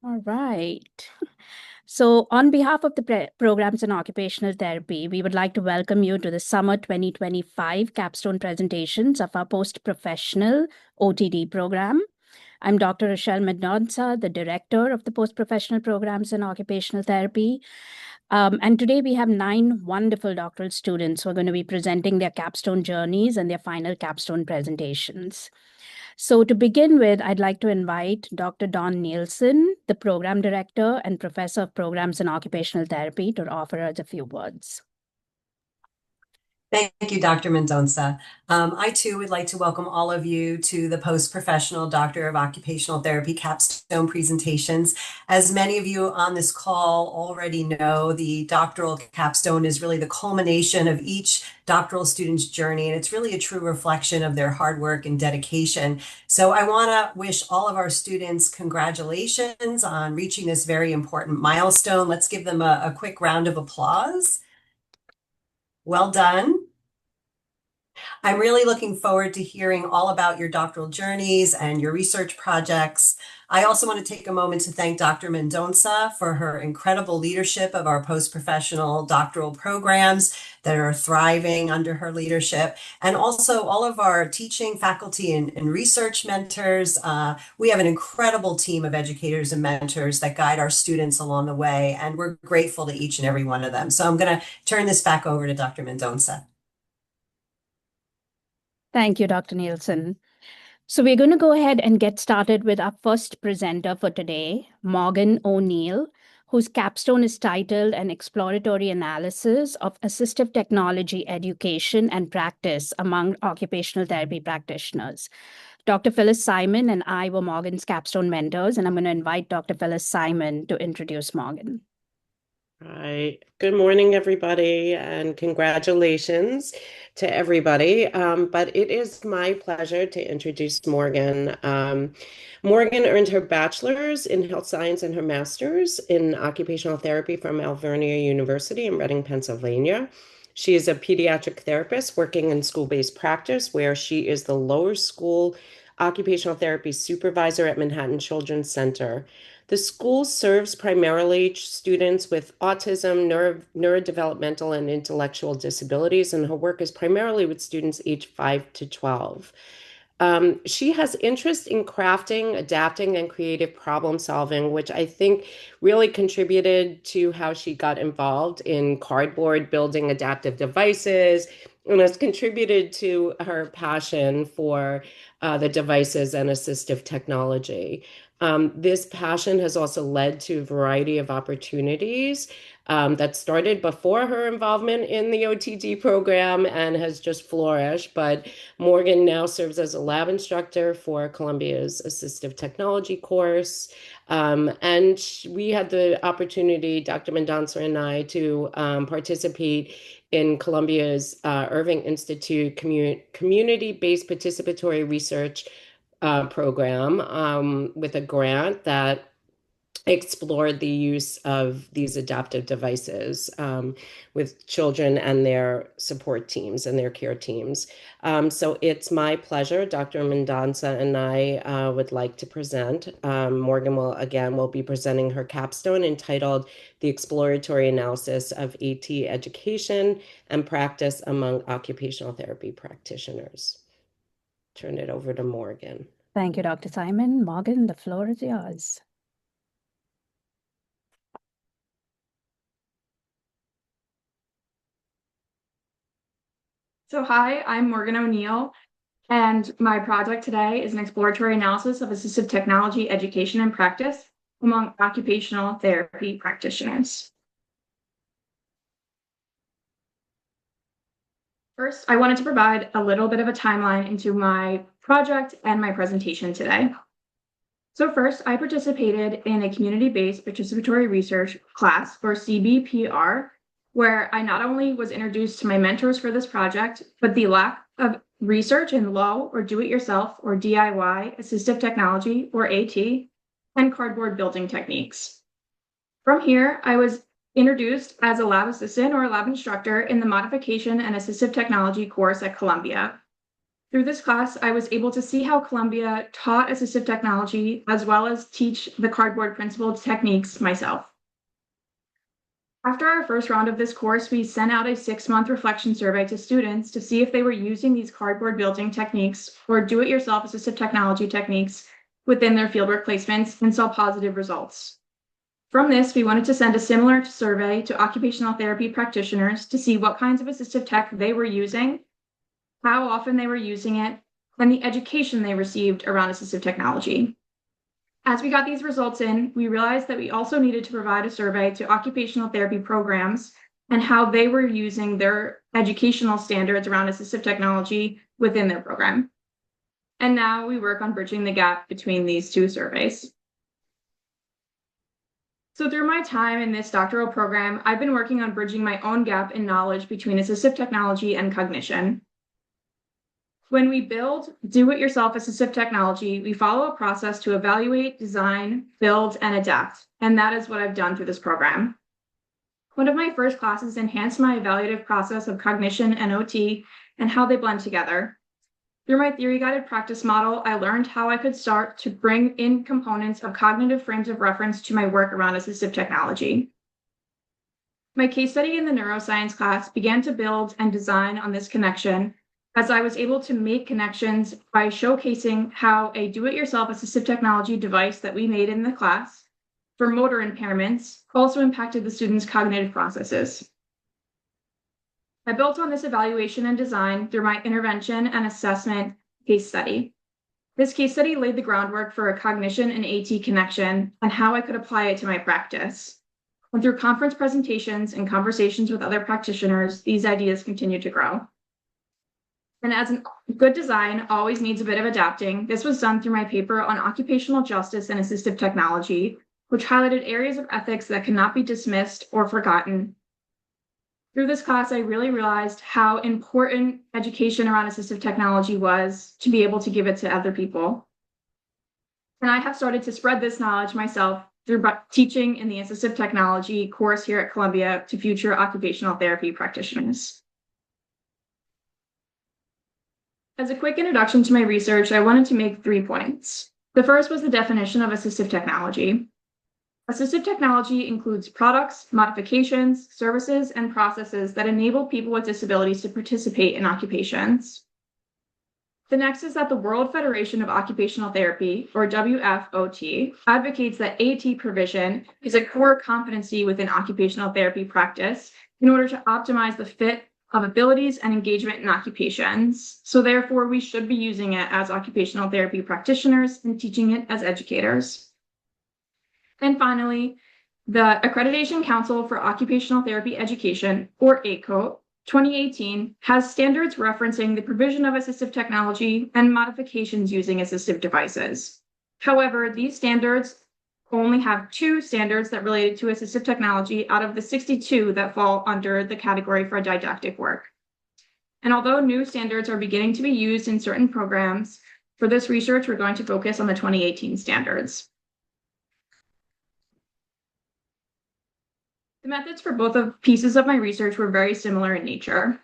All right. So, on behalf of the programs in occupational therapy, we would like to welcome you to the summer 2025 capstone presentations of our post-professional OTD program. I'm Dr. Rochelle Mendonca, the director of the post-professional programs in occupational therapy. And today we have 9 wonderful doctoral students who are going to be presenting their capstone journeys and their final capstone presentations. So to begin with, I'd like to invite Dr. Dawn Nielsen, the Program Director and Professor of Programs in Occupational Therapy, to offer us a few words. Thank you, Dr. Mendonca. I too would like to welcome all of you to the Post-Professional Doctor of Occupational Therapy Capstone presentations. As many of you on this call already know, the doctoral capstone is really the culmination of each doctoral student's journey, and it's really a true reflection of their hard work and dedication. So I want to wish all of our students congratulations on reaching this very important milestone. Let's give them a quick round of applause. Well done. I'm really looking forward to hearing all about your doctoral journeys and your research projects. I also want to take a moment to thank Dr. Mendonca for her incredible leadership of our post-professional doctoral programs that are thriving under her leadership, and also all of our teaching faculty and research mentors. We have an incredible team of educators and mentors that guide our students along the way, and we're grateful to each and every one of them. So I'm going to turn this back over to Dr. Mendonca. Thank you, Dr. Nielsen. So we're going to go ahead and get started with our first presenter for today, Morgan O'Neill, whose capstone is titled An Exploratory Analysis of Assistive Technology Education and Practice Among Occupational Therapy Practitioners. Dr. Phyllis Simon and I were Morgan's capstone mentors, and I'm going to invite Dr. Phyllis Simon to introduce Morgan. Hi, good morning, everybody, and congratulations to everybody. But it is my pleasure to introduce Morgan. Morgan earned her bachelor's in health science and her master's in occupational therapy from Alvernia University in Reading, Pennsylvania. She is a pediatric therapist working in school-based practice, where she is the lower school occupational therapy supervisor at Manhattan Children's Center. The school serves primarily students with autism, neurodevelopmental, and intellectual disabilities, and her work is primarily with students aged 5 to 12. She has interest in crafting, adapting, and creative problem solving, which I think really contributed to how she got involved in cardboard building adaptive devices, and has contributed to her passion for the devices and assistive technology. This passion has also led to a variety of opportunities that started before her involvement in the OTD program and has just flourished. But Morgan now serves as a lab instructor for Columbia's assistive technology course. And we had the opportunity, Dr. Mendonca and I, to participate in Columbia's Irving Institute community-based participatory research program with a grant that explored the use of these adaptive devices with children and their support teams and their care teams. So it's my pleasure. Dr. Mendonca and I would like to present. Morgan will be presenting her capstone entitled The Exploratory Analysis of AT Education and Practice Among Occupational Therapy Practitioners. Turn it over to Morgan. Thank you, Dr. Simon. Morgan, the floor is yours. So hi, I'm Morgan O'Neill, and my project today is an exploratory analysis of assistive technology education and practice among occupational therapy practitioners. First, I wanted to provide a little bit of a timeline into my project and my presentation today. So first, I participated in a community-based participatory research class, or CBPR, where I not only was introduced to my mentors for this project, but the lack of research in low or do-it-yourself or DIY assistive technology, or AT, and cardboard building techniques. From here, I was introduced as a lab assistant or a lab instructor in the modification and assistive technology course at Columbia. Through this class, I was able to see how Columbia taught assistive technology as well as teach the cardboard principle techniques myself. After our first round of this course, we sent out a 6-month reflection survey to students to see if they were using these cardboard building techniques or do-it-yourself assistive technology techniques within their fieldwork placements and saw positive results. From this, we wanted to send a similar survey to occupational therapy practitioners to see what kinds of assistive tech they were using, how often they were using it, and the education they received around assistive technology. As we got these results in, we realized that we also needed to provide a survey to occupational therapy programs and how they were using their educational standards around assistive technology within their program. And now we work on bridging the gap between these two surveys. So through my time in this doctoral program, I've been working on bridging my own gap in knowledge between assistive technology and cognition. When we build do-it-yourself assistive technology, we follow a process to evaluate, design, build, and adapt, and that is what I've done through this program. One of my first classes enhanced my evaluative process of cognition and OT and how they blend together. Through my theory-guided practice model, I learned how I could start to bring in components of cognitive frames of reference to my work around assistive technology. My case study in the neuroscience class began to build and design on this connection as I was able to make connections by showcasing how a do-it-yourself assistive technology device that we made in the class for motor impairments also impacted the students' cognitive processes. I built on this evaluation and design through my intervention and assessment case study. This case study laid the groundwork for a cognition and AT connection and how I could apply it to my practice. And through conference presentations and conversations with other practitioners, these ideas continue to grow. And as a good design always needs a bit of adapting, this was done through my paper on occupational justice and assistive technology, which highlighted areas of ethics that cannot be dismissed or forgotten. Through this class, I really realized how important education around assistive technology was to be able to give it to other people. And I have started to spread this knowledge myself through teaching in the assistive technology course here at Columbia to future occupational therapy practitioners. As a quick introduction to my research, I wanted to make 3 points. The first was the definition of assistive technology. Assistive technology includes products, modifications, services, and processes that enable people with disabilities to participate in occupations. The next is that the World Federation of Occupational Therapy, or WFOT, advocates that AT provision is a core competency within occupational therapy practice in order to optimize the fit of abilities and engagement in occupations. So therefore, we should be using it as occupational therapy practitioners and teaching it as educators. And finally, the Accreditation Council for Occupational Therapy Education, or ACOTE, 2018, has standards referencing the provision of assistive technology and modifications using assistive devices. However, these standards only have 2 standards that related to assistive technology out of the 62 that fall under the category for didactic work. And although new standards are beginning to be used in certain programs, for this research, we're going to focus on the 2018 standards. The methods for both of pieces of my research were very similar in nature.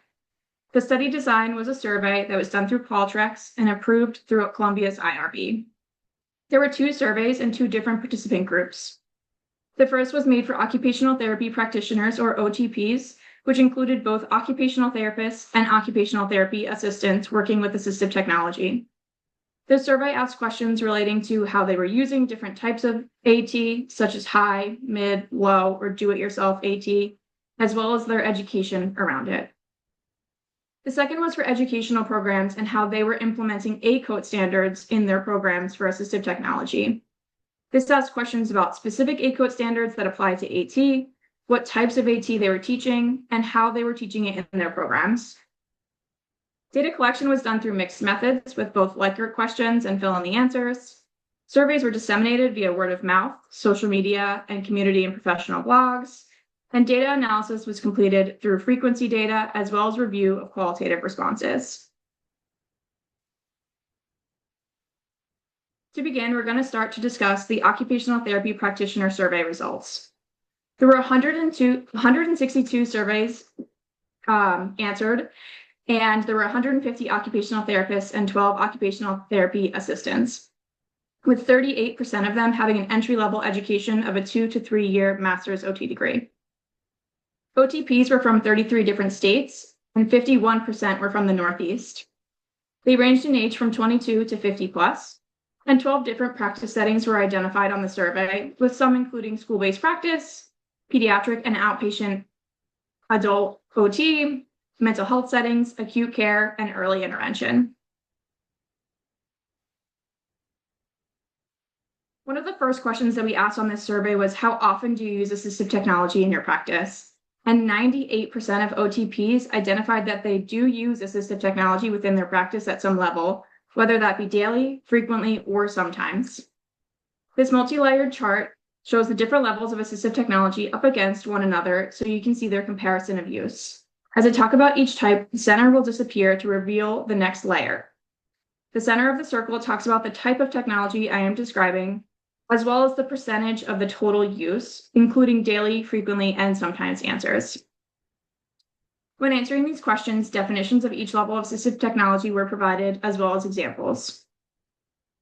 The study design was a survey that was done through Qualtrics and approved through Columbia's IRB. There were 2 surveys and 2 different participant groups. The first was made for occupational therapy practitioners, or OTPs, which included both occupational therapists and occupational therapy assistants working with assistive technology. The survey asked questions relating to how they were using different types of AT, such as high, mid, low, or do-it-yourself AT, as well as their education around it. The second was for educational programs and how they were implementing ACOTE standards in their programs for assistive technology. This asked questions about specific ACOTE standards that apply to AT, what types of AT they were teaching, and how they were teaching it in their programs. Data collection was done through mixed methods with both Likert questions and fill in the answers. Surveys were disseminated via word of mouth, social media, and community and professional blogs. And data analysis was completed through frequency data as well as review of qualitative responses. To begin, we're going to start to discuss the occupational therapy practitioner survey results. There were 162 surveys answered, and there were 150 occupational therapists and 12 occupational therapy assistants, with 38% of them having an entry-level education of a 2 to 3 year master's OT degree. OTPs were from 33 different states, and 51% were from the Northeast. They ranged in age from 22 to 50 plus, and 12 different practice settings were identified on the survey, with some including school-based practice, pediatric and outpatient adult OT, mental health settings, acute care, and early intervention. One of the first questions that we asked on this survey was, how often do you use assistive technology in your practice? And 98% of OTPs identified that they do use assistive technology within their practice at some level, whether that be daily, frequently, or sometimes. This multi-layered chart shows the different levels of assistive technology up against one another so you can see their comparison of use. As I talk about each type, the center will disappear to reveal the next layer. The center of the circle talks about the type of technology I am describing, as well as the percentage of the total use, including daily, frequently, and sometimes answers. When answering these questions, definitions of each level of assistive technology were provided, as well as examples.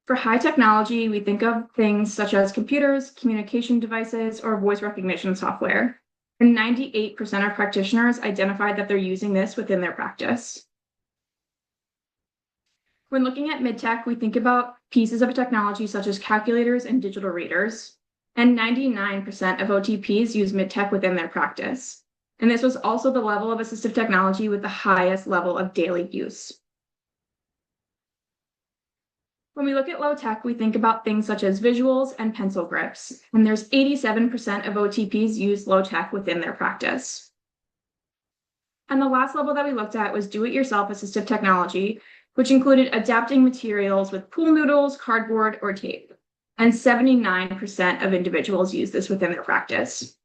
For high technology, we think of things such as computers, communication devices, or voice recognition software. And 98% of practitioners identified that they're using this within their practice. When looking at mid-tech, we think about pieces of technology such as calculators and digital readers, and 99% of OTPs use mid-tech within their practice. And this was also the level of assistive technology with the highest level of daily use. When we look at low tech, we think about things such as visuals and pencil grips, and there's 87% of OTPs use low tech within their practice. And the last level that we looked at was do-it-yourself assistive technology, which included adapting materials with pool noodles, cardboard, or tape. And 79% of individuals use this within their practice.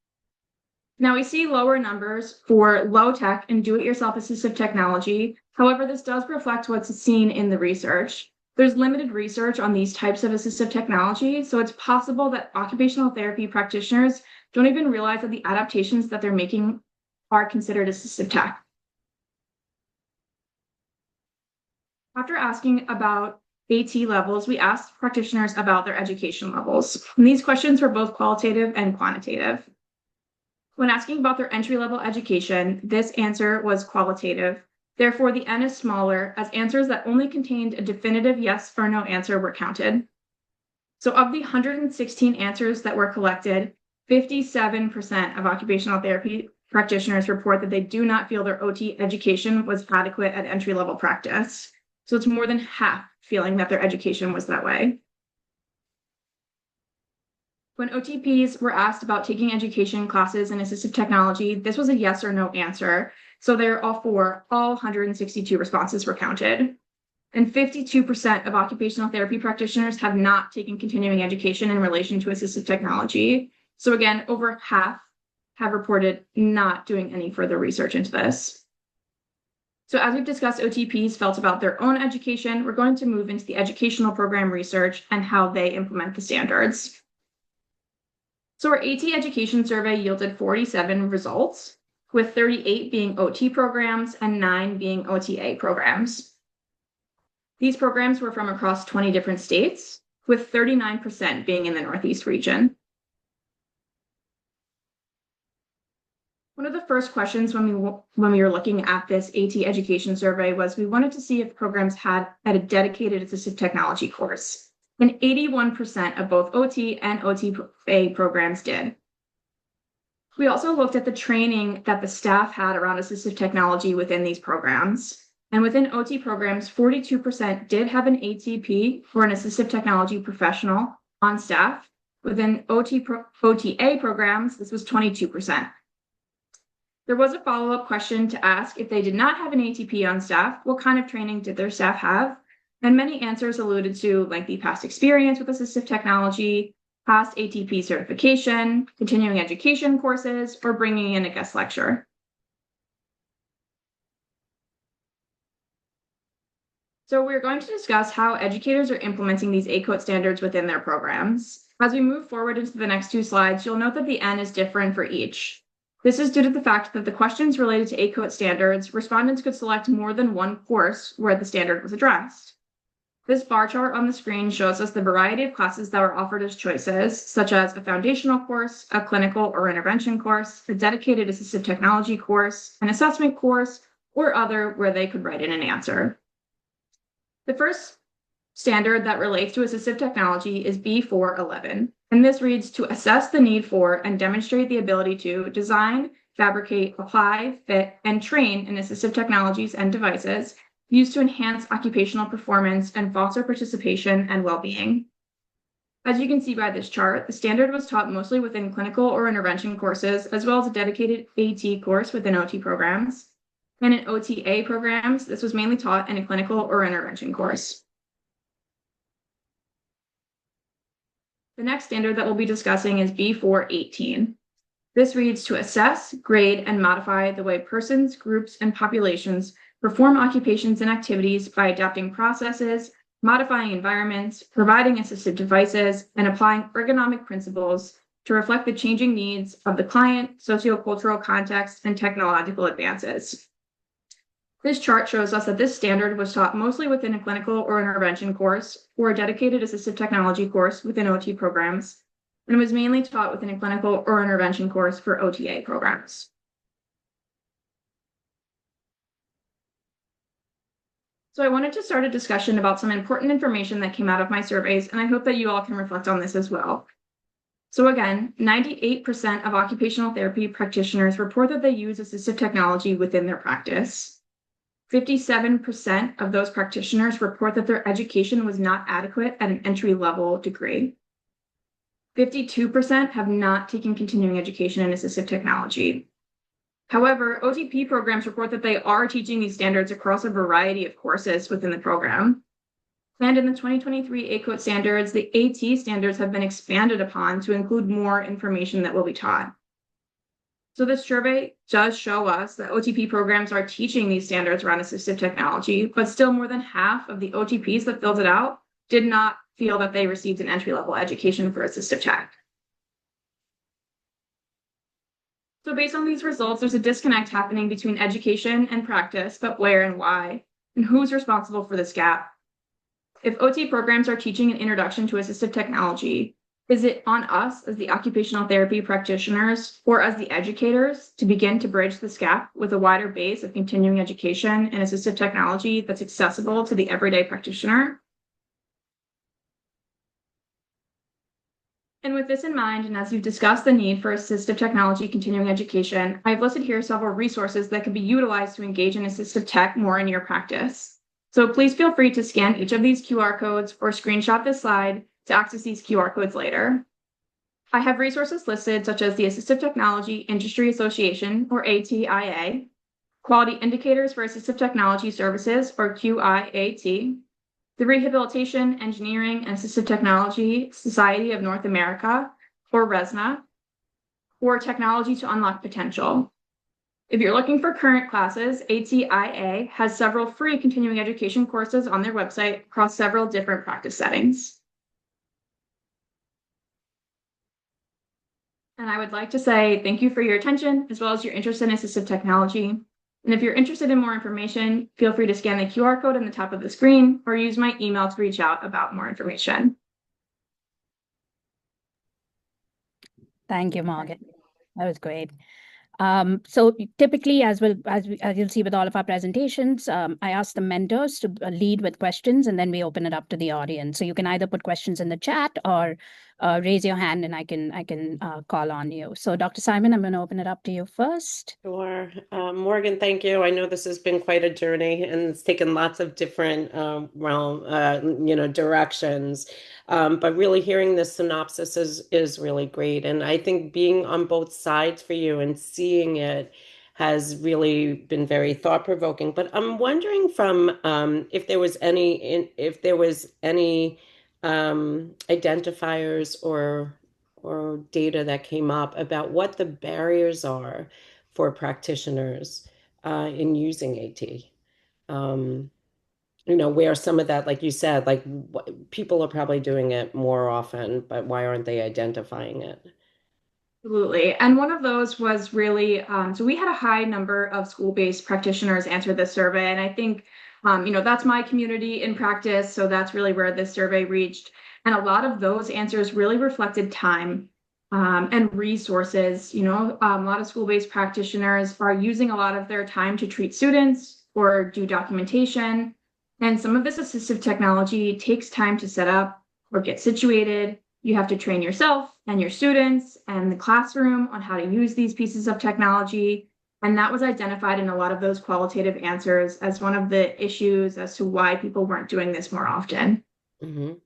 Now we see lower numbers for low tech and do-it-yourself assistive technology. However, this does reflect what's seen in the research. There's limited research on these types of assistive technology, so it's possible that occupational therapy practitioners don't even realize that the adaptations that they're making are considered assistive tech. After asking about AT levels, we asked practitioners about their education levels. And these questions were both qualitative and quantitative. When asking about their entry-level education, this answer was qualitative. Therefore, the N is smaller, as answers that only contained a definitive yes or no answer were counted. So of the 116 answers that were collected, 57% of occupational therapy practitioners report that they do not feel their OT education was adequate at entry-level practice. So it's more than half feeling that their education was that way. When OTPs were asked about taking education classes in assistive technology, this was a yes or no answer. So they're all for all 162 responses were counted. And 52% of occupational therapy practitioners have not taken continuing education in relation to assistive technology. So again, over half have reported not doing any further research into this. So as we've discussed, OTPs felt about their own education, we're going to move into the educational program research and how they implement the standards. So our AT education survey yielded 47 results, with 38 being OT programs and 9 being OTA programs. These programs were from across 20 different states, with 39% being in the Northeast region. One of the first questions when we were looking at this AT education survey was we wanted to see if programs had a dedicated assistive technology course, and 81% of both OT and OTA programs did. We also looked at the training that the staff had around assistive technology within these programs. And within OT programs, 42% did have an ATP or an assistive technology professional on staff. Within OTA programs, this was 22%. There was a follow-up question to ask if they did not have an ATP on staff, what kind of training did their staff have? And many answers alluded to lengthy past experience with assistive technology, past ATP certification, continuing education courses, or bringing in a guest lecture. So we're going to discuss how educators are implementing these ACOTE standards within their programs. As we move forward into the next two slides, you'll note that the N is different for each. This is due to the fact that the questions related to ACOT standards, respondents could select more than one course where the standard was addressed. This bar chart on the screen shows us the variety of classes that were offered as choices, such as a foundational course, a clinical or intervention course, a dedicated assistive technology course, an assessment course, or other where they could write in an answer. The first standard that relates to assistive technology is B411, and this reads to assess the need for and demonstrate the ability to design, fabricate, apply, fit, and train in assistive technologies and devices used to enhance occupational performance and foster participation and well-being. As you can see by this chart, the standard was taught mostly within clinical or intervention courses, as well as a dedicated AT course within OT programs. And in OTA programs, this was mainly taught in a clinical or intervention course. The next standard that we'll be discussing is B418. This reads to assess, grade, and modify the way persons, groups, and populations perform occupations and activities by adapting processes, modifying environments, providing assistive devices, and applying ergonomic principles to reflect the changing needs of the client, sociocultural context, and technological advances. This chart shows us that this standard was taught mostly within a clinical or intervention course or a dedicated assistive technology course within OT programs, and was mainly taught within a clinical or intervention course for OTA programs. So I wanted to start a discussion about some important information that came out of my surveys, and I hope that you all can reflect on this as well. So again, 98% of occupational therapy practitioners report that they use assistive technology within their practice. 57% of those practitioners report that their education was not adequate at an entry-level degree. 52% have not taken continuing education in assistive technology. However, OTP programs report that they are teaching these standards across a variety of courses within the program. And in the 2023 ACOT standards, the AT standards have been expanded upon to include more information that will be taught. So this survey does show us that OTP programs are teaching these standards around assistive technology, but still more than half of the OTPs that filled it out did not feel that they received an entry-level education for assistive tech. So based on these results, there's a disconnect happening between education and practice, but where and why, and who's responsible for this gap? If OT programs are teaching an introduction to assistive technology, is it on us as the occupational therapy practitioners or as the educators to begin to bridge this gap with a wider base of continuing education and assistive technology that's accessible to the everyday practitioner? And with this in mind, and as you've discussed the need for assistive technology continuing education, I've listed here several resources that can be utilized to engage in assistive tech more in your practice. So please feel free to scan each of these QR codes or screenshot this slide to access these QR codes later. I have resources listed such as the Assistive Technology Industry Association, or ATIA, Quality Indicators for Assistive Technology Services, or QIAT, the Rehabilitation, Engineering, and Assistive Technology Society of North America, or RESNA, or Technology to Unlock Potential. If you're looking for current classes, ATIA has several free continuing education courses on their website across several different practice settings. And I would like to say thank you for your attention, as well as your interest in assistive technology. And if you're interested in more information, feel free to scan the QR code on the top of the screen or use my email to reach out about more information. Thank you, Morgan. That was great. So typically, as you'll see with all of our presentations, I ask the mentors to lead with questions, and then we open it up to the audience. So you can either put questions in the chat or raise your hand, and I can call on you. So Dr. Simon, I'm going to open it up to you first. Sure. Morgan, thank you. I know this has been quite a journey and it's taken lots of different directions. But really hearing this synopsis is really great. And I think being on both sides for you and seeing it has really been very thought-provoking. But I'm wondering from if there was any identifiers or data that came up about what the barriers are for practitioners in using AT. Where some of that, like you said, like people are probably doing it more often, but why aren't they identifying it? Absolutely. And one of those was really, so we had a high number of school-based practitioners answer this survey. And I think, that's my community in practice. So that's really where this survey reached. And a lot of those answers really reflected time, and resources. A lot of school-based practitioners are using a lot of their time to treat students or do documentation. And some of this assistive technology takes time to set up or get situated. You have to train yourself and your students and the classroom on how to use these pieces of technology. And that was identified in a lot of those qualitative answers as one of the issues as to why people weren't doing this more often. Mhm.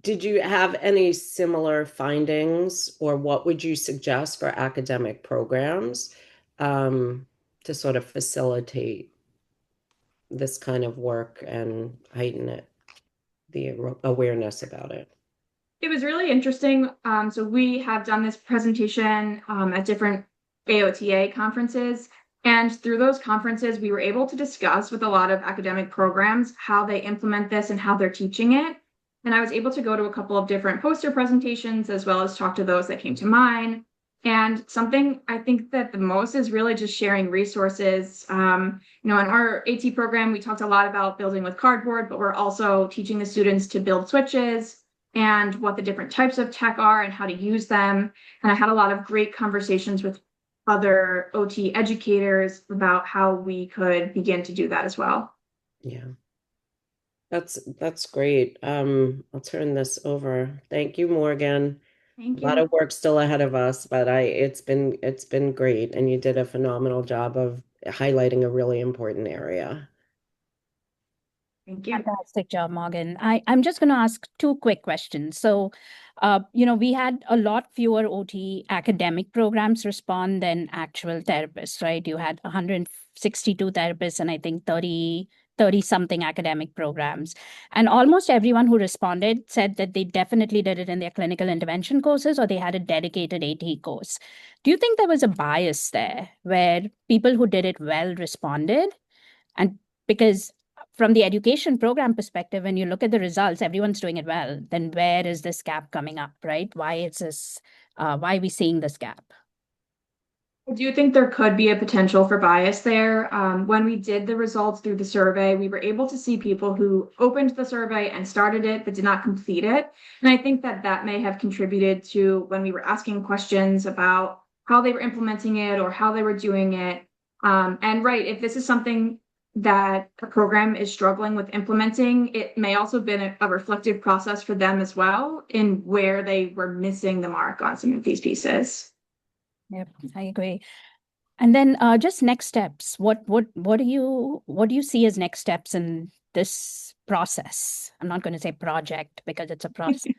Did you have any similar findings, or what would you suggest for academic programs to sort of facilitate this kind of work and heighten the awareness about it? It was really interesting. So we have done this presentation at different AOTA conferences. And through those conferences, we were able to discuss with a lot of academic programs how they implement this and how they're teaching it. And I was able to go to a couple of different poster presentations as well as talk to those that came to mine. And something I think that the most is really just sharing resources. In our AT program, we talked a lot about building with cardboard, but we're also teaching the students to build switches and what the different types of tech are and how to use them. And I had a lot of great conversations with other OT educators about how we could begin to do that as well. Yeah, that's great. I'll turn this over. Thank you, Morgan. Thank A lot you. of work still ahead of us, but it's been great, and you did a phenomenal job of highlighting a really important area. Thank you. Fantastic job, Morgan. I'm just going to ask two quick questions. So, we had a lot fewer OT academic programs respond than actual therapists, right? You had 162 therapists and I think 30 something academic programs. And almost everyone who responded said that they definitely did it in their clinical intervention courses or they had a dedicated AT course. Do you think there was a bias there where people who did it well responded? And because from the education program perspective, when you look at the results, everyone's doing it well. Then where is this gap coming up, right? Why is this? Why are we seeing this gap? I do think there could be a potential for bias there. When we did the results through the survey, we were able to see people who opened the survey and started it but did not complete it. And I think that that may have contributed to when we were asking questions about how they were implementing it or how they were doing it. And right, if this is something that a program is struggling with implementing, it may also been a reflective process for them as well in where they were missing the mark on some of these pieces. Yep, I agree. And then just next steps. What do you see as next steps in this process? I'm not going to say project because it's a process.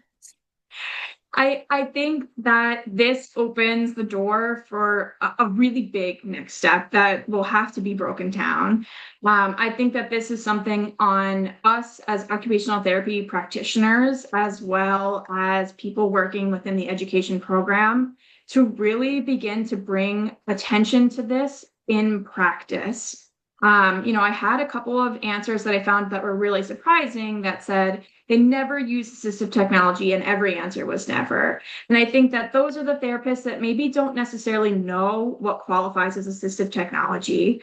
I think that this opens the door for a really big next step that will have to be broken down. I think that this is something on us as occupational therapy practitioners, as well as people working within the education program, to really begin to bring attention to this in practice. I had a couple of answers that I found that were really surprising that said, they never use assistive technology, and every answer was never. And I think that those are the therapists that maybe don't necessarily know what qualifies as assistive technology.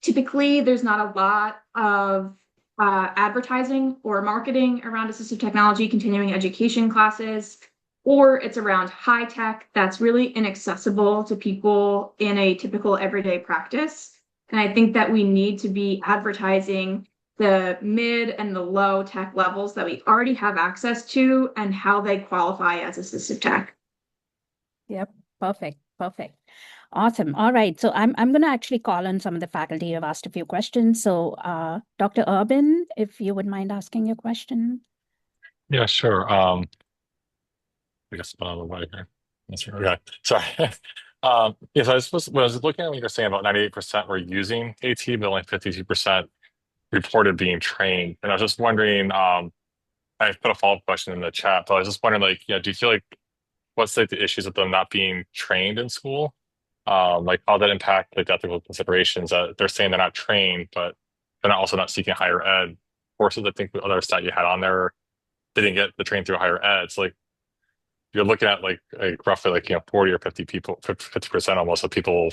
Typically, there's not a lot of advertising or marketing around assistive technology, continuing education classes, or it's around high tech that's really inaccessible to people in a typical everyday practice. And I think that we need to be advertising the mid and the low tech levels that we already have access to and how they qualify as assistive tech. Yep, perfect, perfect. Awesome. All right. So I'm going to actually call on some of the faculty who have asked a few questions. So Dr. Urban, if you would mind asking your question. Yeah, sure. I guess I'm on the right here. That's right. Okay. Sorry. Yes, when I was looking at what you're saying about 98% were using AT, but only 52% reported being trained. And I was just wondering, I put a follow-up question in the chat, but I was just wondering, like, do you feel like what's like the issues of them not being trained in school? Like how that impact like the ethical considerations that they're saying they're not trained, but they're not also not seeking higher ed courses. I think the other stat you had on there, they didn't get the train through higher ed. So like, you're looking at like roughly like 40 or 50 people, 50% almost of people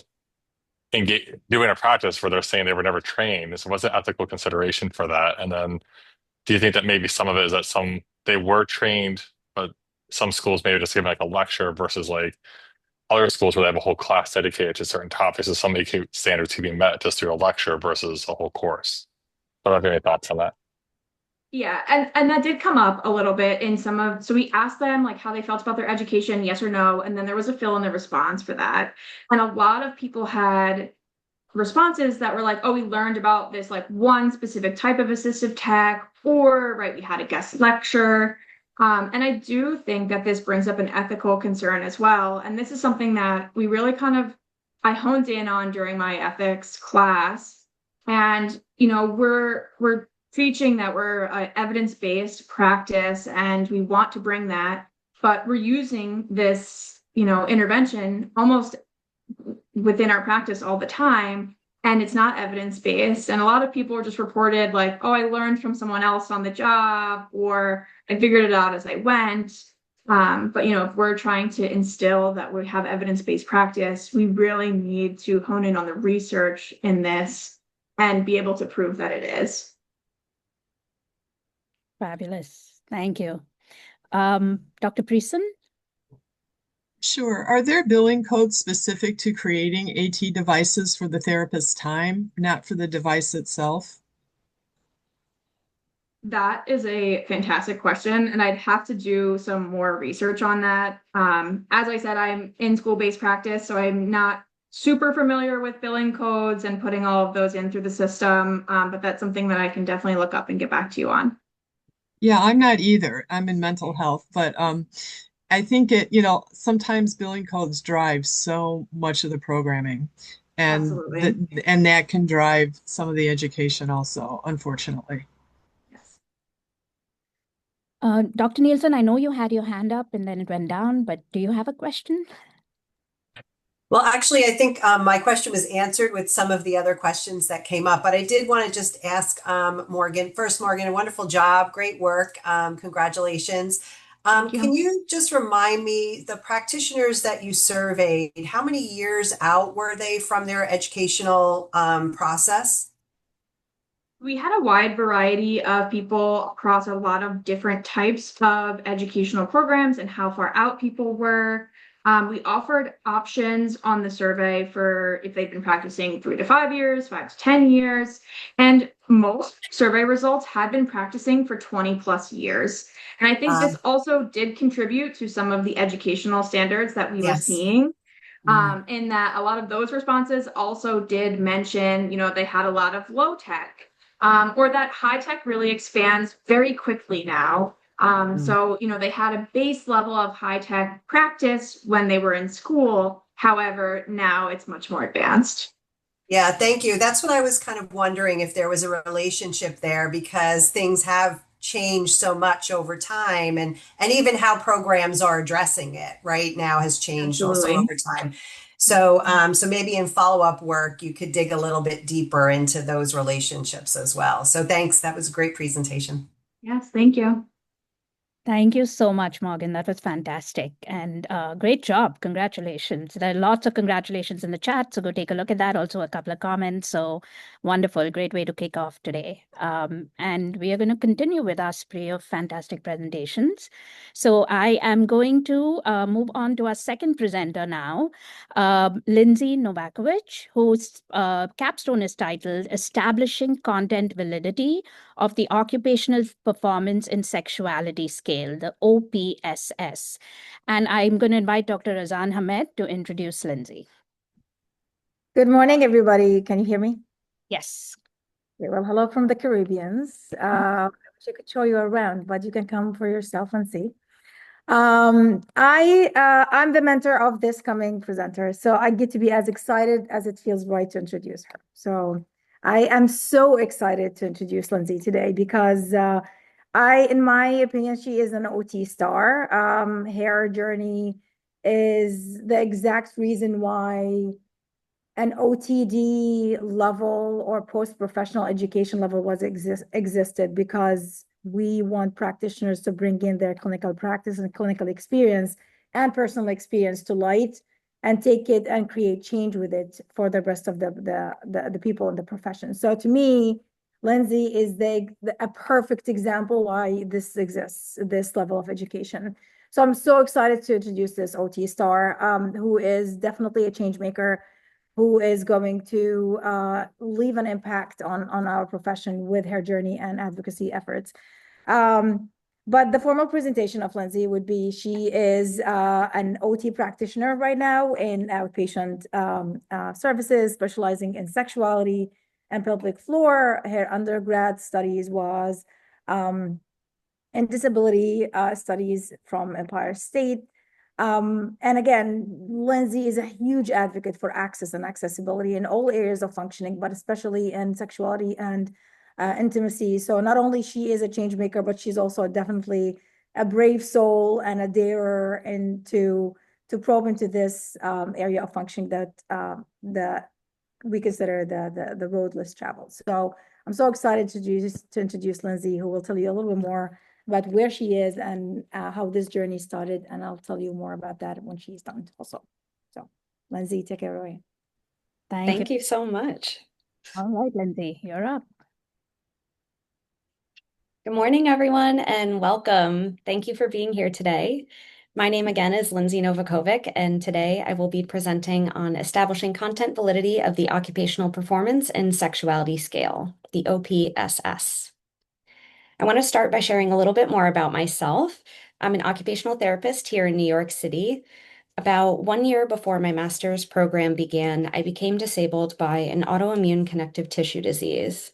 engage doing a practice where they're saying they were never trained. So what's the ethical consideration for that? And then do you think that maybe some of it is that they were trained, but some schools maybe just giving like a lecture versus like other schools where they have a whole class dedicated to certain topics and some AQ standards to be met just through a lecture versus a whole course? I don't have any thoughts on that. Yeah, and that did come up a little bit in so we asked them like how they felt about their education, yes or no, and then there was a fill in the response for that. And a lot of people had responses that were like, oh, we learned about this like one specific type of assistive tech, or right, we had a guest lecture. And I do think that this brings up an ethical concern as well. And this is something that we really I honed in on during my ethics class. And, we're preaching that we're evidence-based practice and we want to bring that, but we're using this, intervention almost within our practice all the time, and it's not evidence-based. And a lot of people just reported like, oh, I learned from someone else on the job, or I figured it out as I went. But if we're trying to instill that we have evidence-based practice, we really need to hone in on the research in this and be able to prove that it is. Fabulous. Thank you. Dr. Preeson? Sure. Are there billing codes specific to creating AT devices for the therapist's time, not for the device itself? That is a fantastic question, and I'd have to do some more research on that. As I said, I'm in school-based practice, so I'm not super familiar with billing codes and putting all of those in through the system, but that's something that I can definitely look up and get back to you on. Yeah, I'm not either. I'm in mental health, but I think sometimes billing codes drive so much of the programming, and Absolutely. and that can drive some of the education also, unfortunately. Yes. Dr. Nielsen, I know you had your hand up and then it went down, but do you have a question? Well, actually, I think my question was answered with some of the other questions that came up, but I did want to just ask Morgan. First, Morgan, a wonderful job, great work, congratulations. Can you just remind me, the practitioners that you surveyed, how many years out were they from their educational process? We had a wide variety of people across a lot of different types of educational programs and how far out people were. We offered options on the survey for if they've been practicing 3 to 5 years, 5 to 10 years, and most survey results had been practicing for 20 plus years. And I think this also did contribute to some of the educational standards that we were seeing. In that a lot of those responses also did mention, they had a lot of low tech, or that high tech really expands very quickly now. So, they had a base level of high tech practice when they were in school. However, now it's much more advanced. Yeah, thank you. That's what I was kind of wondering, if there was a relationship there, because things have changed so much over time, and even how programs are addressing it right now has changed also over time. So so maybe in follow-up work you could dig a little bit deeper into those relationships as well. So thanks. That was a great presentation. Yes, thank you. Thank you so much, Morgan. That was fantastic. And great job. Congratulations. There are lots of congratulations in the chat, so go take a look at that. Also, a couple of comments. So wonderful. Great way to kick off today. And we are going to continue with our spree of fantastic presentations. So I am going to move on to our second presenter now, Lindsay Novakovic, whose capstone is titled Establishing Content Validity of the Occupational Performance in Sexuality Scale, the OPSS. And I'm going to invite Dr. Razan Hamed to introduce Lindsay. Good morning, everybody. Can you hear me? Yes. Okay, well, hello from the Caribbeans. I wish I could show you around, but you can come for yourself and see. I'm the mentor of this coming presenter, so I get to be as excited as it feels right to introduce her. So I am so excited to introduce Lindsay today because in my opinion, she is an OT star. Her journey is the exact reason why an OTD level or post-professional education level existed, because we want practitioners to bring in their clinical practice and clinical experience and personal experience to light and take it and create change with it for the rest of the people in the profession. So to me, Lindsay is a perfect example why this exists, this level of education. So I'm so excited to introduce this OT star, who is definitely a change maker, who is going to leave an impact on our profession with her journey and advocacy efforts. But the formal presentation of Lindsay would be, she is an OT practitioner right now in outpatient services, specializing in sexuality and pelvic floor. Her undergrad studies was in disability studies from Empire State. And again, Lindsay is a huge advocate for access and accessibility in all areas of functioning, but especially in sexuality and intimacy. So not only she is a change maker, but she's also definitely a brave soul and a darer to probe into this area of functioning that we consider the road less traveled. So I'm so excited to introduce Lindsay, who will tell you a little bit more about where she is and how this journey started. And I'll tell you more about that when she's done also. So Lindsay, take it away. Thank you so much. All right, Lindsay, you're up. Good morning, everyone, and welcome. Thank you for being here today. My name again is Lindsay Novakovic, and today I will be presenting on establishing content validity of the Occupational Performance and Sexuality Scale, the OPSS. I want to start by sharing a little bit more about myself. I'm an occupational therapist here in New York City. About 1 year before my master's program began, I became disabled by an autoimmune connective tissue disease.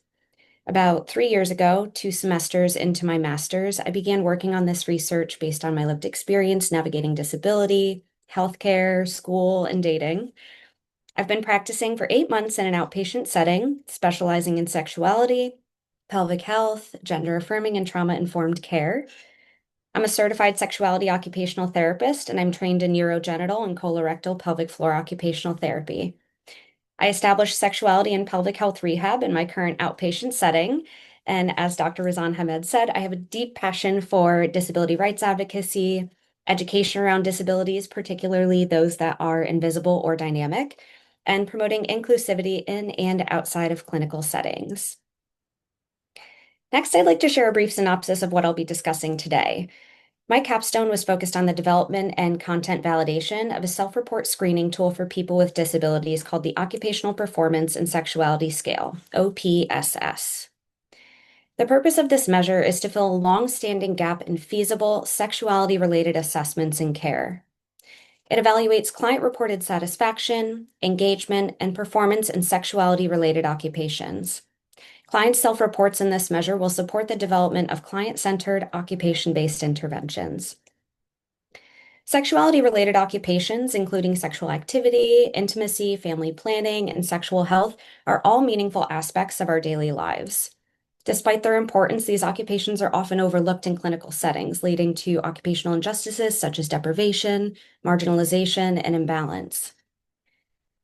About 3 years ago, 2 semesters into my master's, I began working on this research based on my lived experience navigating disability, healthcare, school, and dating. I've been practicing for 8 months in an outpatient setting, specializing in sexuality, pelvic health, gender-affirming, and trauma-informed care. I'm a certified sexuality occupational therapist, and I'm trained in urogenital and colorectal pelvic floor occupational therapy. I established sexuality and pelvic health rehab in my current outpatient setting. And as Dr. Razan Hamed said, I have a deep passion for disability rights advocacy, education around disabilities, particularly those that are invisible or dynamic, and promoting inclusivity in and outside of clinical settings. Next, I'd like to share a brief synopsis of what I'll be discussing today. My capstone was focused on the development and content validation of a self-report screening tool for people with disabilities called the Occupational Performance and Sexuality Scale, OPSS. The purpose of this measure is to fill a long-standing gap in feasible sexuality-related assessments and care. It evaluates client-reported satisfaction, engagement, and performance in sexuality-related occupations. Client self-reports in this measure will support the development of client-centered, occupation-based interventions. Sexuality-related occupations, including sexual activity, intimacy, family planning, and sexual health, are all meaningful aspects of our daily lives. Despite their importance, these occupations are often overlooked in clinical settings, leading to occupational injustices such as deprivation, marginalization, and imbalance.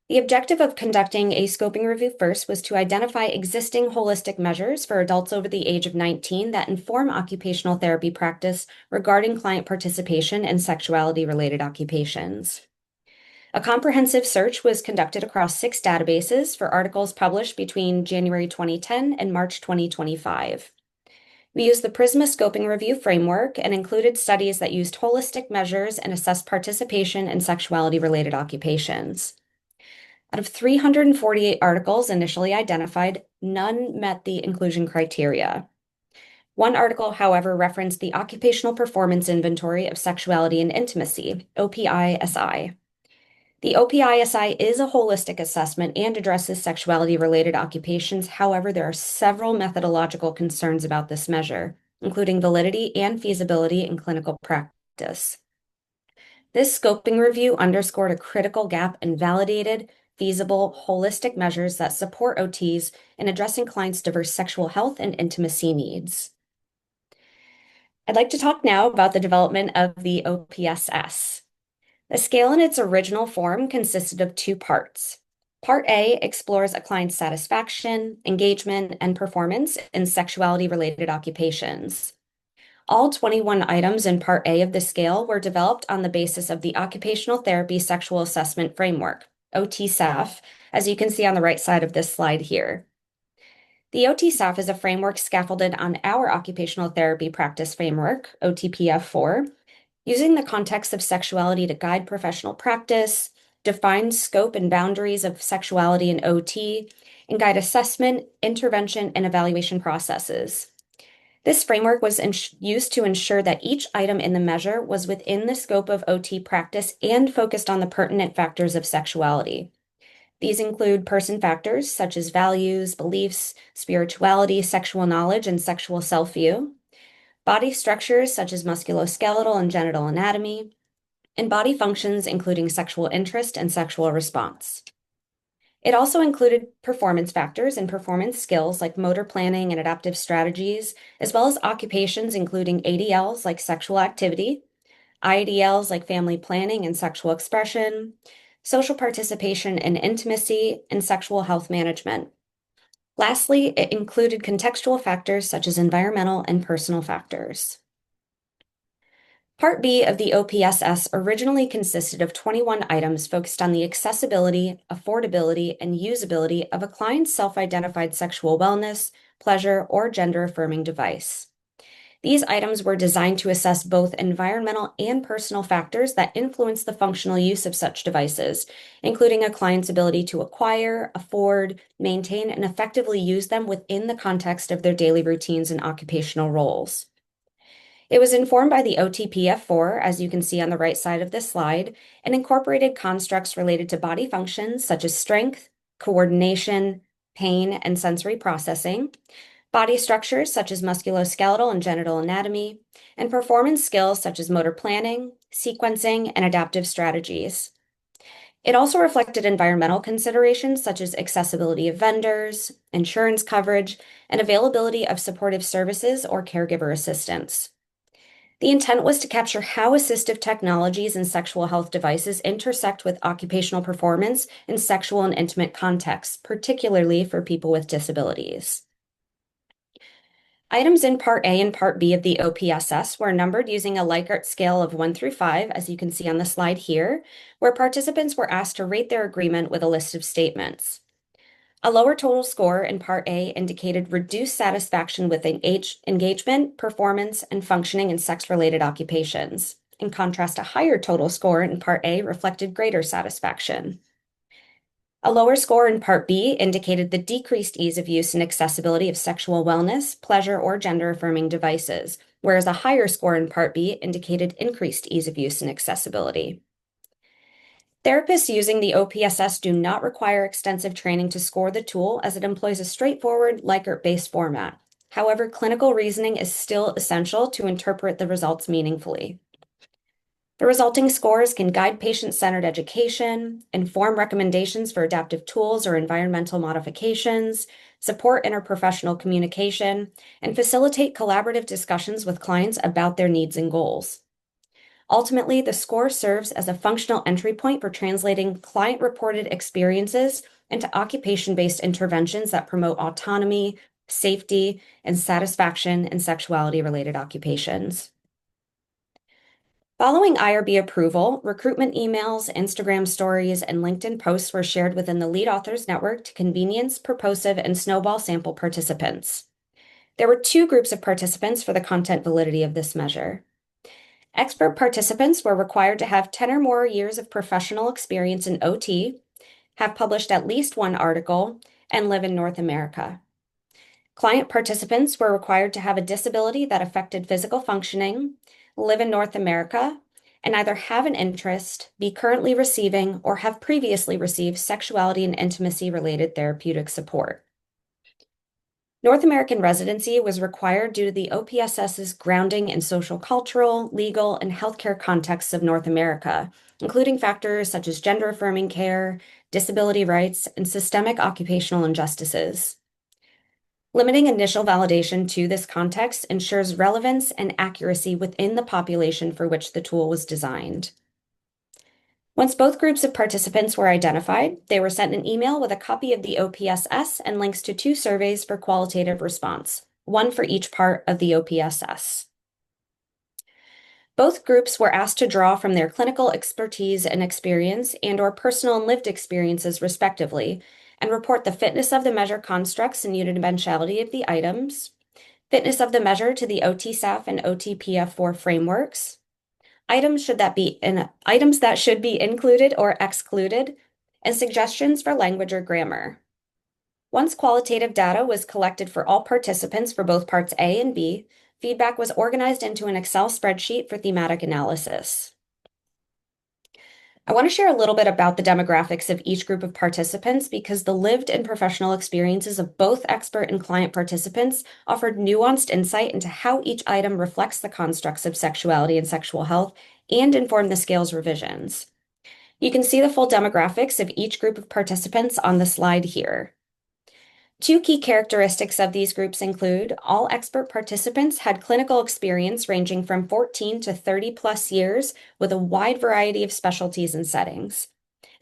The objective of conducting a scoping review first was to identify existing holistic measures for adults over the age of 19 that inform occupational therapy practice regarding client participation in sexuality-related occupations. A comprehensive search was conducted across 6 databases for articles published between January 2010 and March 2025. We used the PRISMA scoping review framework and included studies that used holistic measures and assessed participation in sexuality-related occupations. Out of 348 articles initially identified, none met the inclusion criteria. One article, however, referenced the Occupational Performance Inventory of Sexuality and Intimacy, OPISI. The OPISI is a holistic assessment and addresses sexuality-related occupations. However, there are several methodological concerns about this measure, including validity and feasibility in clinical practice. This scoping review underscored a critical gap in validated, feasible, holistic measures that support OTs in addressing clients' diverse sexual health and intimacy needs. I'd like to talk now about the development of the OPSS. The scale in its original form consisted of 2 parts. Part A explores a client's satisfaction, engagement, and performance in sexuality-related occupations. All 21 items in Part A of the scale were developed on the basis of the Occupational Therapy Sexual Assessment Framework, OTSAF, as you can see on the right side of this slide here. The OTSAF is a framework scaffolded on our Occupational Therapy Practice Framework, OTPF4, using the context of sexuality to guide professional practice, define scope and boundaries of sexuality in OT, and guide assessment, intervention, and evaluation processes. This framework was used to ensure that each item in the measure was within the scope of OT practice and focused on the pertinent factors of sexuality. These include person factors such as values, beliefs, spirituality, sexual knowledge, and sexual self-view, body structures such as musculoskeletal and genital anatomy, and body functions including sexual interest and sexual response. It also included performance factors and performance skills like motor planning and adaptive strategies, as well as occupations including ADLs like sexual activity, IADLs like family planning and sexual expression, social participation and intimacy, and sexual health management. Lastly, it included contextual factors such as environmental and personal factors. Part B of the OPSS originally consisted of 21 items focused on the accessibility, affordability, and usability of a client's self-identified sexual wellness, pleasure, or gender-affirming device. These items were designed to assess both environmental and personal factors that influence the functional use of such devices, including a client's ability to acquire, afford, maintain, and effectively use them within the context of their daily routines and occupational roles. It was informed by the OTPF4, as you can see on the right side of this slide, and incorporated constructs related to body functions such as strength, coordination, pain, and sensory processing, body structures such as musculoskeletal and genital anatomy, and performance skills such as motor planning, sequencing, and adaptive strategies. It also reflected environmental considerations such as accessibility of vendors, insurance coverage, and availability of supportive services or caregiver assistance. The intent was to capture how assistive technologies and sexual health devices intersect with occupational performance in sexual and intimate contexts, particularly for people with disabilities. Items in Part A and Part B of the OPSS were numbered using a Likert scale of 1 through 5, as you can see on the slide here, where participants were asked to rate their agreement with a list of statements. A lower total score in Part A indicated reduced satisfaction with engagement, performance, and functioning in sex-related occupations. In contrast, a higher total score in Part A reflected greater satisfaction. A lower score in Part B indicated the decreased ease of use and accessibility of sexual wellness, pleasure, or gender-affirming devices, whereas a higher score in Part B indicated increased ease of use and accessibility. Therapists using the OPSS do not require extensive training to score the tool as it employs a straightforward Likert-based format. However, clinical reasoning is still essential to interpret the results meaningfully. The resulting scores can guide patient-centered education, inform recommendations for adaptive tools or environmental modifications, support interprofessional communication, and facilitate collaborative discussions with clients about their needs and goals. Ultimately, the score serves as a functional entry point for translating client-reported experiences into occupation-based interventions that promote autonomy, safety, and satisfaction in sexuality-related occupations. Following IRB approval, recruitment emails, Instagram stories, and LinkedIn posts were shared within the lead authors network to convenience, Purposive, and Snowball sample participants. There were 2 groups of participants for the content validity of this measure. Expert participants were required to have 10 or more years of professional experience in OT, have published at least 1 article, and live in North America. Client participants were required to have a disability that affected physical functioning, live in North America, and either have an interest, be currently receiving, or have previously received sexuality and intimacy-related therapeutic support. North American residency was required due to the OPSS's grounding in social, cultural, legal, and healthcare contexts of North America, including factors such as gender-affirming care, disability rights, and systemic occupational injustices. Limiting initial validation to this context ensures relevance and accuracy within the population for which the tool was designed. Once both groups of participants were identified, they were sent an email with a copy of the OPSS and links to 2 surveys for qualitative response, 1 for each part of the OPSS. Both groups were asked to draw from their clinical expertise and experience and/or personal and lived experiences, respectively, and report the fitness of the measure constructs and unidimensionality of the items, fitness of the measure to the OT-SAF and OT-PF4 frameworks, items that should be included or excluded, and suggestions for language or grammar. Once qualitative data was collected for all participants for both parts A and B, feedback was organized into an Excel spreadsheet for thematic analysis. I want to share a little bit about the demographics of each group of participants because the lived and professional experiences of both expert and client participants offered nuanced insight into how each item reflects the constructs of sexuality and sexual health and inform the scale's revisions. You can see the full demographics of each group of participants on the slide here. Two key characteristics of these groups include all expert participants had clinical experience ranging from 14 to 30 plus years with a wide variety of specialties and settings.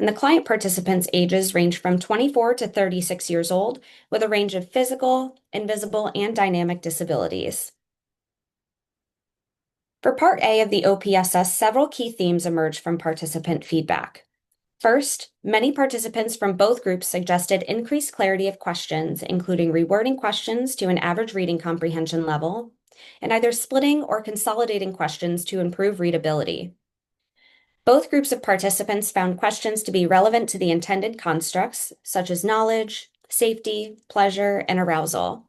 And the client participants' ages range from 24 to 36 years old with a range of physical, invisible, and dynamic disabilities. For Part A of the OPSS, several key themes emerged from participant feedback. First, many participants from both groups suggested increased clarity of questions, including rewording questions to an average reading comprehension level, and either splitting or consolidating questions to improve readability. Both groups of participants found questions to be relevant to the intended constructs, such as knowledge, safety, pleasure, and arousal.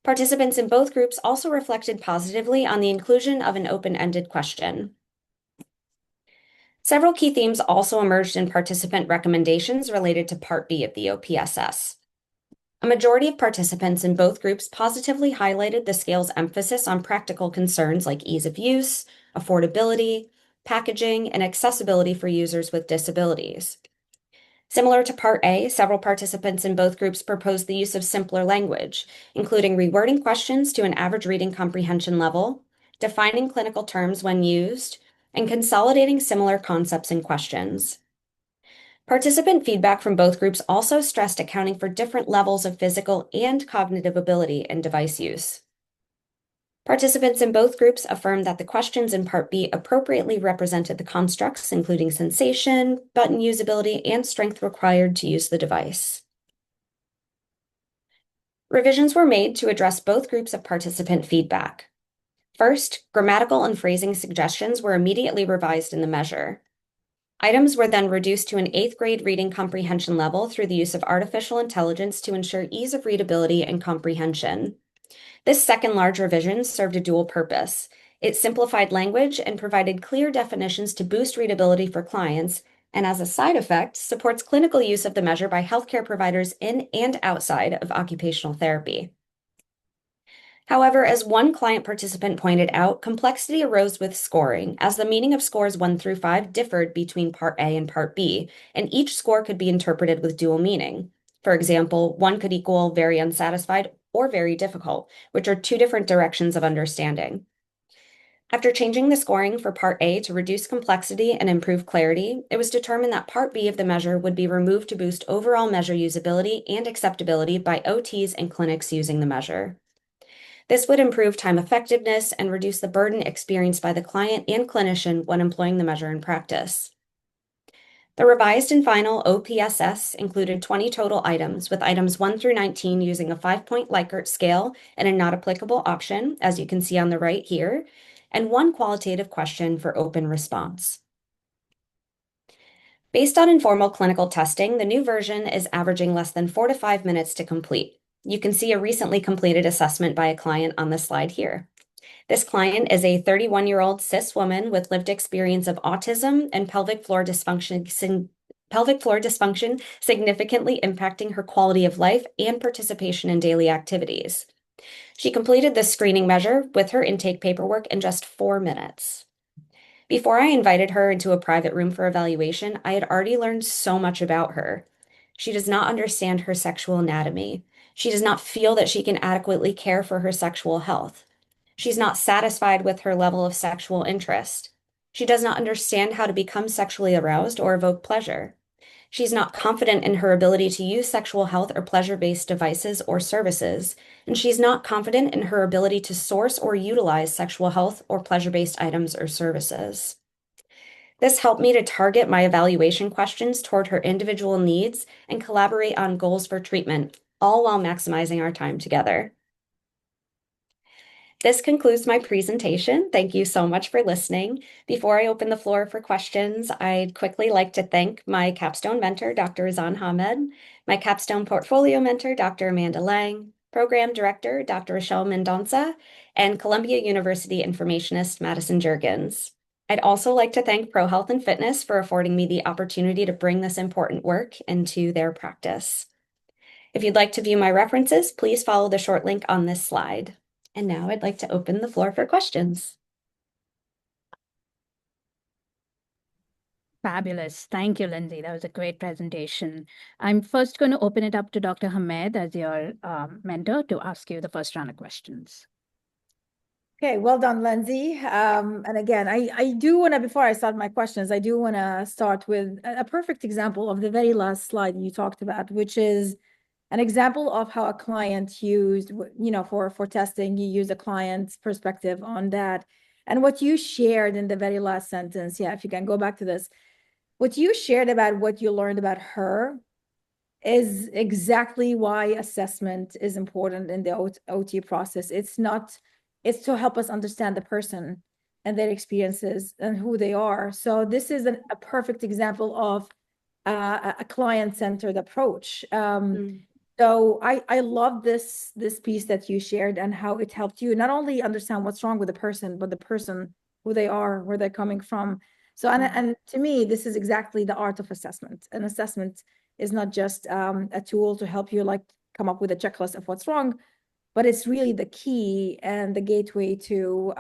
Participants in both groups also reflected positively on the inclusion of an open-ended question. Several key themes also emerged in participant recommendations related to Part B of the OPSS. A majority of participants in both groups positively highlighted the scale's emphasis on practical concerns like ease of use, affordability, packaging, and accessibility for users with disabilities. Similar to Part A, several participants in both groups proposed the use of simpler language, including rewording questions to an average reading comprehension level, defining clinical terms when used, and consolidating similar concepts and questions. Participant feedback from both groups also stressed accounting for different levels of physical and cognitive ability in device use. Participants in both groups affirmed that the questions in Part B appropriately represented the constructs, including sensation, button usability, and strength required to use the device. Revisions were made to address both groups of participant feedback. First, grammatical and phrasing suggestions were immediately revised in the measure. Items were then reduced to an 8th grade reading comprehension level through the use of artificial intelligence to ensure ease of readability and comprehension. This second large revision served a dual purpose. It simplified language and provided clear definitions to boost readability for clients, and as a side effect, supports clinical use of the measure by healthcare providers in and outside of occupational therapy. However, as one client participant pointed out, complexity arose with scoring, as the meaning of scores 1 through 5 differed between Part A and Part B, and each score could be interpreted with dual meaning. For example, 1 could equal very unsatisfied or very difficult, which are two different directions of understanding. After changing the scoring for Part A to reduce complexity and improve clarity, it was determined that Part B of the measure would be removed to boost overall measure usability and acceptability by OTs and clinics using the measure. This would improve time effectiveness and reduce the burden experienced by the client and clinician when employing the measure in practice. The revised and final OPSS included 20 total items, with items 1 through 19 using a 5-point Likert scale and a not applicable option, as you can see on the right here, and 1 qualitative question for open response. Based on informal clinical testing, the new version is averaging less than 4 to 5 minutes to complete. You can see a recently completed assessment by a client on the slide here. This client is a 31-year-old cis woman with lived experience of autism and pelvic floor dysfunction significantly impacting her quality of life and participation in daily activities. She completed this screening measure with her intake paperwork in just 4 minutes. Before I invited her into a private room for evaluation, I had already learned so much about her. She does not understand her sexual anatomy. She does not feel that she can adequately care for her sexual health. She's not satisfied with her level of sexual interest. She does not understand how to become sexually aroused or evoke pleasure. She's not confident in her ability to use sexual health or pleasure-based devices or services, and she's not confident in her ability to source or utilize sexual health or pleasure-based items or services. This helped me to target my evaluation questions toward her individual needs and collaborate on goals for treatment, all while maximizing our time together. This concludes my presentation. Thank you so much for listening. Before I open the floor for questions, I'd quickly like to thank my Capstone mentor, Dr. Azan Hamed, my Capstone portfolio mentor, Dr. Amanda Lang, Program Director, Dr. Rochelle Mendonça, and Columbia University informationist, Madison Juergens. I'd also like to thank Pro Health and Fitness for affording me the opportunity to bring this important work into their practice. If you'd like to view my references, please follow the short link on this slide. And now I'd like to open the floor for questions. Fabulous. Thank you, Lindsay. That was a great presentation. I'm first going to open it up to Dr. Hamed as your mentor to ask you the first round of questions. Okay, well done, Lindsay. And again, I do want to, before I start my questions, I do want to start with a perfect example of the very last slide you talked about, which is an example of how a client used, for testing, you use a client's perspective on that. And what you shared in the very last sentence, yeah, if you can go back to this, what you shared about what you learned about her is exactly why assessment is important in the OT process. It's to help us understand the person and their experiences and who they are. So this is a perfect example of a client-centered approach. So I love this piece that you shared and how it helped you not only understand what's wrong with the person, but the person, who they are, where they're coming from. So, and to me, this is exactly the art of assessment. An assessment is not just a tool to help you come up with a checklist of what's wrong, but it's really the key and the gateway to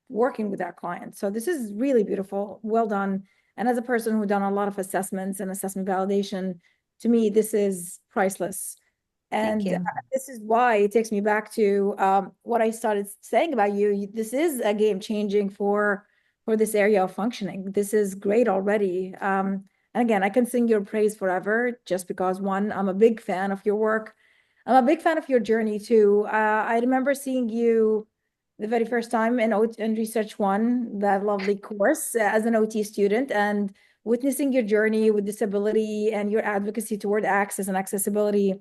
working with our clients. So this is really beautiful. Well done. And as a person who done a lot of assessments and assessment validation, to me, this is priceless. And this is why it takes me back to what I started saying about you. This is a game changing for this area of functioning. This is great already. And again, I can sing your praise forever just because, one, I'm a big fan of your work. I'm a big fan of your journey too. I remember seeing you the very first time in Research One, that lovely course as an OT student, and witnessing your journey with disability and your advocacy toward access and accessibility.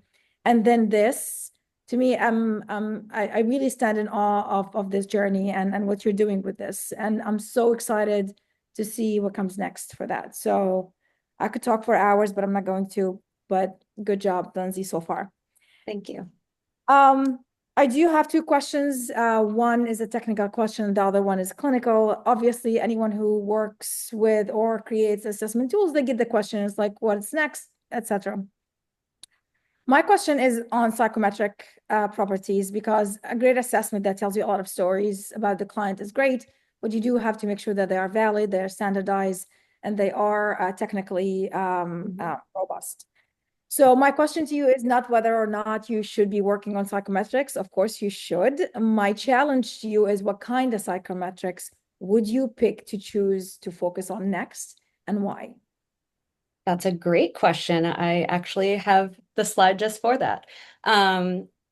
And then this, to me, I really stand in awe of this journey and what you're doing with this. And I'm so excited to see what comes next for that. So I could talk for hours, but I'm not going to. But good job, Lindsay, so far. Thank you. I do have two questions. One is a technical question. The other one is clinical. Obviously, anyone who works with or creates assessment tools, they get the questions like what's next, etc. My question is on psychometric properties, because a great assessment that tells you a lot of stories about the client is great, but you do have to make sure that they are valid, they're standardized, and they are technically robust. So my question to you is not whether or not you should be working on psychometrics. Of course you should. My challenge to you is what kind of psychometrics would you pick to choose to focus on next, and why? That's a great question. I actually have the slide just for that.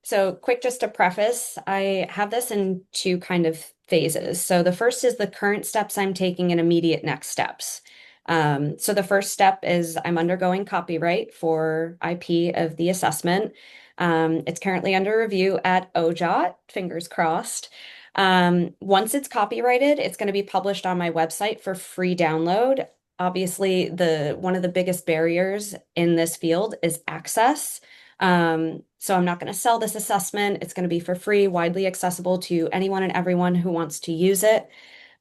So quick, just to preface, I have this in two kind of phases. So the first is the current steps I'm taking and immediate next steps. So the first step is I'm undergoing copyright for IP of the assessment. It's currently under review at OJOT, fingers crossed. Once it's copyrighted, it's going to be published on my website for free download. Obviously, one of the biggest barriers in this field is access. So I'm not going to sell this assessment. It's going to be for free, widely accessible to anyone and everyone who wants to use it.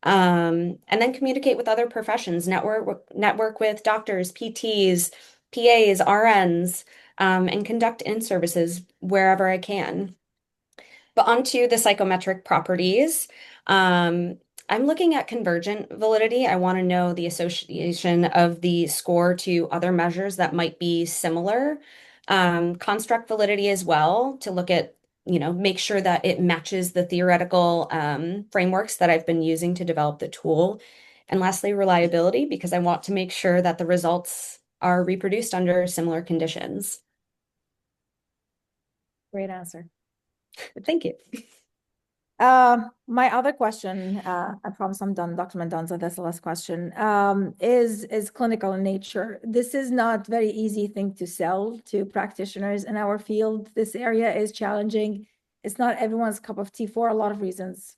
And then communicate with other professions, network with doctors, PTs, PAs, RNs, and conduct in-services wherever I can. But onto the psychometric properties. I'm looking at convergent validity. I want to know the association of the score to other measures that might be similar. Construct validity as well, to look at, make sure that it matches the theoretical frameworks that I've been using to develop the tool. And lastly, reliability, because I want to make sure that the results are reproduced under similar conditions. Great answer. Thank you. My other question, I promise I'm done, Dr. Mendonza, that's the last question, is clinical in nature. This is not very easy thing to sell to practitioners in our field. This area is challenging. It's not everyone's cup of tea for a lot of reasons.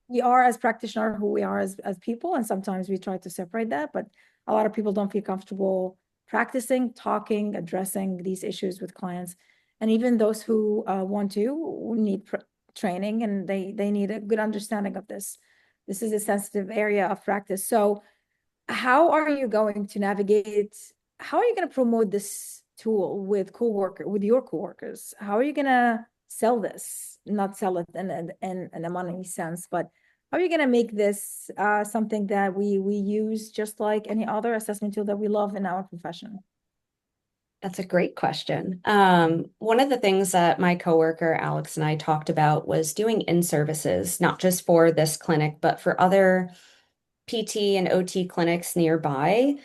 We are as practitioner who we are as people, and sometimes we try to separate that, but a lot of people don't feel comfortable practicing, talking, addressing these issues with clients. And even those who want to need training, and they need a good understanding of this. This is a sensitive area of practice. So how are you going to navigate, how are you going to promote this tool with your coworkers? How are you going to sell this? Not sell it in a money sense, but how are you going to make this something that we use just like any other assessment tool that we love in our profession? That's a great question. One of the things that my coworker Alex and I talked about was doing in-services, not just for this clinic, but for other PT and OT clinics nearby,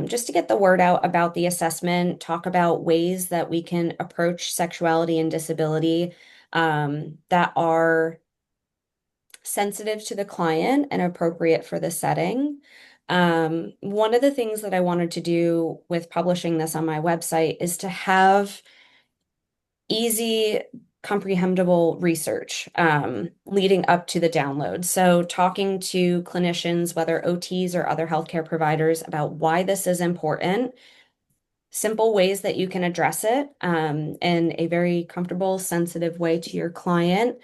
just to get the word out about the assessment, talk about ways that we can approach sexuality and disability that are sensitive to the client and appropriate for the setting. One of the things that I wanted to do with publishing this on my website is to have easy, comprehensible research leading up to the download. So talking to clinicians, whether OTs or other healthcare providers, about why this is important, simple ways that you can address it in a very comfortable, sensitive way to your client.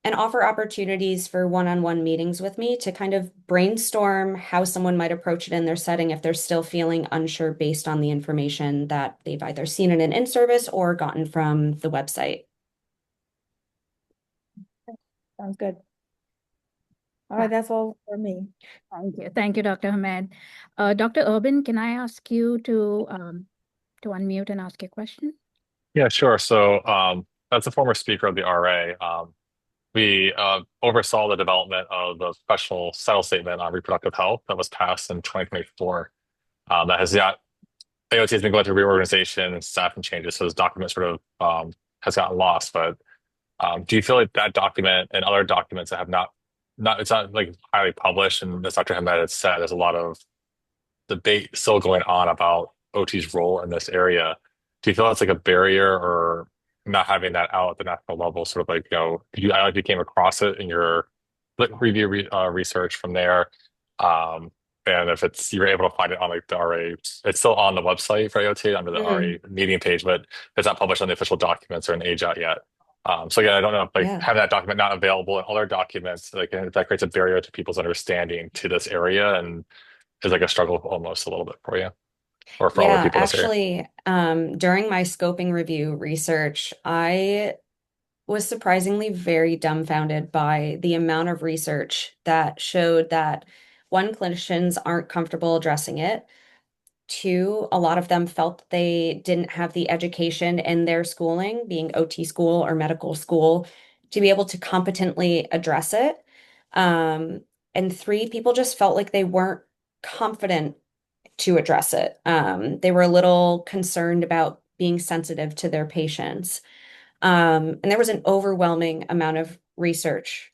And offer opportunities for one-on-one meetings with me to kind of brainstorm how someone might approach it in their setting if they're still feeling unsure based on the information that they've either seen in an in-service or gotten from the website. Sounds good. All right, that's all for me. Thank you. Thank you, Dr. Ahmed. Dr. Urban, can I ask you to unmute and ask your question? Yeah, sure. So as a former speaker of the RA, we oversaw the development of the professional settle statement on reproductive health that was passed in 2024. That has not, AOT has been going through reorganization and staffing changes, so this document sort of has gotten lost. But do you feel like that document and other documents that have not it's not like highly published, and as Dr. Hamed had said, there's a lot of debate still going on about OT's role in this area. Do you feel that's like a barrier, or not having that out at the national level, sort of like, I don't know if you came across it in your research from there. And if you're able to find it on like the RA, it's still on the website for AOT under the RA meeting page, but it's not published on the official documents or an age out yet. So again, I don't know if having that document not available in other documents, like if that creates a barrier to people's understanding to this area, and is like a struggle almost a little bit for you or for other people in this area. Actually, during my scoping review research, I was surprisingly very dumbfounded by the amount of research that showed that one, clinicians aren't comfortable addressing it. Two, a lot of them felt they didn't have the education in their schooling, being OT school or medical school, to be able to competently address it. And three, people just felt like they weren't confident to address it. They were a little concerned about being sensitive to their patients. And there was an overwhelming amount of research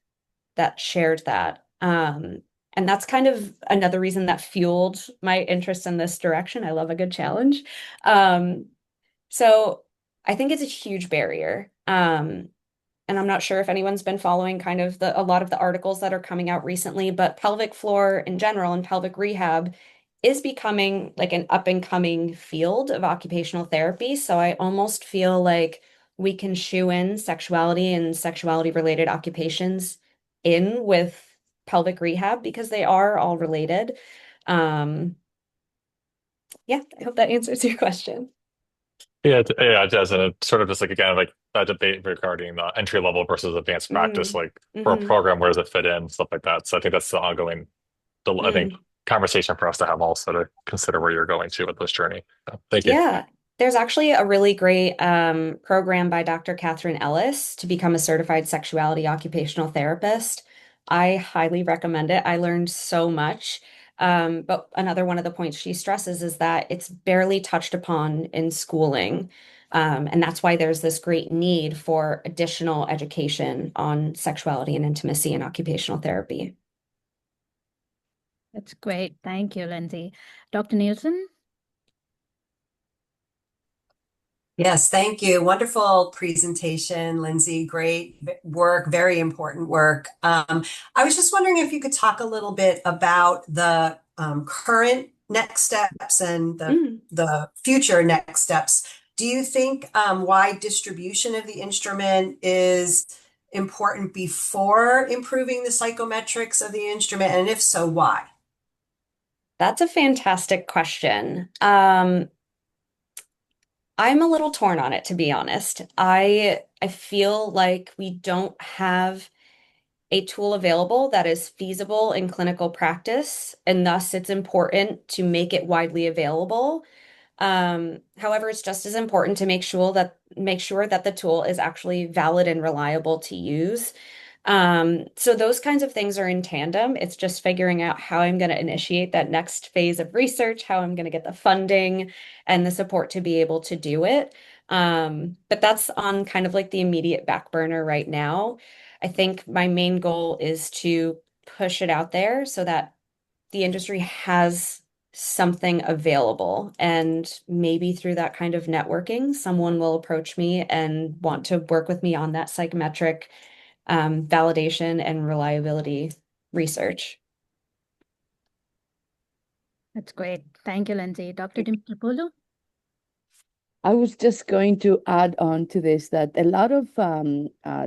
that shared that. And that's kind of another reason that fueled my interest in this direction. I love a good challenge. So I think it's a huge barrier. And I'm not sure if anyone's been following kind of a lot of the articles that are coming out recently, but pelvic floor in general and pelvic rehab is becoming like an up and coming field of occupational therapy. So I almost feel like we can shoe in sexuality and sexuality related occupations in with pelvic rehab because they are all related. Yeah, I hope that answers your question. Yeah, it does. And it's sort of just like, again, like that debate regarding entry level versus advanced practice, like for a program, where does it fit in, stuff like that. So I think that's the ongoing, I think, conversation for us to have also to consider where you're going to with this journey. So, thank you. Yeah, there's actually a really great program by Dr. Catherine Ellis to become a certified sexuality occupational therapist. I highly recommend it. I learned so much. But another one of the points she stresses is that it's barely touched upon in schooling. And that's why there's this great need for additional education on sexuality and intimacy in occupational therapy. That's great. Thank you, Lindsay. Dr. Nielsen? Yes, thank you. Wonderful presentation, Lindsay. Great work, very important work. I was just wondering if you could talk a little bit about the current next steps and the future next steps. Do you think wide distribution of the instrument is important before improving the psychometrics of the instrument? And if so, why? That's a fantastic question. I'm a little torn on it, to be honest. I feel like we don't have a tool available that is feasible in clinical practice, and thus it's important to make it widely available. However, it's just as important to make sure that the tool is actually valid and reliable to use. So those kinds of things are in tandem. It's just figuring out how I'm going to initiate that next phase of research, how I'm going to get the funding and the support to be able to do it. But that's on kind of like the immediate back burner right now. I think my main goal is to push it out there so that the industry has something available. And maybe through that kind of networking, someone will approach me and want to work with me on that psychometric validation and reliability research. That's great. Thank you, Lindsay. Dr. Dimitripoulou? I was just going to add on to this that a lot of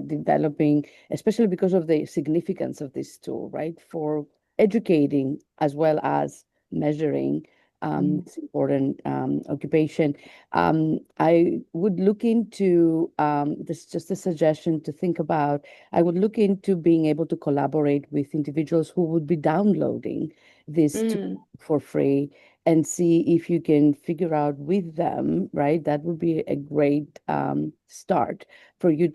developing, especially because of the significance of this tool, right, for educating as well as measuring this important occupation. I would look into this, just a suggestion to think about. I would look into being able to collaborate with individuals who would be downloading this tool for free and see if you can figure out with them, right? That would be a great start for you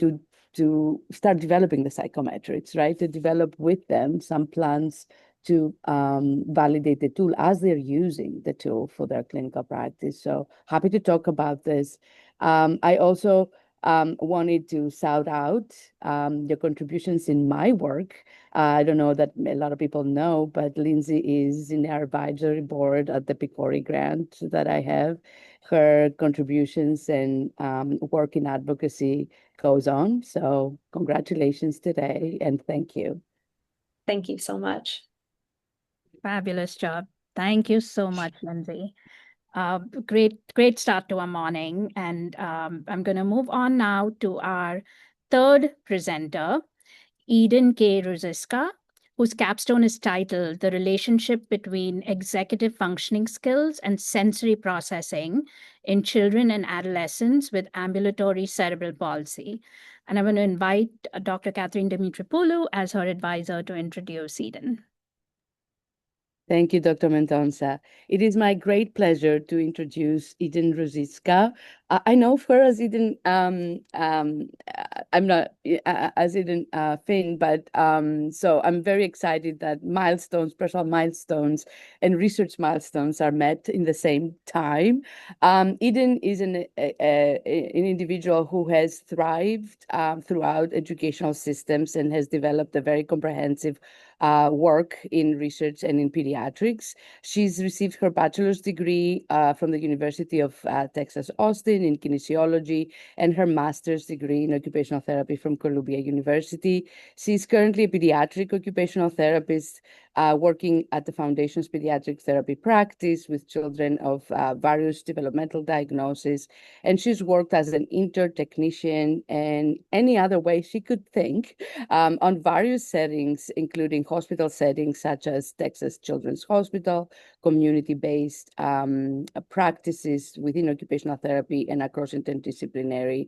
to start developing the psychometrics, right? To develop with them some plans to validate the tool as they're using the tool for their clinical practice. So happy to talk about this. I also wanted to shout out your contributions in my work. I don't know that a lot of people know, but Lindsay is in our advisory board at the PCORI grant that I have. Her contributions and work in advocacy goes on. So congratulations today and thank you. Thank you so much. Fabulous job. Thank you so much, Lindsay. Great start to our morning. And I'm going to move on now to our third presenter, Eden K. Ruziska, whose capstone is titled The Relationship Between Executive Functioning Skills and Sensory Processing in Children and Adolescents with Ambulatory Cerebral Palsy. And I'm going to invite Dr. Catherine Dimitripoulou as her advisor to introduce Eden. Thank you, Dr. Mendonça. It is my great pleasure to introduce Eden Ruziska. I know her as Eden, I'm not as Eden Finn, but so I'm very excited that personal milestones and research milestones are met in the same time. Eden is an individual who has thrived throughout educational systems and has developed a very comprehensive work in research and in pediatrics. She's received her bachelor's degree from the University of Texas, Austin in kinesiology and her master's degree in occupational therapy from Columbia University. She's currently a pediatric occupational therapist working at the Foundation's pediatric therapy practice with children of various developmental diagnoses. And she's worked as an technician and any other way she could think on various settings, including hospital settings such as Texas Children's Hospital, community-based practices within occupational therapy and across interdisciplinary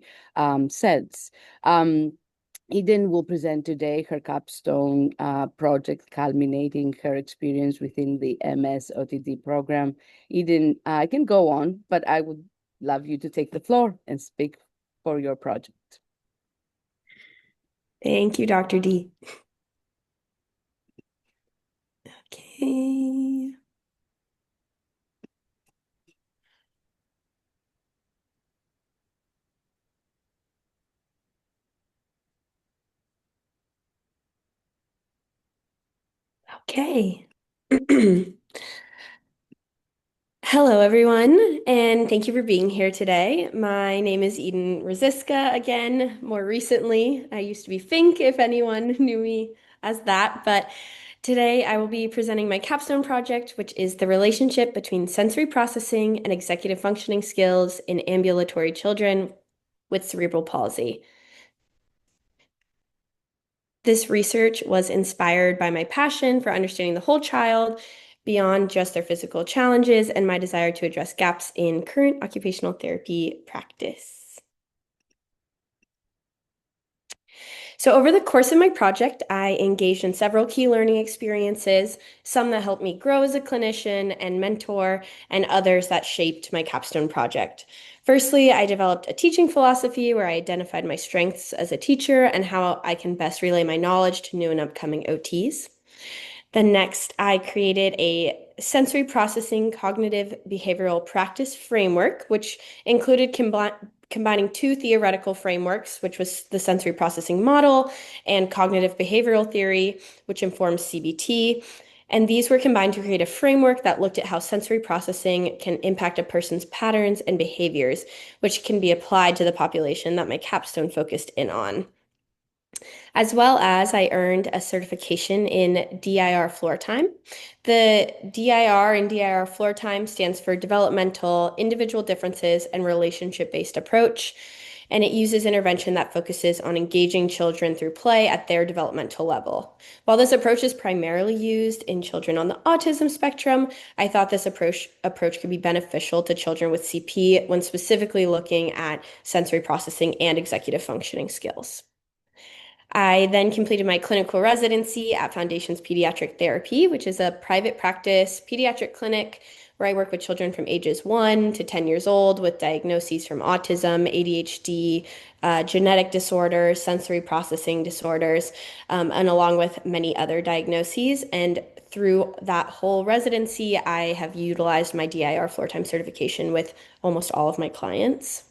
sets. Eden will present today her capstone project culminating her experience within the MS OTD program. Eden, I can go on, but I would love you to take the floor and speak for your project. Thank you, Dr. D. Okay. Okay. Hello, everyone, and thank you for being here today. My name is Eden Rosiska again. More recently, I used to be Fink, if anyone knew me as that, but today I will be presenting my capstone project, which is the relationship between sensory processing and executive functioning skills in ambulatory children with cerebral palsy. This research was inspired by my passion for understanding the whole child beyond just their physical challenges and my desire to address gaps in current occupational therapy practice. So over the course of my project, I engaged in several key learning experiences, some that helped me grow as a clinician and mentor, and others that shaped my capstone project. Firstly, I developed a teaching philosophy where I identified my strengths as a teacher and how I can best relay my knowledge to new and upcoming OTs. Then next, I created a sensory processing cognitive behavioral practice framework, which included combining two theoretical frameworks, which was the sensory processing model and cognitive behavioral theory, which informs CBT. And these were combined to create a framework that looked at how sensory processing can impact a person's patterns and behaviors, which can be applied to the population that my capstone focused in on. As well as I earned a certification in DIR floor time. The DIR in DIR floor time stands for Developmental Individual Differences and Relationship-Based Approach, and it uses intervention that focuses on engaging children through play at their developmental level. While this approach is primarily used in children on the autism spectrum, I thought this approach could be beneficial to children with CP when specifically looking at sensory processing and executive functioning skills. I then completed my clinical residency at Foundations Pediatric Therapy, which is a private practice pediatric clinic where I work with children from ages 1 to 10 years old with diagnoses from autism, ADHD, genetic disorders, sensory processing disorders, and along with many other diagnoses. And through that whole residency, I have utilized my DIR floor time certification with almost all of my clients.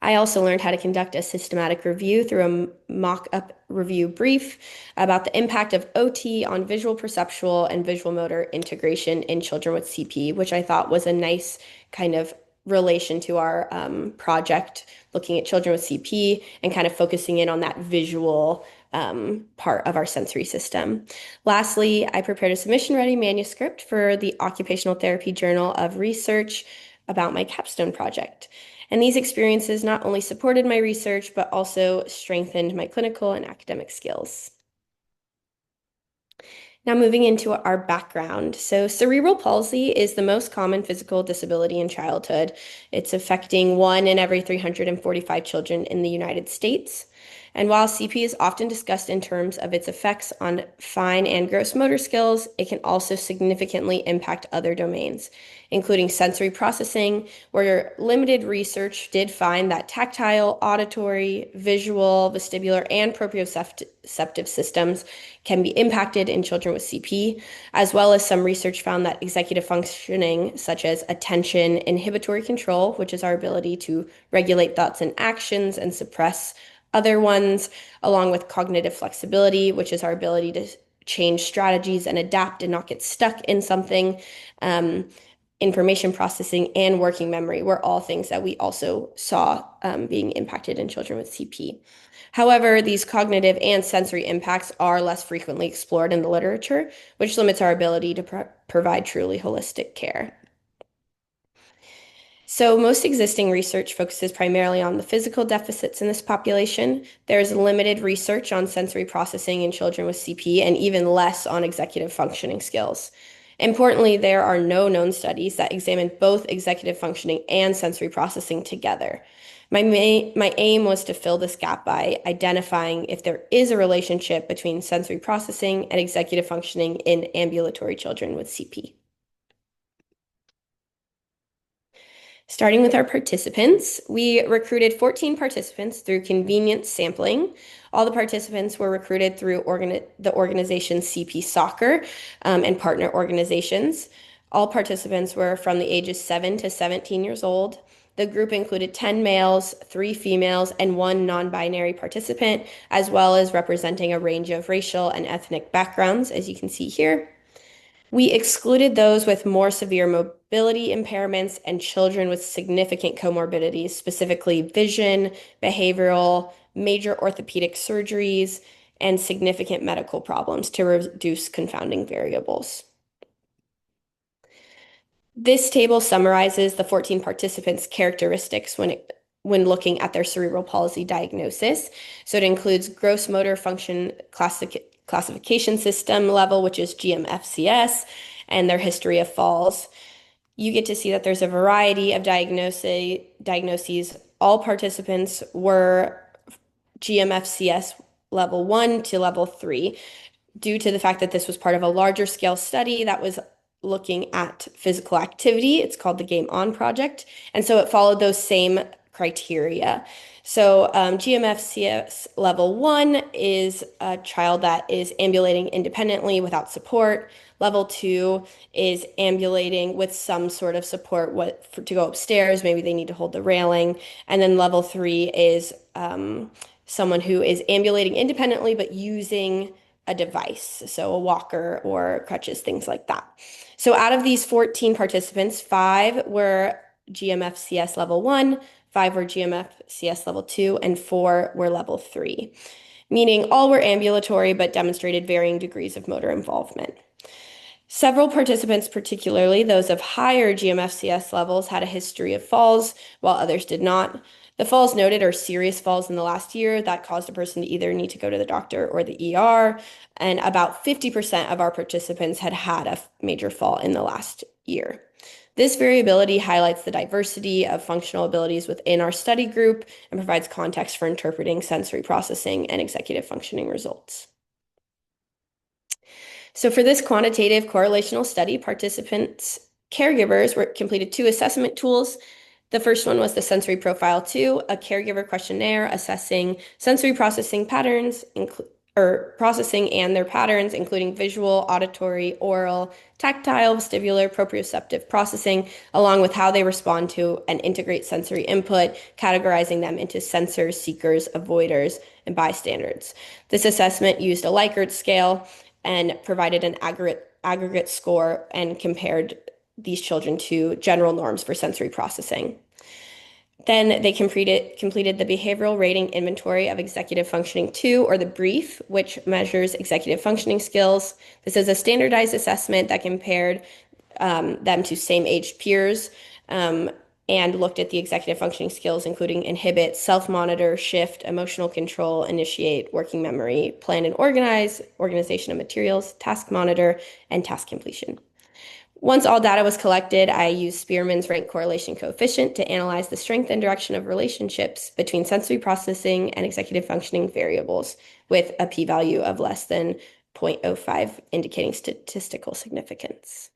I also learned how to conduct a systematic review through a mock-up review brief about the impact of OT on visual perceptual and visual motor integration in children with CP, which I thought was a nice kind of relation to our project, looking at children with CP and kind of focusing in on that visual part of our sensory system. Lastly, I prepared a submission-ready manuscript for the Occupational Therapy Journal of Research about my capstone project. And these experiences not only supported my research, but also strengthened my clinical and academic skills. Now moving into our background. So cerebral palsy is the most common physical disability in childhood. It's affecting 1 in every 345 children in the United States. And while CP is often discussed in terms of its effects on fine and gross motor skills, it can also significantly impact other domains, including sensory processing, where limited research did find that tactile, auditory, visual, vestibular, and proprioceptive systems can be impacted in children with CP, as well as some research found that executive functioning, such as attention, inhibitory control, which is our ability to regulate thoughts and actions and suppress other ones, along with cognitive flexibility, which is our ability to change strategies and adapt and not get stuck in something, information processing, and working memory were all things that we also saw being impacted in children with CP. However, these cognitive and sensory impacts are less frequently explored in the literature, which limits our ability to provide truly holistic care. So most existing research focuses primarily on the physical deficits in this population. There's limited research on sensory processing in children with CP and even less on executive functioning skills. Importantly, there are no known studies that examine both executive functioning and sensory processing together. My aim was to fill this gap by identifying if there is a relationship between sensory processing and executive functioning in ambulatory children with CP. Starting with our participants, we recruited 14 participants through convenient sampling. All the participants were recruited through the organization CP Soccer and partner organizations. All participants were from the ages 7 to 17 years old. The group included 10 males, 3 females, and 1 non-binary participant, as well as representing a range of racial and ethnic backgrounds, as you can see here. We excluded those with more severe mobility impairments and children with significant comorbidities, specifically vision, behavioral, major orthopedic surgeries, and significant medical problems to reduce confounding variables. This table summarizes the 14 participants' characteristics when looking at their cerebral palsy diagnosis. So it includes gross motor function classification system level, which is GMFCS, and their history of falls. You get to see that there's a variety of diagnoses. All participants were GMFCS level 1 to level 3 due to the fact that this was part of a larger scale study that was looking at physical activity. It's called the Game On Project. And so it followed those same criteria. So GMFCS level 1 is a child that is ambulating independently without support. Level 2 is ambulating with some sort of support to go upstairs. Maybe they need to hold the railing. And then level 3 is someone who is ambulating independently but using a device, so a walker or crutches, things like that. So out of these 14 participants, 5 were GMFCS level 1, 5 were GMFCS level 2, and 4 were level 3, meaning all were ambulatory but demonstrated varying degrees of motor involvement. Several participants, particularly those of higher GMFCS levels, had a history of falls, while others did not. The falls noted are serious falls in the last year that caused a person to either need to go to the doctor or the ER, and about 50% of our participants had had a major fall in the last year. This variability highlights the diversity of functional abilities within our study group and provides context for interpreting sensory processing and executive functioning results. So for this quantitative correlational study, participants' caregivers completed 2 assessment tools. The first one was the Sensory Profile 2, a caregiver questionnaire assessing sensory processing patterns, processing and their patterns, including visual, auditory, oral, tactile, vestibular, proprioceptive processing, along with how they respond to and integrate sensory input, categorizing them into sensors, seekers, avoiders, and bystanders. This assessment used a Likert scale and provided an aggregate score and compared these children to general norms for sensory processing. Then they completed the Behavioral Rating Inventory of Executive Functioning 2, or the BRIEF, which measures executive functioning skills. This is a standardized assessment that compared them to same-aged peers and looked at the executive functioning skills, including inhibit, self-monitor, shift, emotional control, initiate, working memory, plan and organize, organization of materials, task monitor, and task completion. Once all data was collected, I used Spearman's rank correlation coefficient to analyze the strength and direction of relationships between sensory processing and executive functioning variables with a p-value of less than 0.05, indicating statistical significance.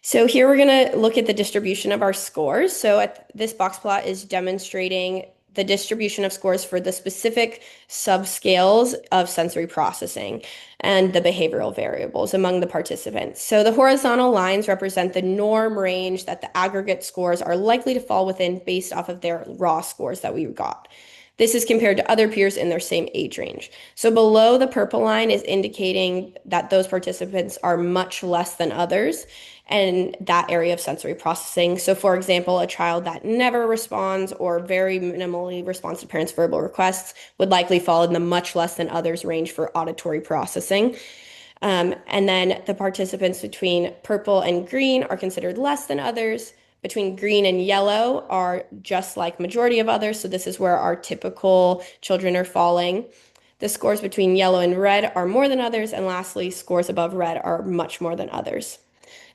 So here we're going to look at the distribution of our scores. So this box plot is demonstrating the distribution of scores for the specific subscales of sensory processing and the behavioral variables among the participants. So the horizontal lines represent the norm range that the aggregate scores are likely to fall within based off of their raw scores that we got. This is compared to other peers in their same age range. So below the purple line is indicating that those participants are much less than others and that area of sensory processing. So for example, a child that never responds or very minimally responds to parents' verbal requests would likely fall in the much less than others range for auditory processing. And then the participants between purple and green are considered less than others. Between green and yellow are just like majority of others. So this is where our typical children are falling. The scores between yellow and red are more than others. And lastly, scores above red are much more than others.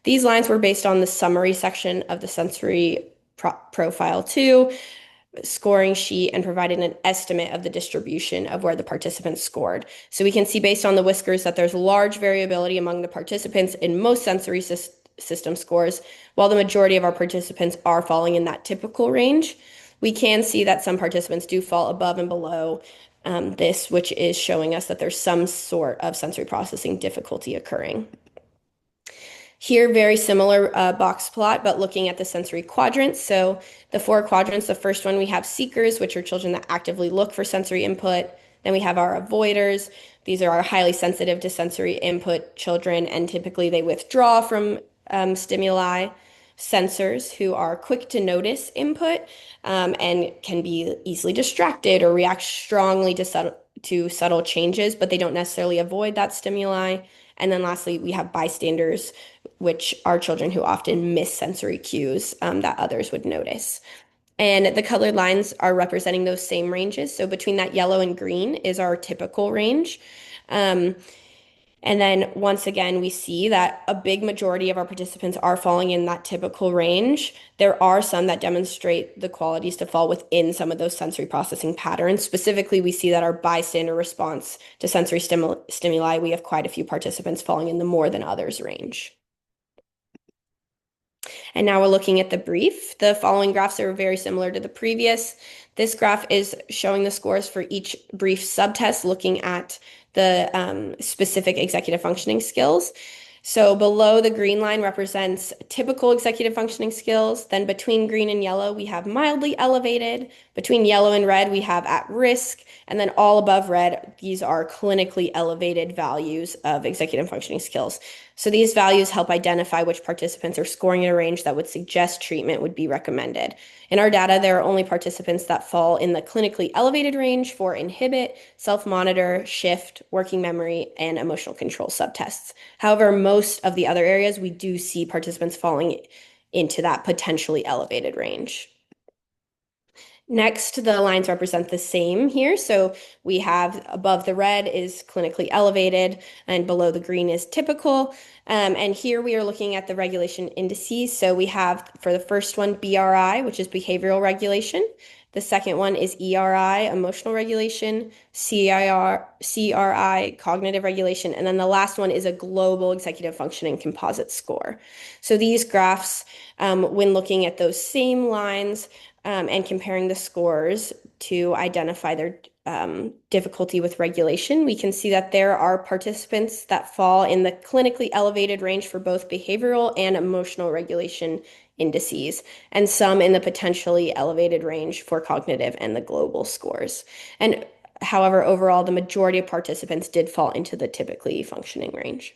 These lines were based on the summary section of the Sensory Profile 2 scoring sheet and provided an estimate of the distribution of where the participants scored. So we can see based on the whiskers that there's large variability among the participants in most sensory system scores, while the majority of our participants are falling in that typical range. We can see that some participants do fall above and below this, which is showing us that there's some sort of sensory processing difficulty occurring. Here, very similar box plot, but looking at the sensory quadrants. So the 4 quadrants, the first one we have seekers, which are children that actively look for sensory input. Then we have our avoiders. These are our highly sensitive to sensory input children, and typically they withdraw from stimuli. Sensors who are quick to notice input and can be easily distracted or react strongly to subtle changes, but they don't necessarily avoid that stimuli. And then lastly, we have bystanders, which are children who often miss sensory cues that others would notice. And the colored lines are representing those same ranges. So between that yellow and green is our typical range. And then once again, we see that a big majority of our participants are falling in that typical range. There are some that demonstrate the qualities to fall within some of those sensory processing patterns. Specifically, we see that our bystander response to sensory stimuli, we have quite a few participants falling in the more than others range. And now we're looking at the brief. The following graphs are very similar to the previous. This graph is showing the scores for each brief subtest, looking at the specific executive functioning skills. So below the green line represents typical executive functioning skills. Then between green and yellow, we have mildly elevated. Between yellow and red, we have at risk. And then all above red, these are clinically elevated values of executive functioning skills. So these values help identify which participants are scoring in a range that would suggest treatment would be recommended. In our data, there are only participants that fall in the clinically elevated range for inhibit, self-monitor, shift, working memory, and emotional control subtests. However, most of the other areas, we do see participants falling into that potentially elevated range. Next, the lines represent the same here. So we have above the red is clinically elevated and below the green is typical. And here we are looking at the regulation indices. So we have for the first one, BRI, which is behavioral regulation. The second one is ERI, emotional regulation, CRI, cognitive regulation, and then the last one is a global executive functioning composite score. So these graphs, when looking at those same lines, and comparing the scores to identify their difficulty with regulation, we can see that there are participants that fall in the clinically elevated range for both behavioral and emotional regulation indices, and some in the potentially elevated range for cognitive and the global scores. And however, overall, the majority of participants did fall into the typically functioning range.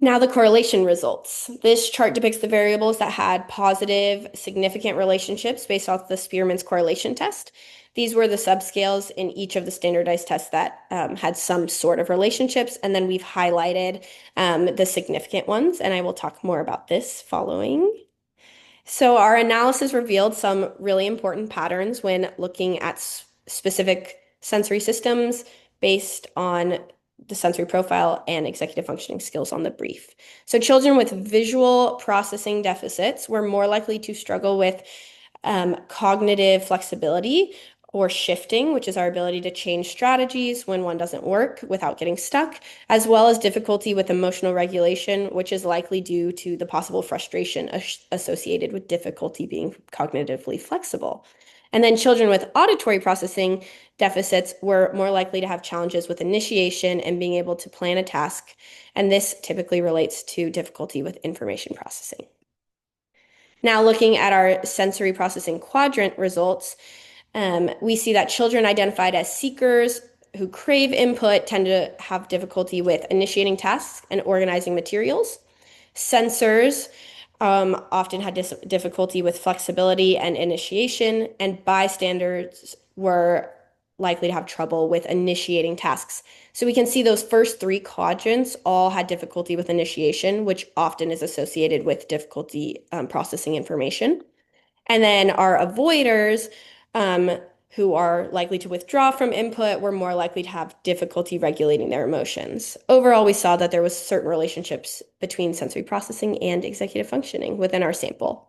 Now the correlation results. This chart depicts the variables that had positive, significant relationships based off the Spearman's correlation test. These were the subscales in each of the standardized tests that had some sort of relationships, and then we've highlighted the significant ones, and I will talk more about this following. So our analysis revealed some really important patterns when looking at specific sensory systems based on the sensory profile and executive functioning skills on the brief. So children with visual processing deficits were more likely to struggle with cognitive flexibility or shifting, which is our ability to change strategies when one doesn't work without getting stuck, as well as difficulty with emotional regulation, which is likely due to the possible frustration associated with difficulty being cognitively flexible. And then children with auditory processing deficits were more likely to have challenges with initiation and being able to plan a task. And this typically relates to difficulty with information processing. Now, looking at our sensory processing quadrant results, we see that children identified as seekers who crave input tend to have difficulty with initiating tasks and organizing materials. Sensors often had difficulty with flexibility and initiation, and bystanders were likely to have trouble with initiating tasks. So we can see those first 3 quadrants all had difficulty with initiation, which often is associated with difficulty processing information. And then our avoiders, who are likely to withdraw from input, were more likely to have difficulty regulating their emotions. Overall, we saw that there was certain relationships between sensory processing and executive functioning within our sample.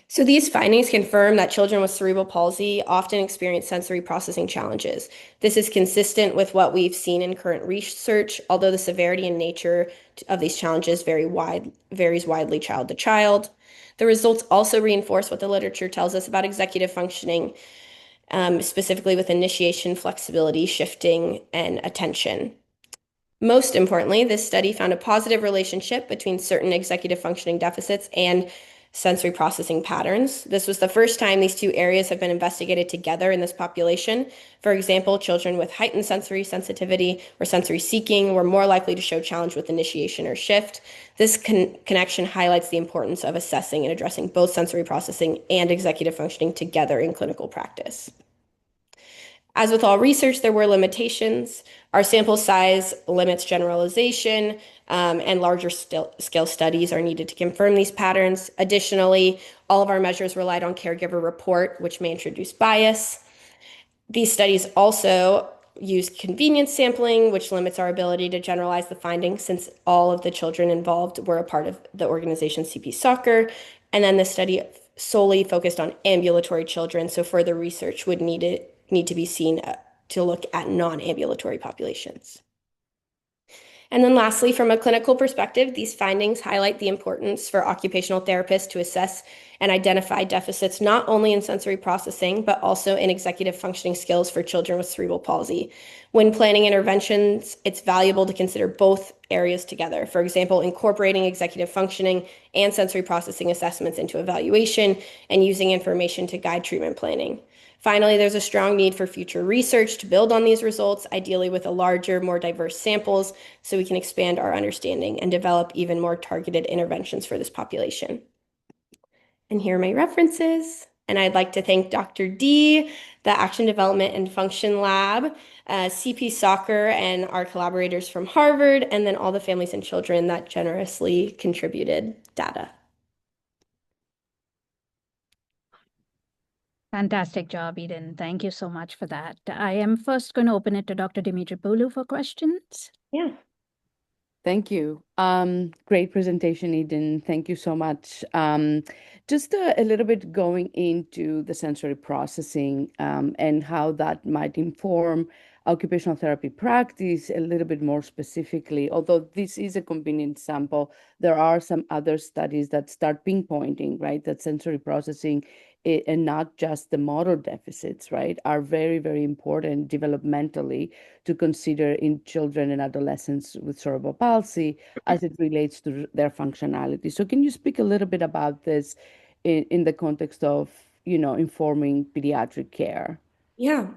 So these findings confirm that children with cerebral palsy often experience sensory processing challenges. This is consistent with what we've seen in current research, although the severity and nature of these challenges varies widely child to child. The results also reinforce what the literature tells us about executive functioning, specifically with initiation, flexibility, shifting, and attention. Most importantly, this study found a positive relationship between certain executive functioning deficits and sensory processing patterns. This was the first time these two areas have been investigated together in this population. For example, children with heightened sensory sensitivity or sensory seeking were more likely to show challenge with initiation or shift. This connection highlights the importance of assessing and addressing both sensory processing and executive functioning together in clinical practice. As with all research, there were limitations. Our sample size limits generalization, and larger scale studies are needed to confirm these patterns. Additionally, all of our measures relied on caregiver report, which may introduce bias. These studies also use convenience sampling, which limits our ability to generalize the findings since all of the children involved were a part of the organization CP Soccer. And then the study solely focused on ambulatory children, so further research would need to be seen to look at non-ambulatory populations. And then lastly, from a clinical perspective, these findings highlight the importance for occupational therapists to assess and identify deficits not only in sensory processing, but also in executive functioning skills for children with cerebral palsy. When planning interventions, it's valuable to consider both areas together. For example, incorporating executive functioning and sensory processing assessments into evaluation and using information to guide treatment planning. Finally, there's a strong need for future research to build on these results, ideally with a larger, more diverse samples, so we can expand our understanding and develop even more targeted interventions for this population. And here are my references. And I'd like to thank Dr. D, the Action Development and Function Lab, CP Soccer, and our collaborators from Harvard, and then all the families and children that generously contributed data. Fantastic job, Eden. Thank you so much for that. I am first going to open it to Dr. Dimitri Bulu for questions. Yeah. Thank you. Great presentation, Eden. Thank you so much. Just a little bit going into the sensory processing and how that might inform occupational therapy practice a little bit more specifically. Although this is a convenient sample, there are some other studies that start pinpointing, right, that sensory processing and not just the motor deficits, right, are very, very important developmentally to consider in children and adolescents with cerebral palsy as it relates to their functionality. So can you speak a little bit about this in the context of, informing pediatric care? Yeah.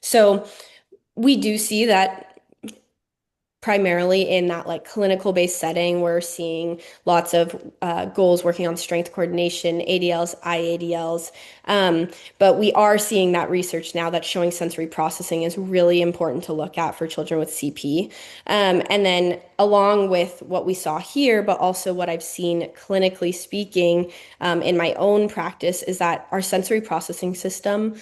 So we do see that primarily in that like clinical based setting, we're seeing lots of goals working on strength coordination, ADLs, IADLs. But we are seeing that research now that's showing sensory processing is really important to look at for children with CP. And then along with what we saw here, but also what I've seen clinically speaking in my own practice is that our sensory processing system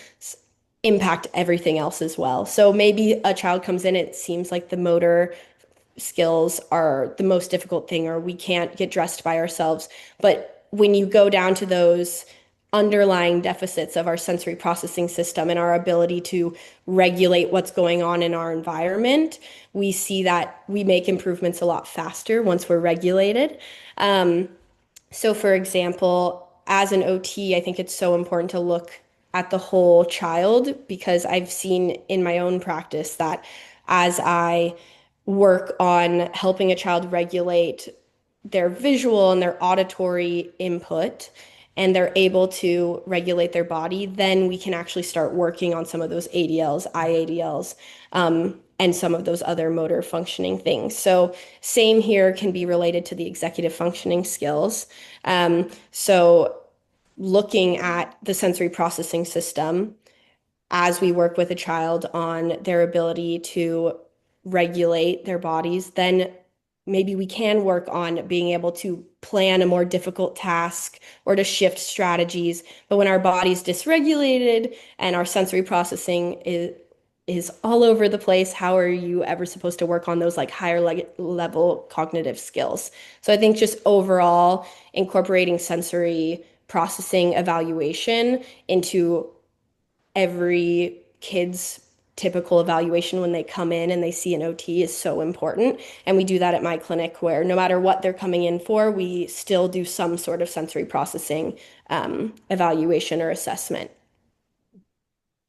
impact everything else as well. So maybe a child comes in, it seems like the motor skills are the most difficult thing, or we can't get dressed by ourselves. But when you go down to those underlying deficits of our sensory processing system and our ability to regulate what's going on in our environment, we see that we make improvements a lot faster once we're regulated. So for example, as an OT, I think it's so important to look at the whole child, because I've seen in my own practice that as I work on helping a child regulate their visual and their auditory input, and they're able to regulate their body, then we can actually start working on some of those ADLs, IADLs, and some of those other motor functioning things. So same here can be related to the executive functioning skills. So looking at the sensory processing system as we work with a child on their ability to regulate their bodies, then maybe we can work on being able to plan a more difficult task or to shift strategies. But when our body's dysregulated and our sensory processing is all over the place, how are you ever supposed to work on those like higher level cognitive skills? So I think just overall incorporating sensory processing evaluation into every kid's typical evaluation when they come in and they see an OT is so important. And we do that at my clinic, where no matter what they're coming in for, we still do some sort of sensory processing evaluation or assessment.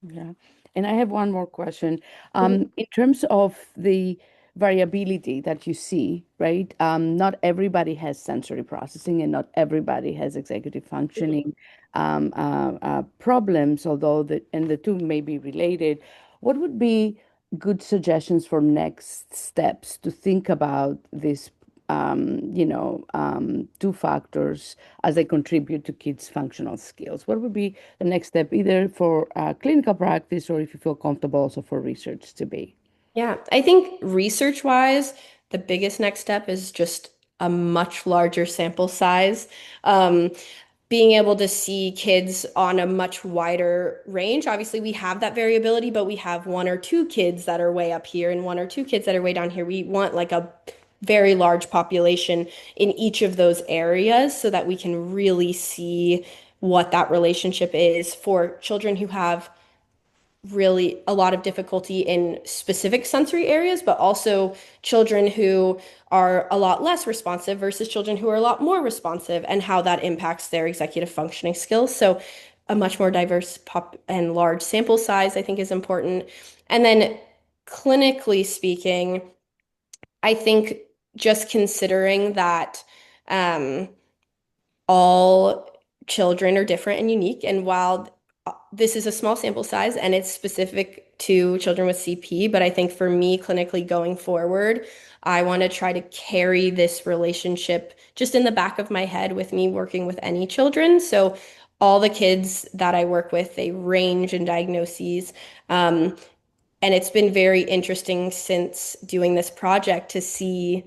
Yeah. And I have one more question. In terms of the variability that you see, right? Not everybody has sensory processing and not everybody has executive functioning problems, although the two may be related. What would be good suggestions for next steps to think about this, two factors as they contribute to kids' functional skills? What would be the next step, either for clinical practice or if you feel comfortable also for research to be? Yeah, I think research-wise, the biggest next step is just a much larger sample size. Um, Being able to see kids on a much wider range. Obviously, we have that variability, but we have one or two kids that are way up here and one or two kids that are way down here. We want like a very large population in each of those areas so that we can really see what that relationship is for children who have really a lot of difficulty in specific sensory areas, but also children who are a lot less responsive versus children who are a lot more responsive, and how that impacts their executive functioning skills. So, a much more diverse pop and large sample size, I think, is important. And then, clinically speaking, I think just considering that all children are different and unique. And while this is a small sample size and it's specific to children with CP, but I think for me, clinically going forward, I want to try to carry this relationship just in the back of my head with me working with any children. So all the kids that I work with, they range in diagnoses. And it's been very interesting since doing this project to see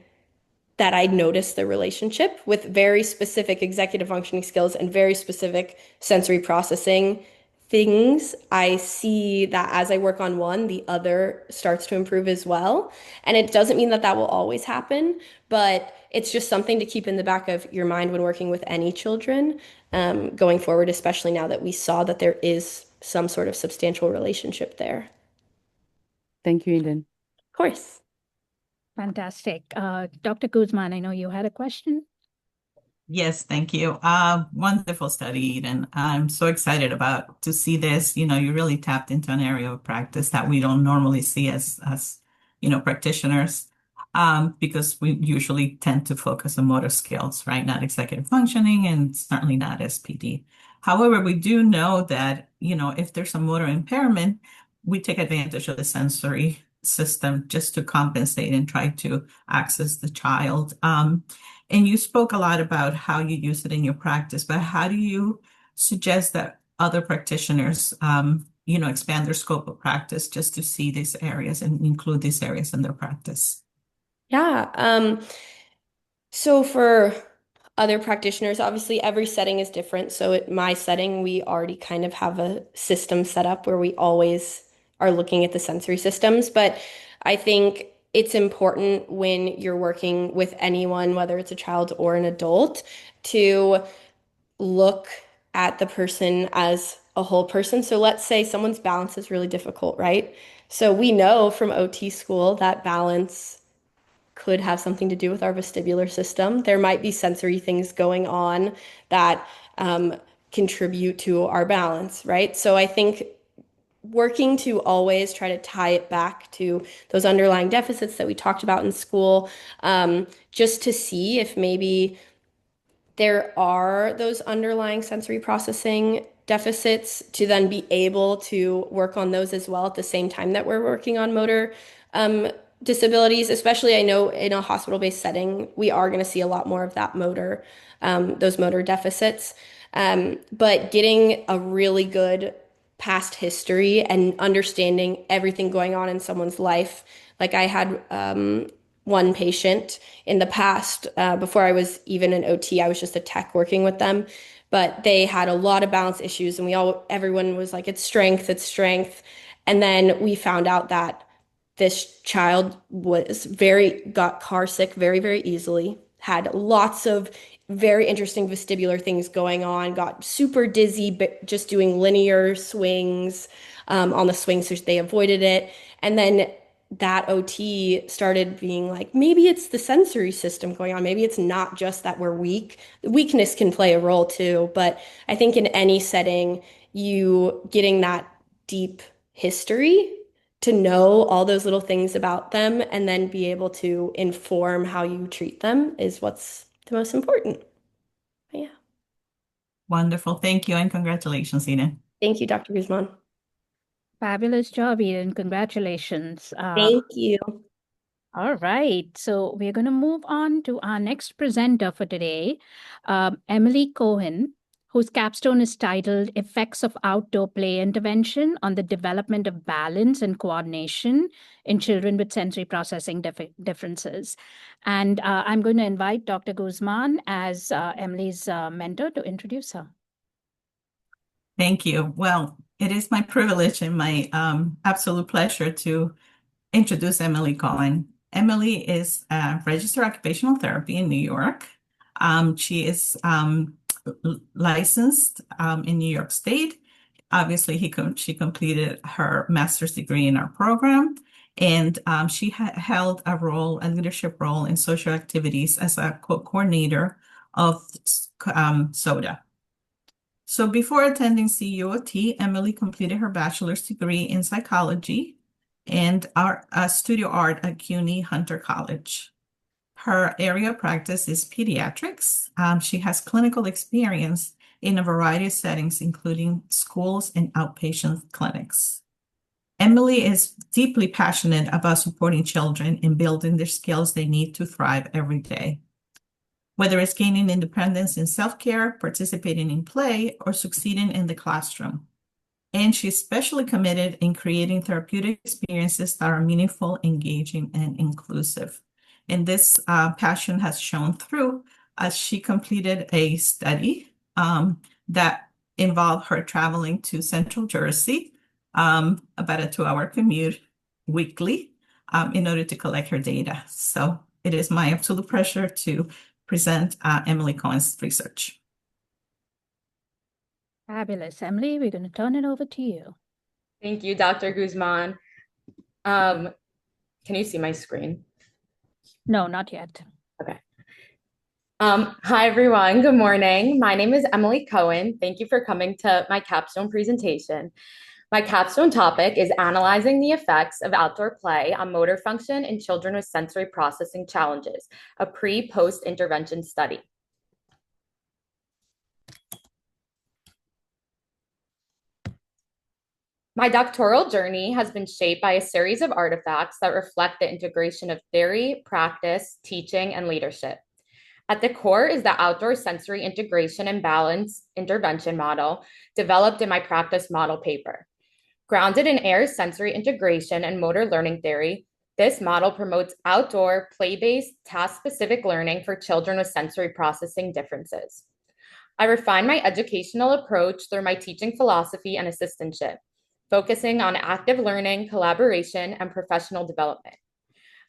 that I noticed the relationship with very specific executive functioning skills and very specific sensory processing things. I see that as I work on one, the other starts to improve as well. And it doesn't mean that that will always happen, but it's just something to keep in the back of your mind when working with any children going forward, especially now that we saw that there is some sort of substantial relationship there. Thank you, Eden. Of course. Fantastic. Dr. Guzman, I know you had a question. Yes, thank you. Wonderful study, Eden. I'm so excited about to see this. You really tapped into an area of practice that we don't normally see as practitioners, because we usually tend to focus on motor skills, right? Not executive functioning and certainly not SPD. However, we do know that if there's a motor impairment, we take advantage of the sensory system just to compensate and try to access the child. And you spoke a lot about how you use it in your practice, but how do you suggest that other practitioners, expand their scope of practice just to see these areas and include these areas in their practice? Yeah. So for other practitioners, obviously every setting is different. So at my setting, we already kind of have a system set up where we always are looking at the sensory systems. But I think it's important when you're working with anyone, whether it's a child or an adult, to look at the person as a whole person. So let's say someone's balance is really difficult, right? So we know from OT school that balance could have something to do with our vestibular system. There might be sensory things going on that contribute to our balance, right? So I think working to always try to tie it back to those underlying deficits that we talked about in school, just to see if maybe there are those underlying sensory processing deficits, to then be able to work on those as well at the same time that we're working on motor disabilities. Especially, I know in a hospital-based setting, we are going to see a lot more of that those motor deficits. But getting a really good past history and understanding everything going on in someone's life. Like I had one patient in the past, before I was even an OT, I was just a tech working with them, but they had a lot of balance issues, and everyone was like, it's strength, it's strength. And then we found out that this child got car sick very, very easily, had lots of very interesting vestibular things going on, got super dizzy, but just doing linear swings on the swings, so they avoided it. And then that OT started being like, maybe it's the sensory system going on. Maybe it's not just that we're weak. Weakness can play a role too. But I think in any setting, you getting that deep history to know all those little things about them and then be able to inform how you treat them is what's the most important. But yeah. Wonderful. Thank you and congratulations, Eden. Thank you, Dr. Guzman. Fabulous job, Eden. Congratulations. Thank you. All right, so we're going to move on to our next presenter for today, Emily Cohen, whose capstone is titled Effects of Outdoor Play Intervention on the Development of Balance and Coordination in Children with Sensory Processing Differences. And I'm going to invite Dr. Guzman as Emily's mentor to introduce her. Thank you. Well, it is my privilege and my absolute pleasure to introduce Emily Cohen. Emily is a registered occupational therapy in New York. She is licensed in New York State. Obviously, she completed her master's degree in our program, and she held a leadership role in social activities as a coordinator of SODA. So before attending CUOT, Emily completed her bachelor's degree in psychology and studio art at CUNY Hunter College. Her area of practice is pediatrics. She has clinical experience in a variety of settings, including schools and outpatient clinics. Emily is deeply passionate about supporting children in building their skills they need to thrive every day, whether it's gaining independence in self-care, participating in play, or succeeding in the classroom. And she's especially committed in creating therapeutic experiences that are meaningful, engaging, and inclusive. And this passion has shown through as she completed a study that involved her traveling to Central Jersey, about a 2-hour commute weekly, in order to collect her data. So it is my absolute pleasure to present Emily Cohen's research. Fabulous. Emily, we're going to turn it over to you. Thank you, Dr. Guzman. Can you see my screen? No, not yet. Okay. Hi, everyone. Good morning. My name is Emily Cohen. Thank you for coming to my capstone presentation. My capstone topic is analyzing the effects of outdoor play on motor function in children with sensory processing challenges, a pre-post intervention study. My doctoral journey has been shaped by a series of artifacts that reflect the integration of theory, practice, teaching, and leadership. At the core is the outdoor sensory integration and balance intervention model developed in my practice model paper. Grounded in Ayer's sensory integration and motor learning theory, this model promotes outdoor, play-based, task-specific learning for children with sensory processing differences. I refine my educational approach through my teaching philosophy and assistantship, focusing on active learning, collaboration, and professional development.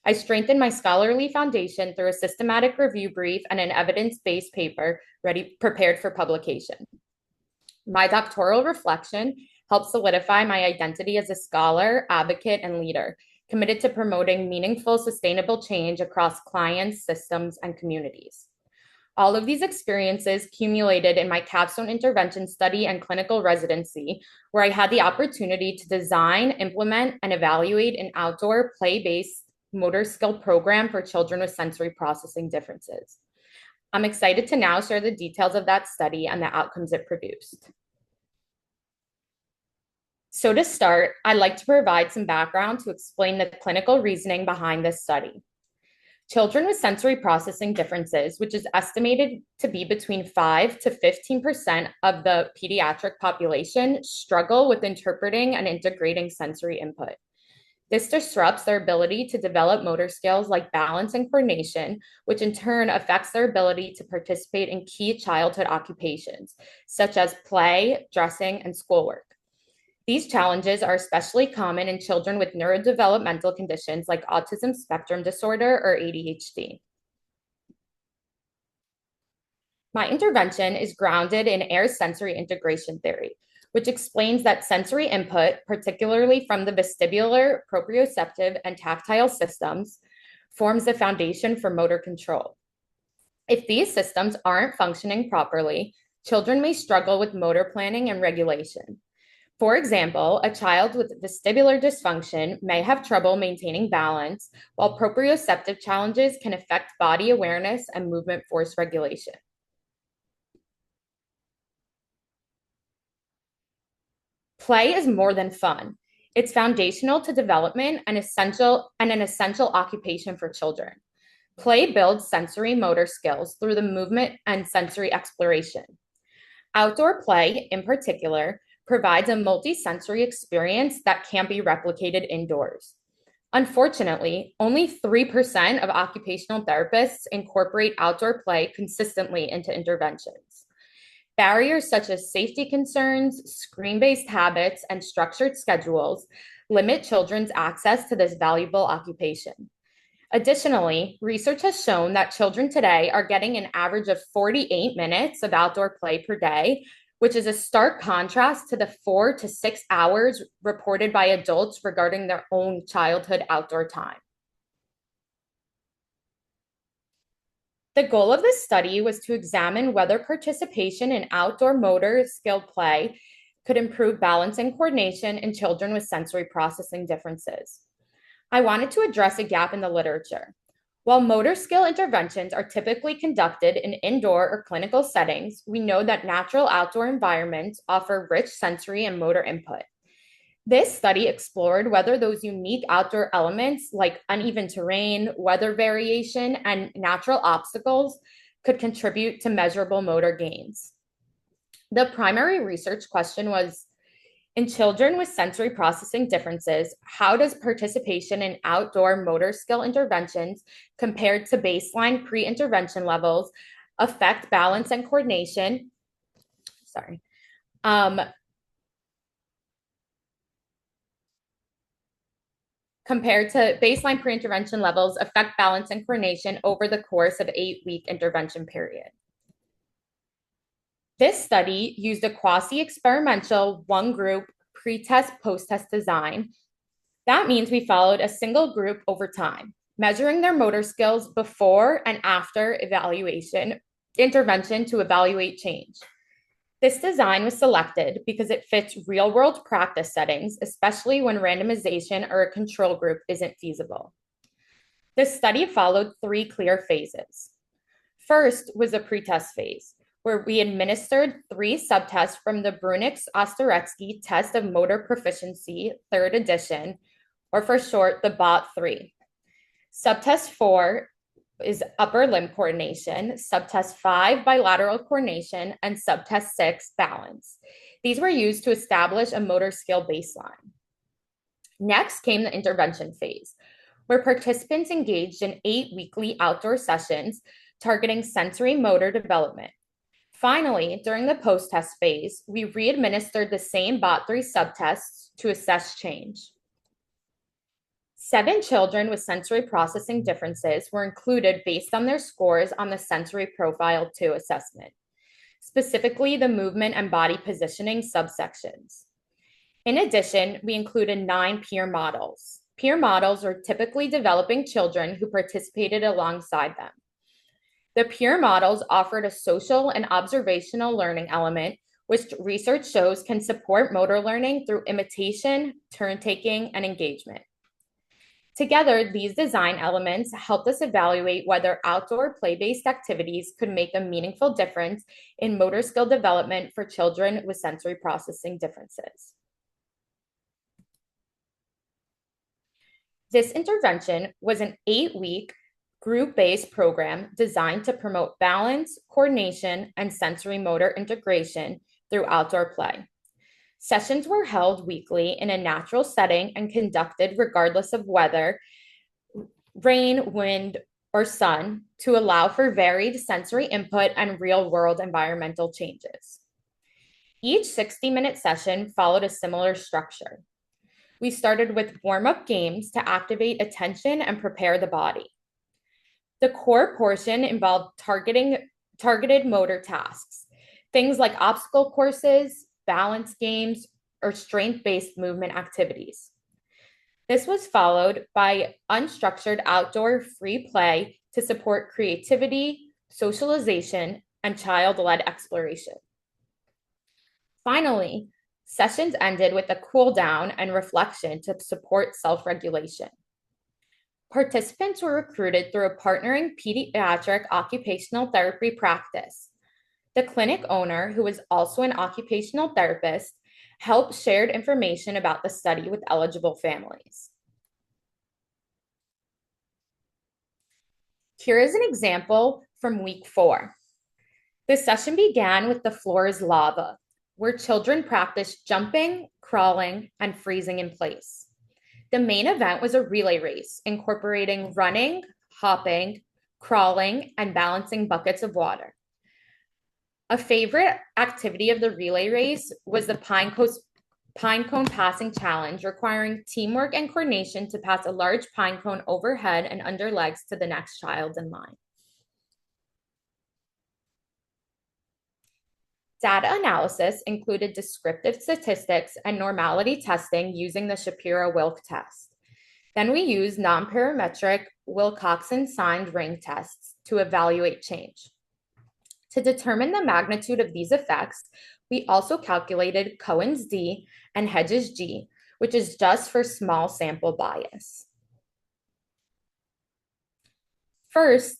I strengthen my scholarly foundation through a systematic review brief and an evidence-based paper prepared for publication. My doctoral reflection helps solidify my identity as a scholar, advocate, and leader, committed to promoting meaningful, sustainable change across clients, systems, and communities. All of these experiences accumulated in my capstone intervention study and clinical residency, where I had the opportunity to design, implement, and evaluate an outdoor play-based motor skill program for children with sensory processing differences. I'm excited to now share the details of that study and the outcomes it produced. So to start, I'd like to provide some background to explain the clinical reasoning behind this study. Children with sensory processing differences, which is estimated to be between 5 to 15% of the pediatric population, struggle with interpreting and integrating sensory input. This disrupts their ability to develop motor skills like balance and coordination, which in turn affects their ability to participate in key childhood occupations, such as play, dressing, and schoolwork. These challenges are especially common in children with neurodevelopmental conditions like autism spectrum disorder or ADHD. My intervention is grounded in Ayer's sensory integration theory, which explains that sensory input, particularly from the vestibular, proprioceptive, and tactile systems, forms the foundation for motor control. If these systems aren't functioning properly, children may struggle with motor planning and regulation. For example, a child with vestibular dysfunction may have trouble maintaining balance, while proprioceptive challenges can affect body awareness and movement force regulation. Play is more than fun. It's foundational to development and an essential occupation for children. Play builds sensory motor skills through the movement and sensory exploration. Outdoor play, in particular, provides a multi-sensory experience that can't be replicated indoors. Unfortunately, only 3% of occupational therapists incorporate outdoor play consistently into interventions. Barriers such as safety concerns, screen-based habits, and structured schedules limit children's access to this valuable occupation. Additionally, research has shown that children today are getting an average of 48 minutes of outdoor play per day, which is a stark contrast to the 4 to 6 hours reported by adults regarding their own childhood outdoor time. The goal of this study was to examine whether participation in outdoor motor skill play could improve balance and coordination in children with sensory processing differences. I wanted to address a gap in the literature. While motor skill interventions are typically conducted in indoor or clinical settings, we know that natural outdoor environments offer rich sensory and motor input. This study explored whether those unique outdoor elements like uneven terrain, weather variation, and natural obstacles could contribute to measurable motor gains. The primary research question was, in children with sensory processing differences, how does participation in outdoor motor skill interventions compared to baseline pre-intervention levels affect balance and coordination? Compared to baseline pre-intervention levels affect balance and coordination over the course of 8-week intervention period. This study used a quasi-experimental one-group pre-test, post-test design. That means we followed a single group over time, measuring their motor skills before and after intervention to evaluate change. This design was selected because it fits real-world practice settings, especially when randomization or a control group isn't feasible. The study followed 3 clear phases. First was the pre-test phase, where we administered 3 subtests from the Brunick-Osteretsky Test of Motor Proficiency, 3rd edition, or for short, the BOT3. Subtest 4 is upper limb coordination, subtest 5, bilateral coordination, and subtest 6, balance. These were used to establish a motor skill baseline. Next came the intervention phase, where participants engaged in 8 weekly outdoor sessions targeting sensory motor development. Finally, during the post-test phase, we re-administered the same BOT3 subtests to assess change. 7 children with sensory processing differences were included based on their scores on the Sensory Profile 2 assessment, specifically the movement and body positioning subsections. In addition, we included 9 peer models. Peer models are typically developing children who participated alongside them. The peer models offered a social and observational learning element, which research shows can support motor learning through imitation, turn-taking, and engagement. Together, these design elements helped us evaluate whether outdoor play-based activities could make a meaningful difference in motor skill development for children with sensory processing differences. This intervention was an 8-week group-based program designed to promote balance, coordination, and sensory motor integration through outdoor play. Sessions were held weekly in a natural setting and conducted regardless of weather, rain, wind, or sun, to allow for varied sensory input and real-world environmental changes. Each 60-minute session followed a similar structure. We started with warm-up games to activate attention and prepare the body. The core portion involved targeted motor tasks, things like obstacle courses, balance games, or strength-based movement activities. This was followed by unstructured outdoor free play to support creativity, socialization, and child-led exploration. Finally, Sessions ended with a cool down and reflection to support self-regulation. Participants were recruited through a partnering pediatric occupational therapy practice. The clinic owner, who was also an occupational therapist, helped shared information about the study with eligible families. Here is an example from week 4. The session began with the floor is lava, where children practiced jumping, crawling, and freezing in place. The main event was a relay race incorporating running, hopping, crawling, and balancing buckets of water. A favorite activity of the relay race was the pine cone passing challenge, requiring teamwork and coordination to pass a large pine cone overhead and under legs to the next child in line. Data analysis included descriptive statistics and normality testing using the Shapiro-Wilk test. Then we used nonparametric Wilcoxon signed ring tests to evaluate change. To determine the magnitude of these effects, we also calculated Cohen's d and Hedges g, which is just for small sample bias. First,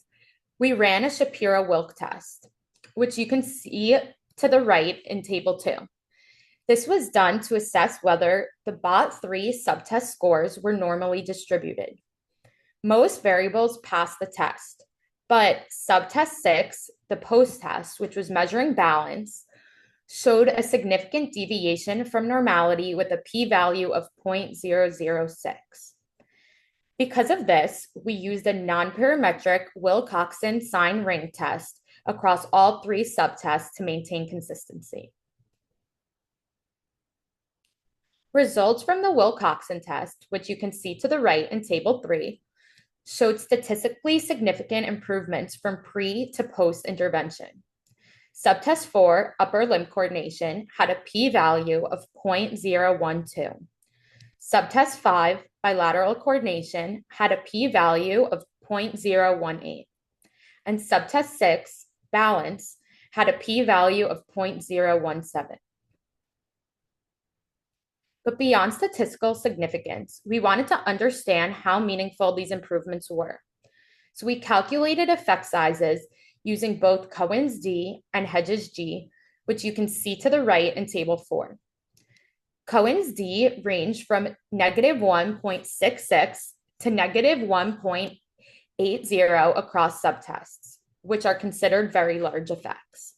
we ran a Shapiro-Wilk test, which you can see to the right in table 2. This was done to assess whether the BOT3 subtest scores were normally distributed. Most variables passed the test, but subtest 6, the post-test, which was measuring balance, showed a significant deviation from normality with a p-value of 0.006. Because of this, we used a nonparametric Wilcoxon sign ring test across all 3 subtests to maintain consistency. Results from the Wilcoxon test, which you can see to the right in table 3, showed statistically significant improvements from pre to post intervention. Subtest 4, upper limb coordination, had a p-value of 0.012. Subtest 5, bilateral coordination, had a p-value of 0.018. And subtest 6, balance, had a p-value of 0.017. But beyond statistical significance, we wanted to understand how meaningful these improvements were. So we calculated effect sizes using both Cohen's d and Hedges g, which you can see to the right in table 4. Cohen's d ranged from negative 1.66 to negative 1.80 across subtests, which are considered very large effects.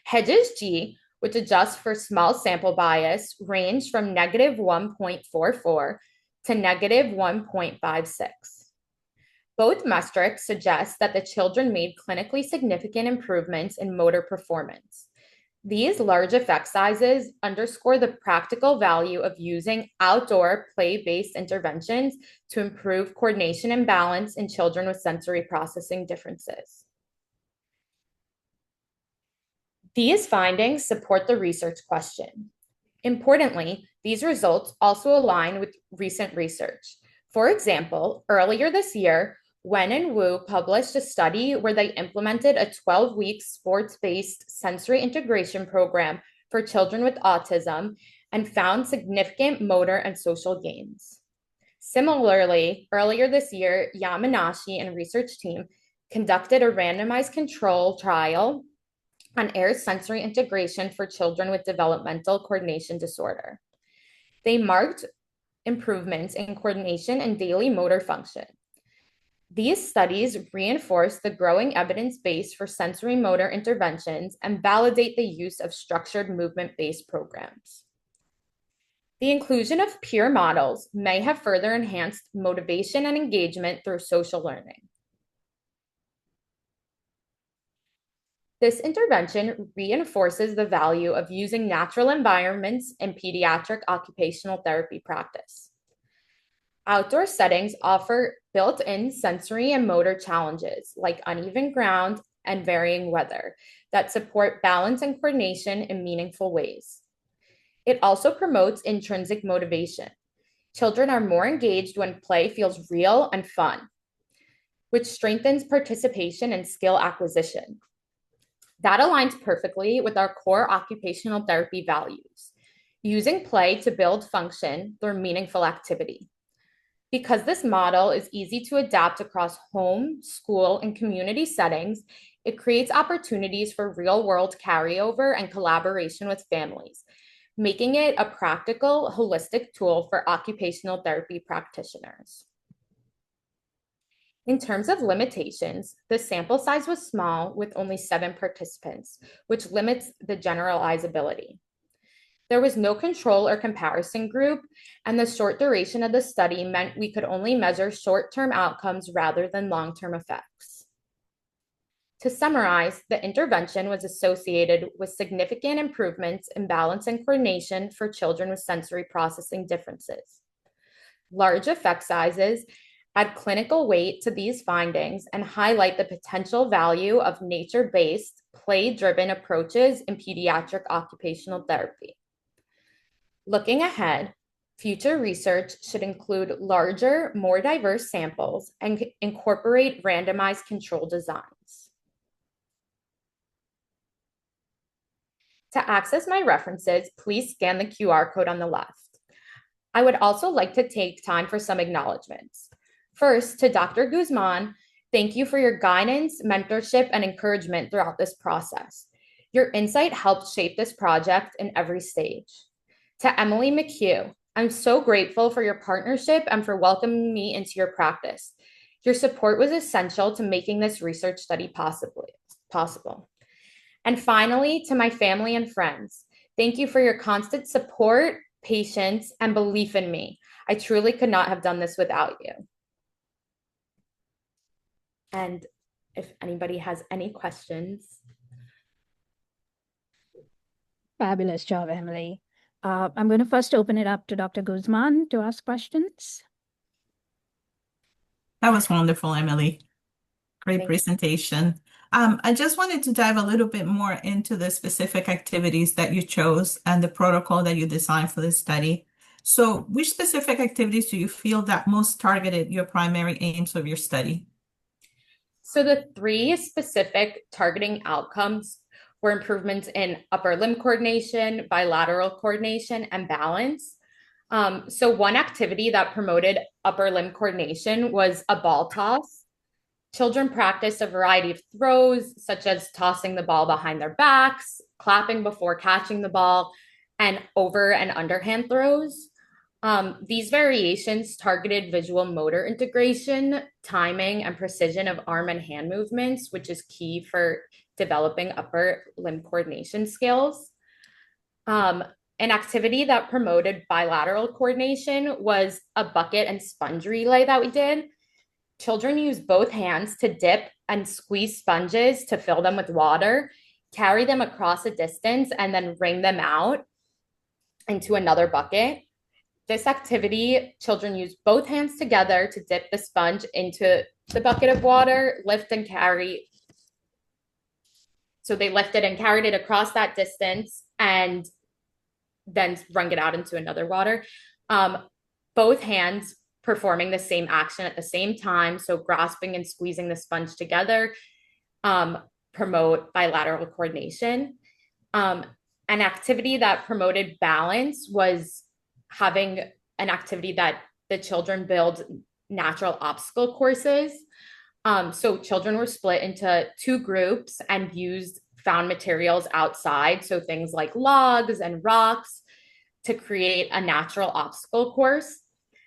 Hedges g, which adjusts for small sample bias, ranged from negative 1.44 to negative 1.56. Both metrics suggest that the children made clinically significant improvements in motor performance. These large effect sizes underscore the practical value of using outdoor play-based interventions to improve coordination and balance in children with sensory processing differences. These findings support the research question. Importantly, these results also align with recent research. For example, earlier this year, Wen and Wu published a study where they implemented a 12-week sports-based sensory integration program for children with autism and found significant motor and social gains. Similarly, earlier this year, Yamanashi and research team conducted a randomized control trial on air sensory integration for children with developmental coordination disorder. They marked improvements in coordination and daily motor function. These studies reinforce the growing evidence base for sensory motor interventions and validate the use of structured movement-based programs. The inclusion of peer models may have further enhanced motivation and engagement through social learning. This intervention reinforces the value of using natural environments in pediatric occupational therapy practice. Outdoor settings offer built-in sensory and motor challenges like uneven ground and varying weather that support balance and coordination in meaningful ways. It also promotes intrinsic motivation. Children are more engaged when play feels real and fun, which strengthens participation and skill acquisition. That aligns perfectly with our core occupational therapy values: using play to build function through meaningful activity. Because this model is easy to adapt across home, school, and community settings, it creates opportunities for real-world carryover and collaboration with families, making it a practical, holistic tool for occupational therapy practitioners. In terms of limitations, the sample size was small with only 7 participants, which limits the generalizability. There was no control or comparison group, and the short duration of the study meant we could only measure short-term outcomes rather than long-term effects. To summarize, the intervention was associated with significant improvements in balance and coordination for children with sensory processing differences. Large effect sizes add clinical weight to these findings and highlight the potential value of nature-based, play-driven approaches in pediatric occupational therapy. Looking ahead, future research should include larger, more diverse samples and incorporate randomized control designs. To access my references, please scan the QR code on the left. I would also like to take time for some acknowledgements. First, to Dr. Guzman, thank you for your guidance, mentorship, and encouragement throughout this process. Your insight helped shape this project in every stage. To Emily McHugh, I'm so grateful for your partnership and for welcoming me into your practice. Your support was essential to making this research study possible. And finally, to my family and friends, thank you for your constant support, patience, and belief in me. I truly could not have done this without you. And if anybody has any questions. Fabulous job, Emily. I'm going to first open it up to Dr. Guzman to ask questions. That was wonderful, Emily. Great presentation. I just wanted to dive a little bit more into the specific activities that you chose and the protocol that you designed for this study. So which specific activities do you feel that most targeted your primary aims of your study? So the 3 specific targeting outcomes were improvements in upper limb coordination, bilateral coordination, and balance. So one activity that promoted upper limb coordination was a ball toss. Children practiced a variety of throws, such as tossing the ball behind their backs, clapping before catching the ball, and over and underhand throws. These variations targeted visual motor integration, timing, and precision of arm and hand movements, which is key for developing upper limb coordination skills. An activity that promoted bilateral coordination was a bucket and sponge relay that we did. Children use both hands to dip and squeeze sponges to fill them with water, carry them across a distance, and then wring them out into another bucket. This activity, children use both hands together to dip the sponge into the bucket of water, lift and carry. So they lifted and carried it across that distance and then wrung it out into another water. Both hands performing the same action at the same time. So grasping and squeezing the sponge together promote bilateral coordination. An activity that promoted balance was having an activity that the children build natural obstacle courses. So children were split into 2 groups and used found materials outside, so things like logs and rocks, to create a natural obstacle course.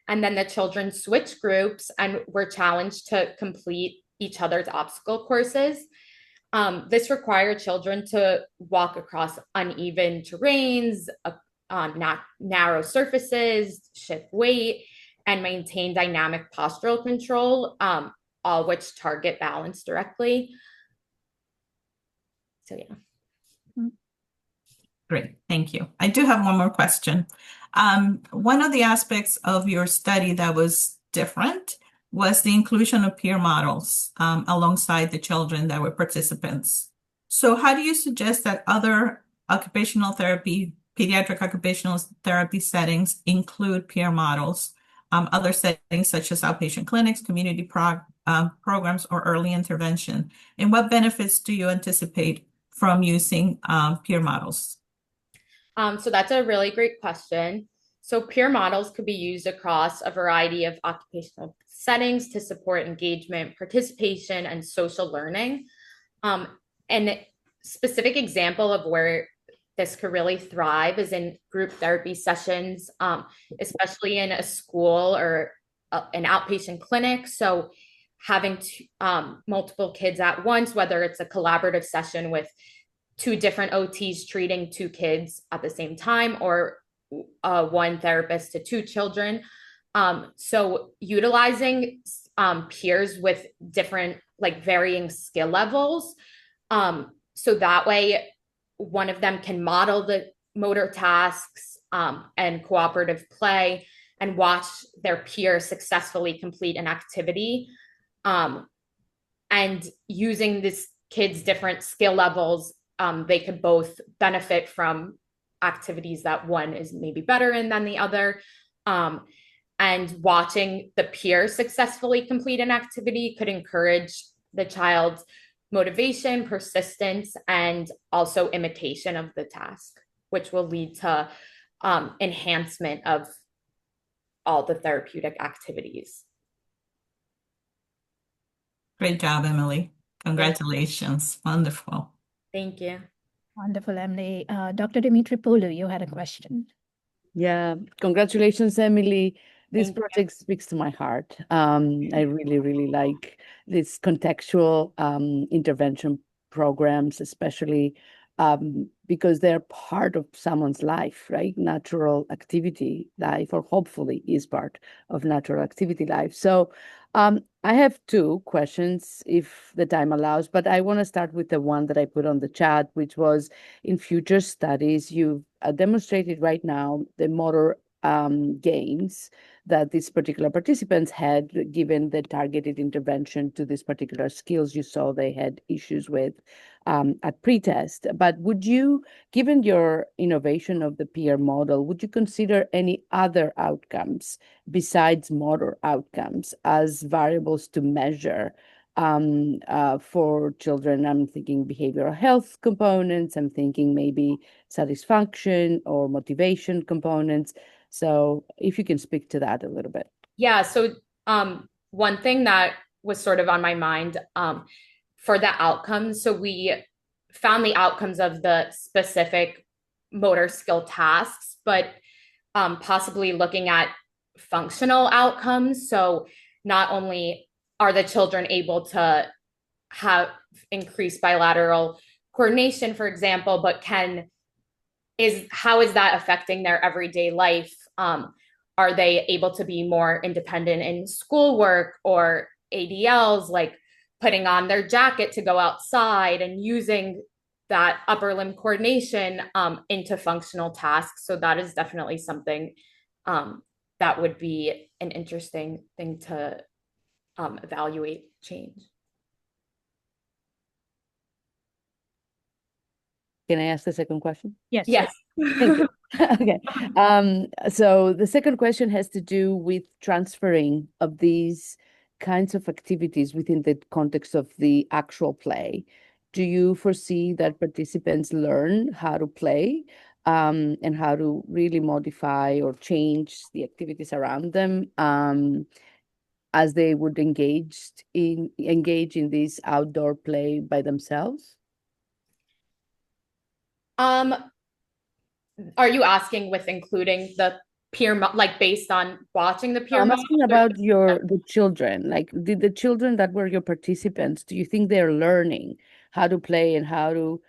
And then the children switched groups and were challenged to complete each other's obstacle courses. This required children to walk across uneven terrains, narrow surfaces, shift weight, and maintain dynamic postural control, all which target balance directly. So yeah. Great, thank you. I do have one more question. One of the aspects of your study that was different was the inclusion of peer models alongside the children that were participants. So how do you suggest that other occupational therapy, pediatric occupational therapy settings include peer models, other settings such as outpatient clinics, community programs, or early intervention? And what benefits do you anticipate from using peer models? So that's a really great question. So peer models could be used across a variety of occupational settings to support engagement, participation, and social learning. An specific example of where this could really thrive is in group therapy sessions, especially in a school or an outpatient clinic. So having multiple kids at once, whether it's a collaborative session with two different OTs treating two kids at the same time, or one therapist to two children. So utilizing peers with different, like varying skill levels. So that way, one of them can model the motor tasks and cooperative play and watch their peer successfully complete an activity. And using this kids' different skill levels, they could both benefit from activities that one is maybe better in than the other. And watching the peer successfully complete an activity could encourage the child's motivation, persistence, and also imitation of the task, which will lead to enhancement of all the therapeutic activities. Great job, Emily. Congratulations. Wonderful. Thank you. Wonderful, Emily. Dr. Dimitripoulou, you had a question. Yeah, congratulations, Emily. This Thank you. project speaks to my heart. I really, really like this contextual intervention programs, especially because they're part of someone's life, right? Natural activity life, or hopefully is part of natural activity life. So I have two questions if the time allows, but I want to start with the one that I put on the chat, which was in future studies, you've demonstrated right now the motor gains that these particular participants had given the targeted intervention to these particular skills you saw they had issues with at pretest. But would you, given your innovation of the peer model, would you consider any other outcomes besides motor outcomes as variables to measure for children? I'm thinking behavioral health components, I'm thinking maybe satisfaction or motivation components. So if you can speak to that a little bit. Yeah, so one thing that was sort of on my mind for the outcomes, so we found the outcomes of the specific motor skill tasks, but possibly looking at functional outcomes. So not only are the children able to have increased bilateral coordination, for example, but how is that affecting their everyday life? Are they able to be more independent in schoolwork or ADLs, like putting on their jacket to go outside and using that upper limb coordination into functional tasks? So that is definitely something that would be an interesting thing to evaluate change. Can I ask the second question? Yes. Yes. Thank you. Okay. So the second question has to do with transferring of these kinds of activities within the context of the actual play. Do you foresee that participants learn how to play and how to really modify or change the activities around them as they would engage in this outdoor play by themselves? Are you asking with including the peer, like based on watching the peer I'm model? asking about the children. Like, did the children that were your participants, do you think they're learning how to play and how to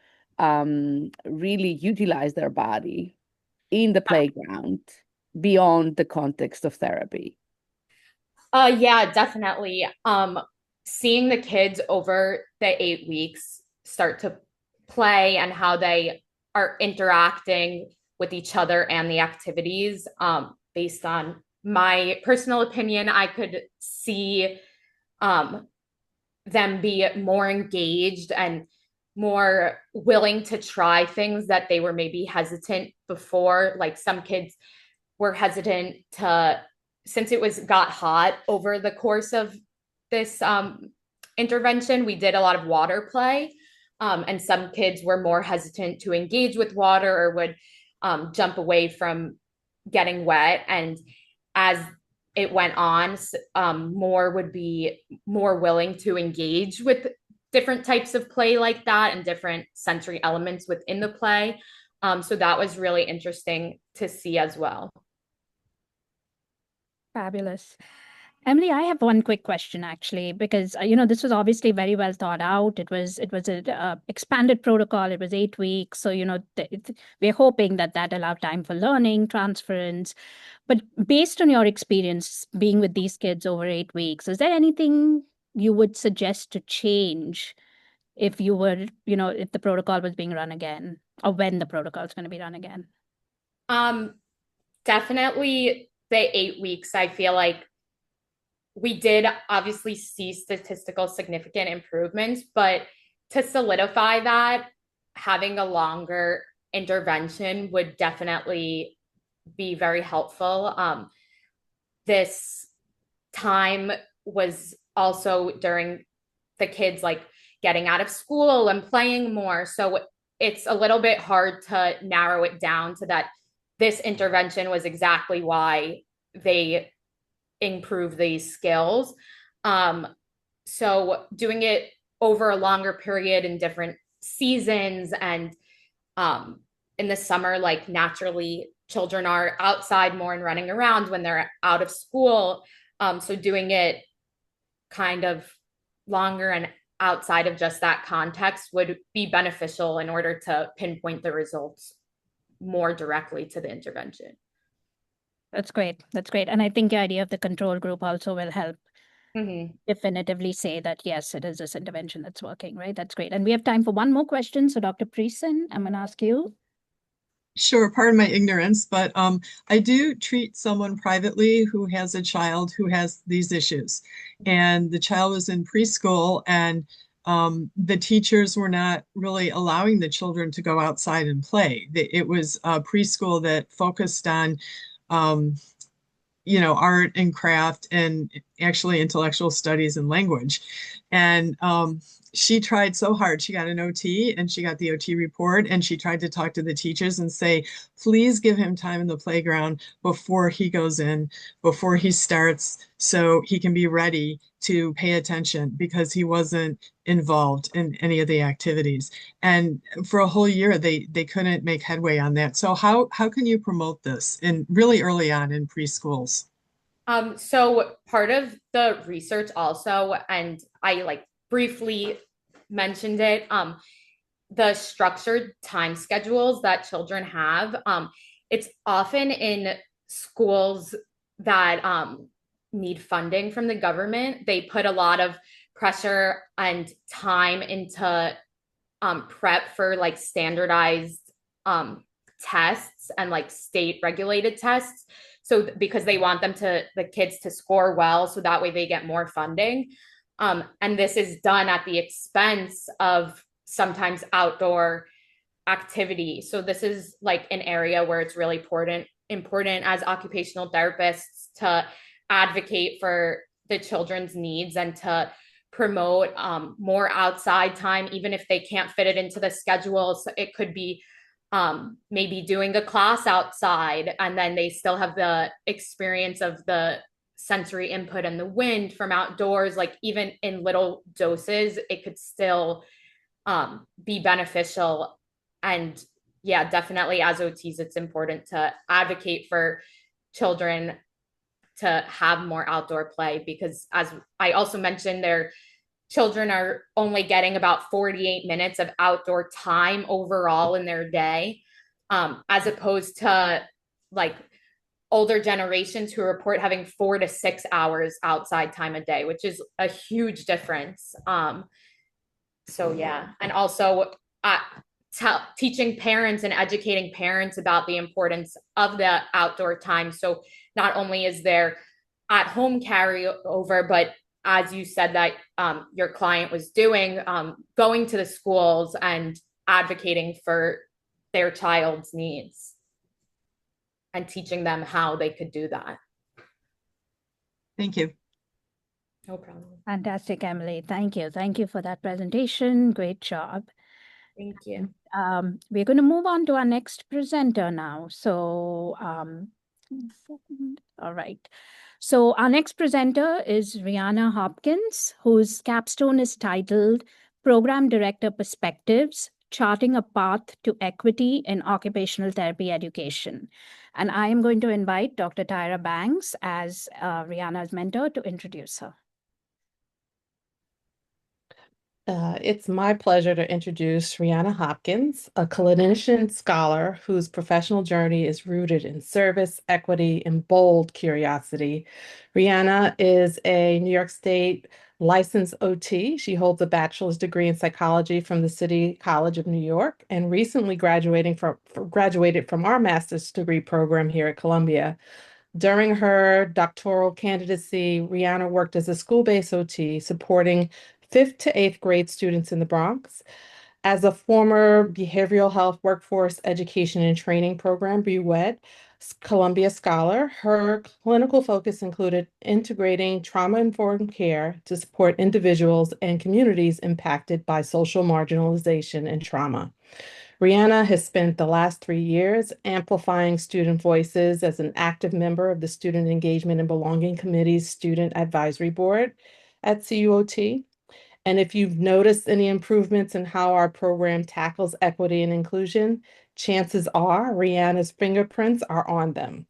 really utilize their body in the playground beyond the context of therapy? Yeah, definitely. Seeing the kids over the 8 weeks start to play and how they are interacting with each other and the activities, based on my personal opinion, I could see them be more engaged and more willing to try things that they were maybe hesitant before. Like some kids were hesitant to, since it got hot over the course of this intervention, we did a lot of water play. And some kids were more hesitant to engage with water or would jump away from getting wet. And as it went on, more would be more willing to engage with different types of play like that and different sensory elements within the play. So that was really interesting to see as well. Fabulous. Emily, I have one quick question actually, because this was obviously very well thought out. It was a expanded protocol. It was 8 weeks, so we're hoping that allowed time for learning, transference. But based on your experience being with these kids over 8 weeks, is there anything you would suggest to change if you were, if the protocol was being run again, or when the protocol is going to be run again? Definitely the 8 weeks. I feel like we did obviously see statistical significant improvements, but to solidify that, having a longer intervention would definitely be very helpful. This time was also during the kids like getting out of school and playing more. So it's a little bit hard to narrow it down to that this intervention was exactly why they improve these skills. So doing it over a longer period in different seasons and in the summer, like naturally children are outside more and running around when they're out of school. So doing it kind of longer and outside of just that context would be beneficial in order to pinpoint the results more directly to the intervention. That's great. That's great. And I think the idea of the control group also will help definitively say that, yes, it is this intervention that's working, right? That's great. And we have time for one more question. So Dr. Priesen, I'm going to ask you. Sure, pardon my ignorance, but I do treat someone privately who has a child who has these issues. And the child was in preschool, and the teachers were not really allowing the children to go outside and play. It was a preschool that focused on art and craft and actually intellectual studies and language. And she tried so hard. She got an OT and she got the OT report, and she tried to talk to the teachers and say, please give him time in the playground before he goes in, before he starts, so he can be ready to pay attention, because he wasn't involved in any of the activities. And for a whole year, they couldn't make headway on that. So how can you promote this in really early on in preschools? So part of the research also, and I briefly mentioned it, the structured time schedules that children have. It's often in schools that need funding from the government. They put a lot of pressure and time into prep for standardized tests and state regulated tests. So because they want the kids to score well, so that way they get more funding. And this is done at the expense of sometimes outdoor activity. So this is an area where it's really important as occupational therapists to advocate for the children's needs and to promote more outside time, even if they can't fit it into the schedule. So it could be maybe doing a class outside, and then they still have the experience of the sensory input and the wind from outdoors. Even in little doses, it could still be beneficial. And yeah, definitely as OTs, it's important to advocate for children to have more outdoor play, because as I also mentioned, their children are only getting about 48 minutes of outdoor time overall in their day, as opposed to older generations who report having 4 to 6 hours outside time a day, which is a huge difference. So yeah, and also teaching parents and educating parents about the importance of the outdoor time. So not only is there at home carryover, but as you said that your client was doing, going to the schools and advocating for their child's needs and teaching them how they could do that. Thank you. No problem. Fantastic, Emily. Thank you. Thank you for that presentation. Great job. Thank you. We're going to move on to our next presenter now. So, all right. So our next presenter is Rihanna Hopkins, whose capstone is titled Program Director Perspectives, Charting a Path to Equity in Occupational Therapy Education. And I am going to invite Dr. Tyra Banks as Rihanna's mentor to introduce her. It's my pleasure to introduce Rihanna Hopkins, a clinician scholar whose professional journey is rooted in service, equity, and bold curiosity. Rihanna is a New York State licensed OT. She holds a bachelor's degree in psychology from the City College of New York and recently graduated from our master's degree program here at Columbia. During her doctoral candidacy, Rihanna worked as a school-based OT, supporting 5th to 8th grade students in the Bronx. As a former Behavioral Health Workforce Education and Training Program, BWED, Columbia Scholar, her clinical focus included integrating trauma-informed care to support individuals and communities impacted by social marginalization and trauma. Rihanna has spent the last 3 years amplifying student voices as an active member of the Student Engagement and Belonging Committee's Student Advisory Board at CUOT. And if you've noticed any improvements in how our program tackles equity and inclusion, chances are Rihanna's fingerprints are on them.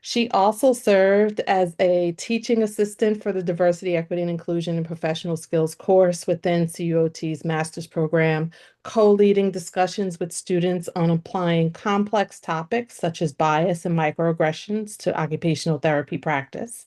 She also served as a teaching assistant for the Diversity, Equity, and Inclusion and Professional Skills course within CUOT's master's program, co-leading discussions with students on applying complex topics such as bias and microaggressions to occupational therapy practice.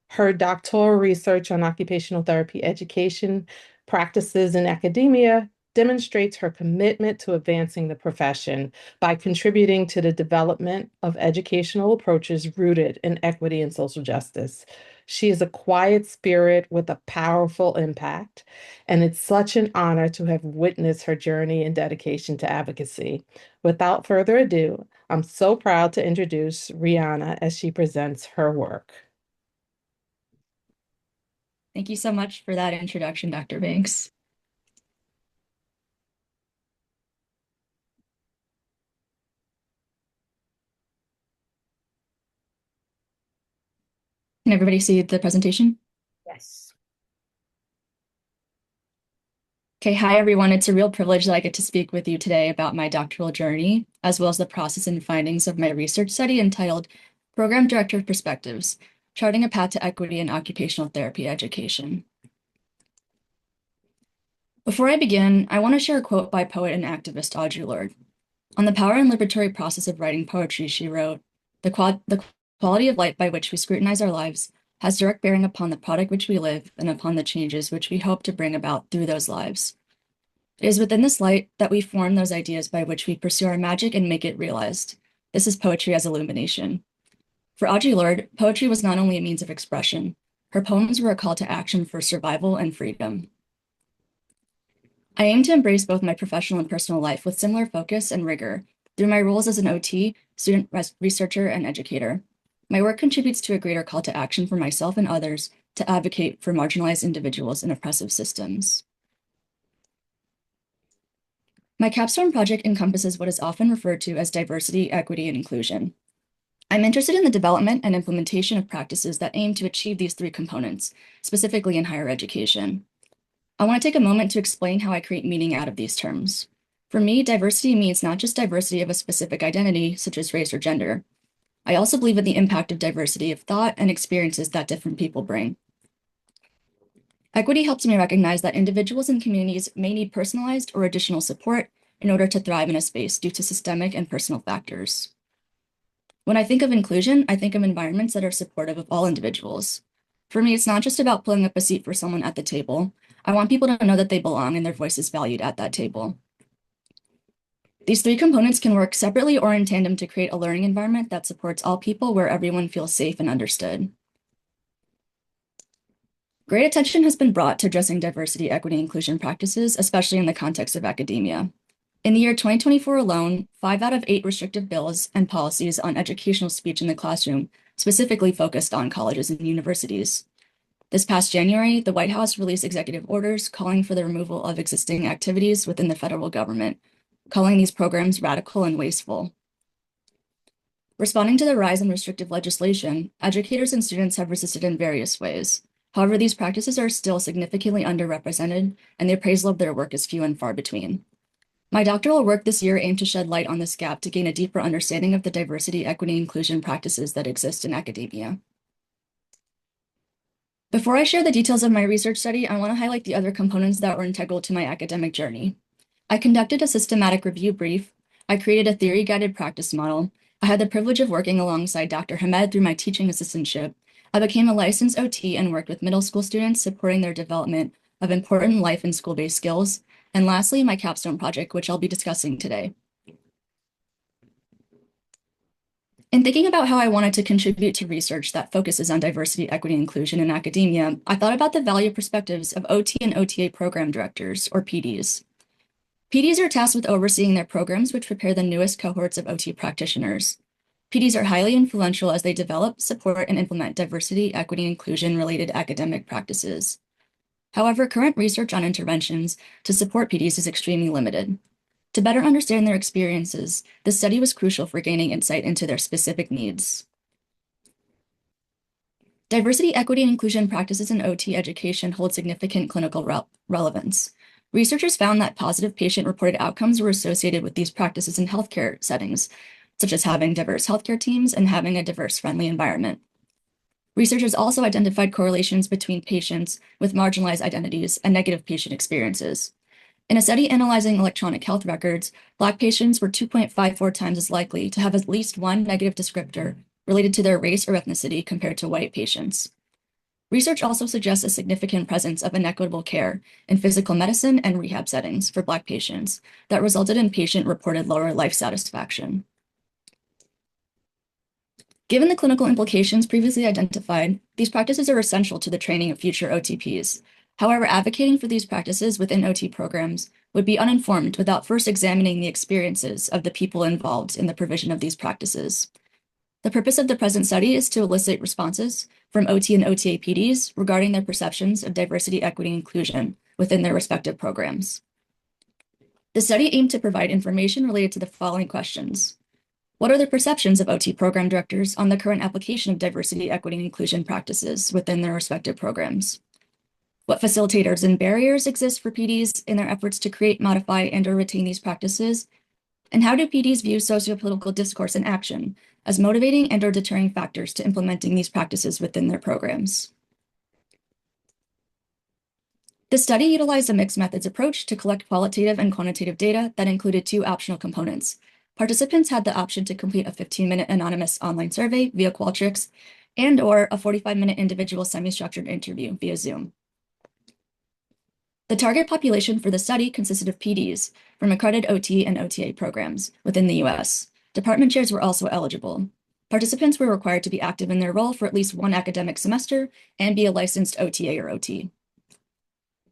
Her doctoral research on occupational therapy education practices in academia demonstrates her commitment to advancing the profession by contributing to the development of educational approaches rooted in equity and social justice. She is a quiet spirit with a powerful impact, and it's such an honor to have witnessed her journey and dedication to advocacy. Without further ado, I'm so proud to introduce Rihanna as she presents her work. Thank you so much for that introduction, Dr. Banks. Can everybody see the presentation? Yes. Okay, hi everyone. It's a real privilege that I get to speak with you today about my doctoral journey, as well as the process and findings of my research study entitled Program Director Perspectives, Charting a Path to Equity in Occupational Therapy Education. Before I begin, I want to share a quote by poet and activist Audre Lorde. On the power and liberatory process of writing poetry, she wrote, the quality of light by which we scrutinize our lives has direct bearing upon the product which we live and upon the changes which we hope to bring about through those lives. It is within this light that we form those ideas by which we pursue our magic and make it realized. This is poetry as illumination. For Audre Lorde, poetry was not only a means of expression, her poems were a call to action for survival and freedom. I aim to embrace both my professional and personal life with similar focus and rigor through my roles as an OT, student researcher, and educator. My work contributes to a greater call to action for myself and others to advocate for marginalized individuals in oppressive systems. My capstone project encompasses what is often referred to as diversity, equity, and inclusion. I'm interested in the development and implementation of practices that aim to achieve these three components, specifically in higher education. I want to take a moment to explain how I create meaning out of these terms. For me, diversity means not just diversity of a specific identity, such as race or gender. I also believe in the impact of diversity of thought and experiences that different people bring. Equity helps me recognize that individuals and communities may need personalized or additional support in order to thrive in a space due to systemic and personal factors. When I think of inclusion, I think of environments that are supportive of all individuals. For me, it's not just about pulling up a seat for someone at the table. I want people to know that they belong and their voice is valued at that table. These three components can work separately or in tandem to create a learning environment that supports all people where everyone feels safe and understood. Great attention has been brought to addressing diversity, equity, and inclusion practices, especially in the context of academia. In the year 2024 alone, 5 out of 8 restrictive bills and policies on educational speech in the classroom specifically focused on colleges and universities. This past January, the White House released executive orders calling for the removal of existing activities within the federal government, calling these programs radical and wasteful. Responding to the rise in restrictive legislation, educators and students have resisted in various ways. However, these practices are still significantly underrepresented, and the appraisal of their work is few and far between. My doctoral work this year aimed to shed light on this gap to gain a deeper understanding of the diversity, equity, and inclusion practices that exist in academia. Before I share the details of my research study, I want to highlight the other components that were integral to my academic journey. I conducted a systematic review brief. I created a theory-guided practice model. I had the privilege of working alongside Dr. Hamed through my teaching assistantship. I became a licensed OT and worked with middle school students, supporting their development of important life and school-based skills. And lastly, my capstone project, which I'll be discussing today. In thinking about how I wanted to contribute to research that focuses on diversity, equity, and inclusion in academia, I thought about the value perspectives of OT and OTA program directors, or PDs. PDs are tasked with overseeing their programs, which prepare the newest cohorts of OT practitioners. PDs are highly influential as they develop, support, and implement diversity, equity, and inclusion-related academic practices. However, current research on interventions to support PDs is extremely limited. To better understand their experiences, this study was crucial for gaining insight into their specific needs. Diversity, equity, and inclusion practices in OT education hold significant clinical relevance. Researchers found that positive patient-reported outcomes were associated with these practices in healthcare settings, such as having diverse healthcare teams and having a diverse, friendly environment. Researchers also identified correlations between patients with marginalized identities and negative patient experiences. In a study analyzing electronic health records, Black patients were 2.54 times as likely to have at least one negative descriptor related to their race or ethnicity compared to white patients. Research also suggests a significant presence of inequitable care in physical medicine and rehab settings for Black patients that resulted in patient-reported lower life satisfaction. Given the clinical implications previously identified, these practices are essential to the training of future OTPs. However, advocating for these practices within OT programs would be uninformed without first examining the experiences of the people involved in the provision of these practices. The purpose of the present study is to elicit responses from OT and OTA PDs regarding their perceptions of diversity, equity, and inclusion within their respective programs. The study aimed to provide information related to the following questions. What are the perceptions of OT program directors on the current application of diversity, equity, and inclusion practices within their respective programs? What facilitators and barriers exist for PDs in their efforts to create, modify, and/or retain these practices? And how do PDs view sociopolitical discourse and action as motivating and/or deterring factors to implementing these practices within their programs? The study utilized a mixed methods approach to collect qualitative and quantitative data that included two optional components. Participants had the option to complete a 15-minute anonymous online survey via Qualtrics and/or a 45-minute individual semi-structured interview via Zoom. The target population for the study consisted of PDs from accredited OT and OTA programs within the US. Department chairs were also eligible. Participants were required to be active in their role for at least one academic semester and be a licensed OTA or OT.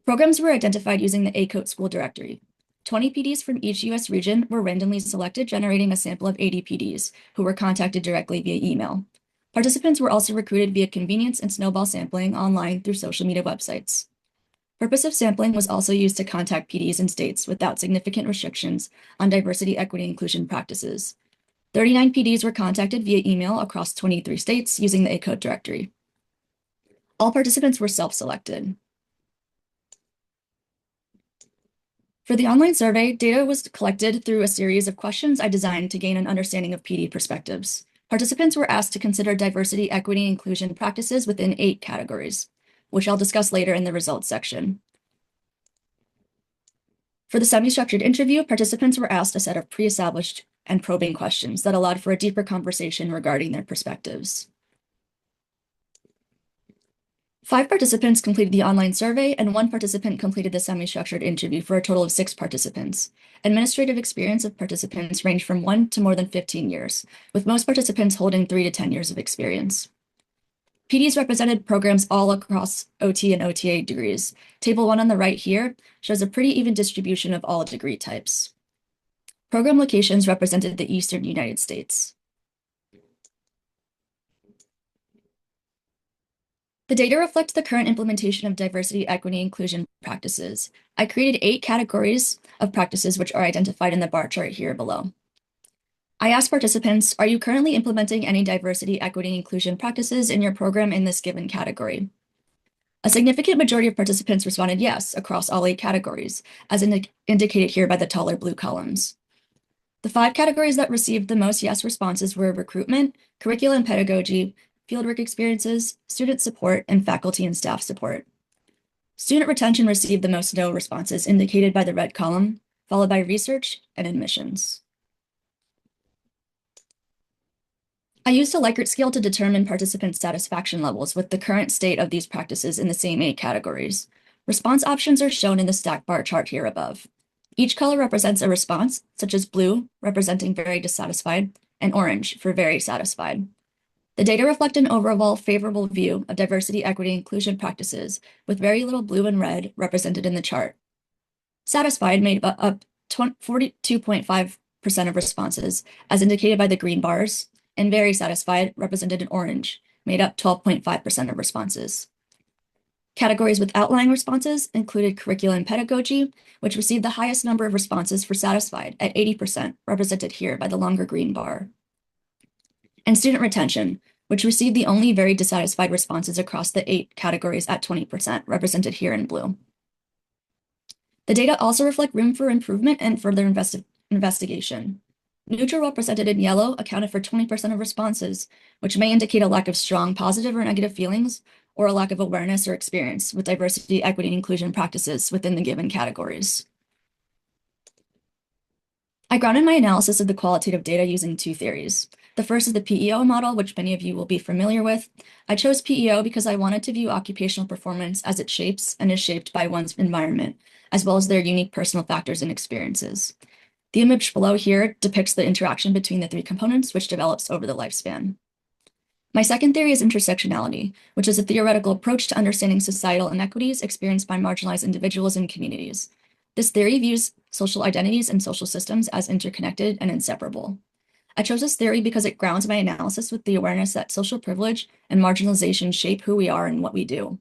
Programs were identified using the ACOTE school directory. 20 PDs from each US region were randomly selected, generating a sample of 80 PDs who were contacted directly via email. Participants were also recruited via convenience and snowball sampling online through social media websites. Purpose of sampling was also used to contact PDs in states without significant restrictions on diversity, equity, and inclusion practices. 39 PDs were contacted via email across 23 states using the ACOTE directory. All participants were self-selected. For the online survey, data was collected through a series of questions I designed to gain an understanding of PD perspectives. Participants were asked to consider diversity, equity, and inclusion practices within 8 categories, which I'll discuss later in the results section. For the semi-structured interview, participants were asked a set of pre-established and probing questions that allowed for a deeper conversation regarding their perspectives. 5 participants completed the online survey, and 1 participant completed the semi-structured interview for a total of 6 participants. Administrative experience of participants ranged from 1 to more than 15 years, with most participants holding 3 to 10 years of experience. PDs represented programs all across OT and OTA degrees. Table 1 on the right here shows a pretty even distribution of all degree types. Program locations represented the Eastern United States. The data reflect the current implementation of diversity, equity, inclusion practices. I created 8 categories of practices which are identified in the bar chart here below. I asked participants, are you currently implementing any diversity, equity, and inclusion practices in your program in this given category? A significant majority of participants responded yes across all 8 categories, as indicated here by the taller blue columns. The 5 categories that received the most yes responses were recruitment, curriculum and pedagogy, fieldwork experiences, student support, and faculty and staff support. Student retention received the most no responses, indicated by the red column, followed by research and admissions. I used a Likert scale to determine participant satisfaction levels with the current state of these practices in the same 8 categories. Response options are shown in the stack bar chart here above. Each color represents a response, such as blue, representing very dissatisfied, and orange for very satisfied. The data reflect an overall favorable view of diversity, equity, and inclusion practices, with very little blue and red represented in the chart. Satisfied made up 42.5% of responses, as indicated by the green bars, and very satisfied, represented in orange, made up 12.5% of responses. Categories with outlying responses included curriculum and pedagogy, which received the highest number of responses for satisfied at 80%, represented here by the longer green bar. And student retention, which received the only very dissatisfied responses across the 8 categories at 20%, represented here in blue. The data also reflect room for improvement and further investigation. Neutral, represented in yellow, accounted for 20% of responses, which may indicate a lack of strong positive or negative feelings or a lack of awareness or experience with diversity, equity, and inclusion practices within the given categories. I grounded my analysis of the qualitative data using 2 theories. The first is the PEO model, which many of you will be familiar with. I chose PEO because I wanted to view occupational performance as it shapes and is shaped by one's environment, as well as their unique personal factors and experiences. The image below here depicts the interaction between the 3 components, which develops over the lifespan. My second theory is intersectionality, which is a theoretical approach to understanding societal inequities experienced by marginalized individuals and communities. This theory views social identities and social systems as interconnected and inseparable. I chose this theory because it grounds my analysis with the awareness that social privilege and marginalization shape who we are and what we do.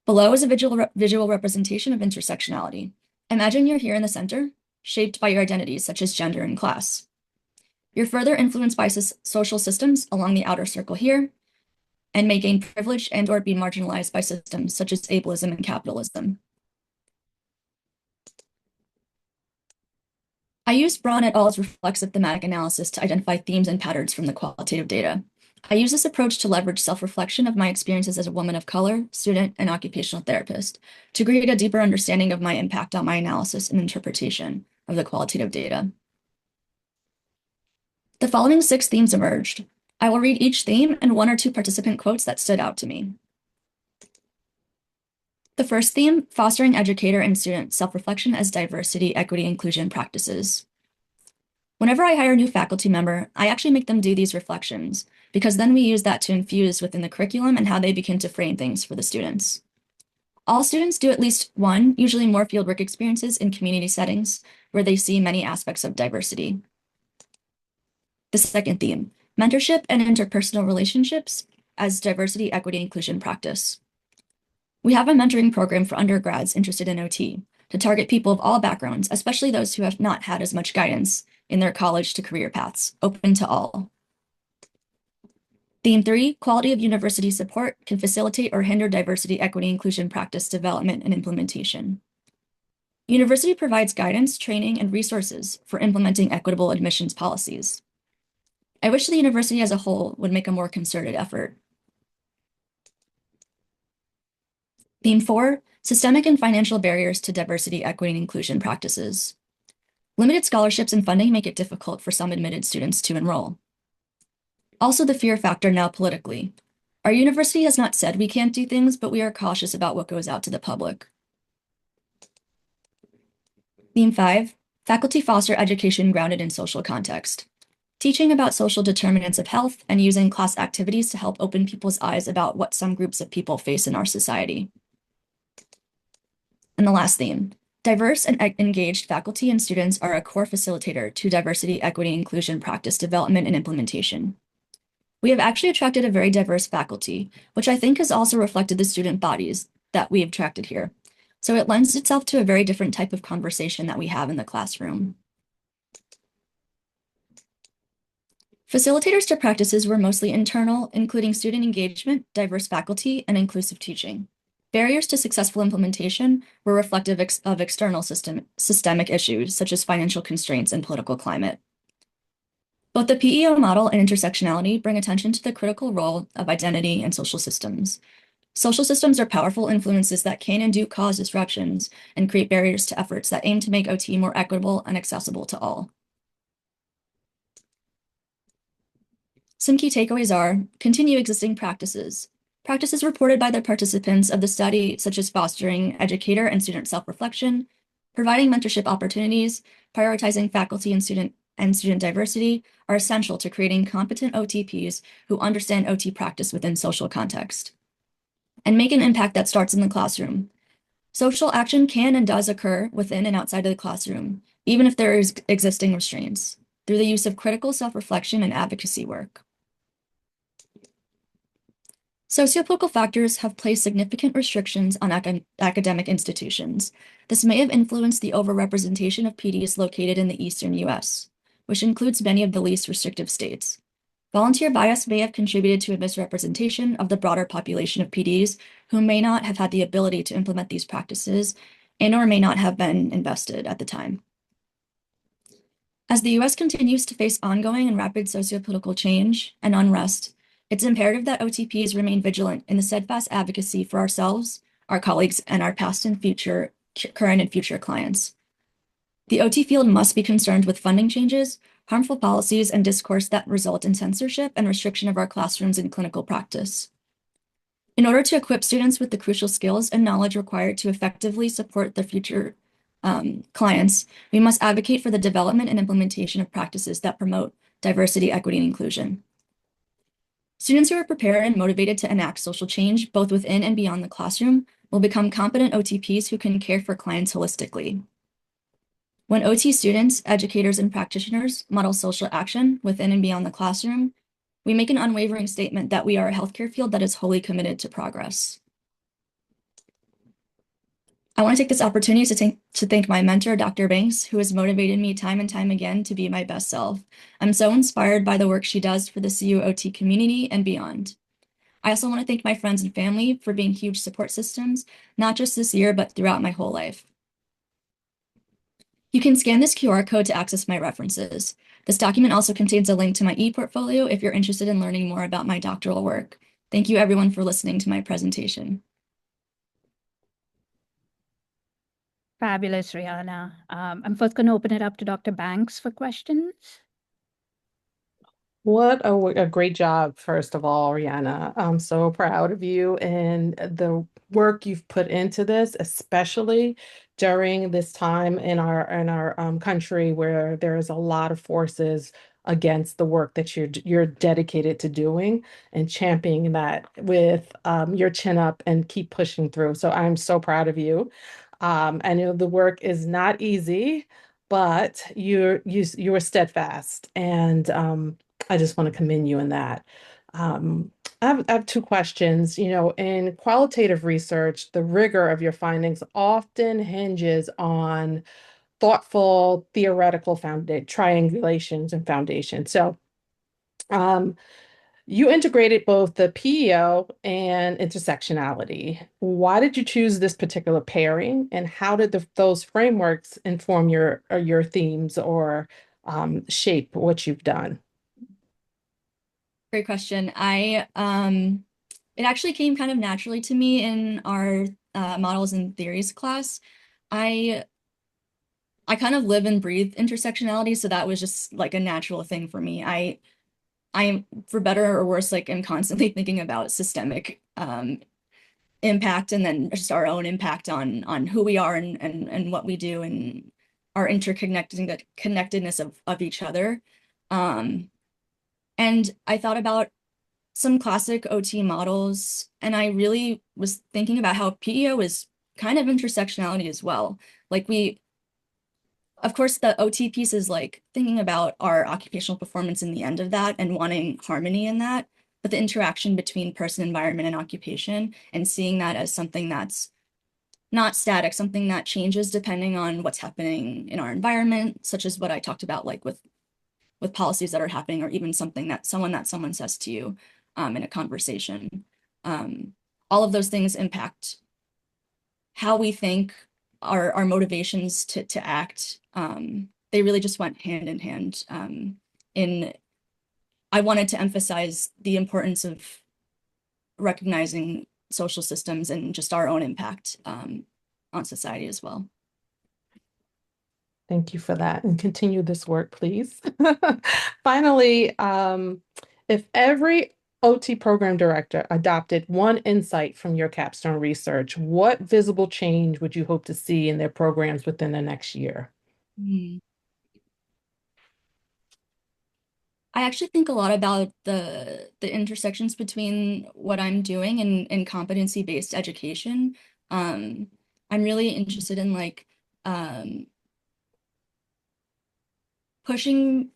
Below is a visual representation of intersectionality. Imagine you're here in the center, shaped by your identities such as gender and class. You're further influenced by social systems along the outer circle here, and may gain privilege and or be marginalized by systems such as ableism and capitalism. I used Braun et al.'s reflexive thematic analysis to identify themes and patterns from the qualitative data. I use this approach to leverage self-reflection of my experiences as a woman of color, student, and occupational therapist to create a deeper understanding of my impact on my analysis and interpretation of the qualitative data. The following 6 themes emerged. I will read each theme and 1 or 2 participant quotes that stood out to me. The first theme, fostering educator and student self-reflection as diversity, equity, inclusion practices. Whenever I hire a new faculty member, I actually make them do these reflections, because then we use that to infuse within the curriculum and how they begin to frame things for the students. All students do at least 1, usually more fieldwork experiences in community settings, where they see many aspects of diversity. The second theme, mentorship and interpersonal relationships as diversity, equity, inclusion practice. We have a mentoring program for undergrads interested in OT to target people of all backgrounds, especially those who have not had as much guidance in their college to career paths, open to all. Theme 3, quality of university support can facilitate or hinder diversity, equity, inclusion practice development and implementation. University provides guidance, training, and resources for implementing equitable admissions policies. I wish the university as a whole would make a more concerted effort. Theme 4, systemic and financial barriers to diversity, equity, and inclusion practices. Limited scholarships and funding make it difficult for some admitted students to enroll. Also, the fear factor now politically. Our university has not said we can't do things, but we are cautious about what goes out to the public. Theme 5, faculty foster education grounded in social context. Teaching about social determinants of health and using class activities to help open people's eyes about what some groups of people face in our society. And the last theme, diverse and engaged faculty and students are a core facilitator to diversity, equity, inclusion practice development and implementation. We have actually attracted a very diverse faculty, which I think has also reflected the student bodies that we have attracted here. So it lends itself to a very different type of conversation that we have in the classroom. Facilitators to practices were mostly internal, including student engagement, diverse faculty, and inclusive teaching. Barriers to successful implementation were reflective of external systemic issues, such as financial constraints and political climate. Both the PEO model and intersectionality bring attention to the critical role of identity and social systems. Social systems are powerful influences that can and do cause disruptions and create barriers to efforts that aim to make OT more equitable and accessible to all. Some key takeaways are continue existing practices. Practices reported by the participants of the study, such as fostering educator and student self-reflection, providing mentorship opportunities, prioritizing faculty and student diversity, are essential to creating competent OTPs who understand OT practice within social context. And make an impact that starts in the classroom. Social action can and does occur within and outside of the classroom, even if there is existing restraints, through the use of critical self-reflection and advocacy work. Sociopolitical factors have placed significant restrictions on academic institutions. This may have influenced the overrepresentation of PDs located in the eastern US, which includes many of the least restrictive states. Volunteer bias may have contributed to a misrepresentation of the broader population of PDs who may not have had the ability to implement these practices and or may not have been invested at the time. As the US continues to face ongoing and rapid sociopolitical change and unrest, it's imperative that OTPs remain vigilant in the steadfast advocacy for ourselves, our colleagues, and our past and future, current and future clients. The OT field must be concerned with funding changes, harmful policies, and discourse that result in censorship and restriction of our classrooms and clinical practice. In order to equip students with the crucial skills and knowledge required to effectively support their future clients, we must advocate for the development and implementation of practices that promote diversity, equity, and inclusion. Students who are prepared and motivated to enact social change, both within and beyond the classroom, will become competent OTPs who can care for clients holistically. When OT students, educators, and practitioners model social action within and beyond the classroom, we make an unwavering statement that we are a healthcare field that is wholly committed to progress. I want to take this opportunity to thank my mentor, Dr. Banks, who has motivated me time and time again to be my best self. I'm so inspired by the work she does for the CUOT community and beyond. I also want to thank my friends and family for being huge support systems, not just this year, but throughout my whole life. You can scan this QR code to access my references. This document also contains a link to my e-portfolio if you're interested in learning more about my doctoral work. Thank you everyone for listening to my presentation. Fabulous, Rihanna. I'm first going to open it up to Dr. Banks for questions. What a great job, first of all, Rihanna. I'm so proud of you and the work you've put into this, especially during this time in our country where there is a lot of forces against the work that you're dedicated to doing and championing that with your chin up and keep pushing through. So I'm so proud of you. I know the work is not easy, but you were steadfast, and I just want to commend you in that. I have two questions. You know, in qualitative research, the rigor of your findings often hinges on thoughtful theoretical triangulations and foundations. So, you integrated both the PEO and intersectionality. Why did you choose this particular pairing, and how did those frameworks inform your themes or shape what you've done? Great question. It actually came kind of naturally to me in our models and theories class. I kind of live and breathe intersectionality, so that was just like a natural thing for me. I'm, for better or worse, like I'm constantly thinking about systemic impact and then just our own impact on who we are and what we do and our connectedness of each other. And I thought about some classic OT models, and I really was thinking about how PEO is kind of intersectionality as well. Like of course, the OT piece is like thinking about our occupational performance in the end of that and wanting harmony in that. But the interaction between person, environment, and occupation, and seeing that as something that's not static, something that changes depending on what's happening in our environment, such as what I talked about, like with policies that are happening, or even something that someone says to you in a conversation. All of those things impact how we think, our motivations to act. They really just went hand in hand. I wanted to emphasize the importance of recognizing social systems and just our own impact on society as well. Thank you for that, and continue this work, please. Finally, if every OT program director adopted one insight from your capstone research, what visible change would you hope to see in their programs within the next year? I actually think a lot about the intersections between what I'm doing and competency-based education. I'm really interested in like pushing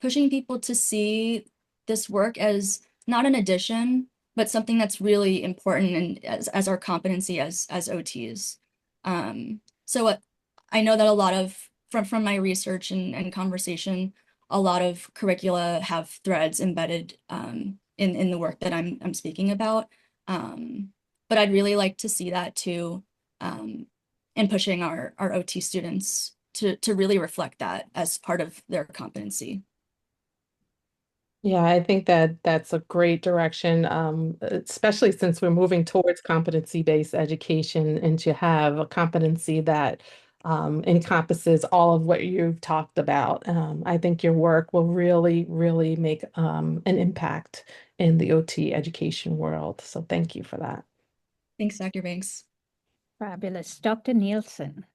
people to see this work as not an addition, but something that's really important and as our competency as OTs. So I know that a lot of from my research and conversation, a lot of curricula have threads embedded in the work that I'm speaking about. But I'd really like to see that too, in pushing our OT students to really reflect that as part of their competency. Yeah, I think that that's a great direction, especially since we're moving towards competency-based education, and to have a competency that encompasses all of what you've talked about. I think your work will really, really make an impact in the OT education world. So thank you for that. Thanks, Dr. Banks. Fabulous. Dr. Nielsen.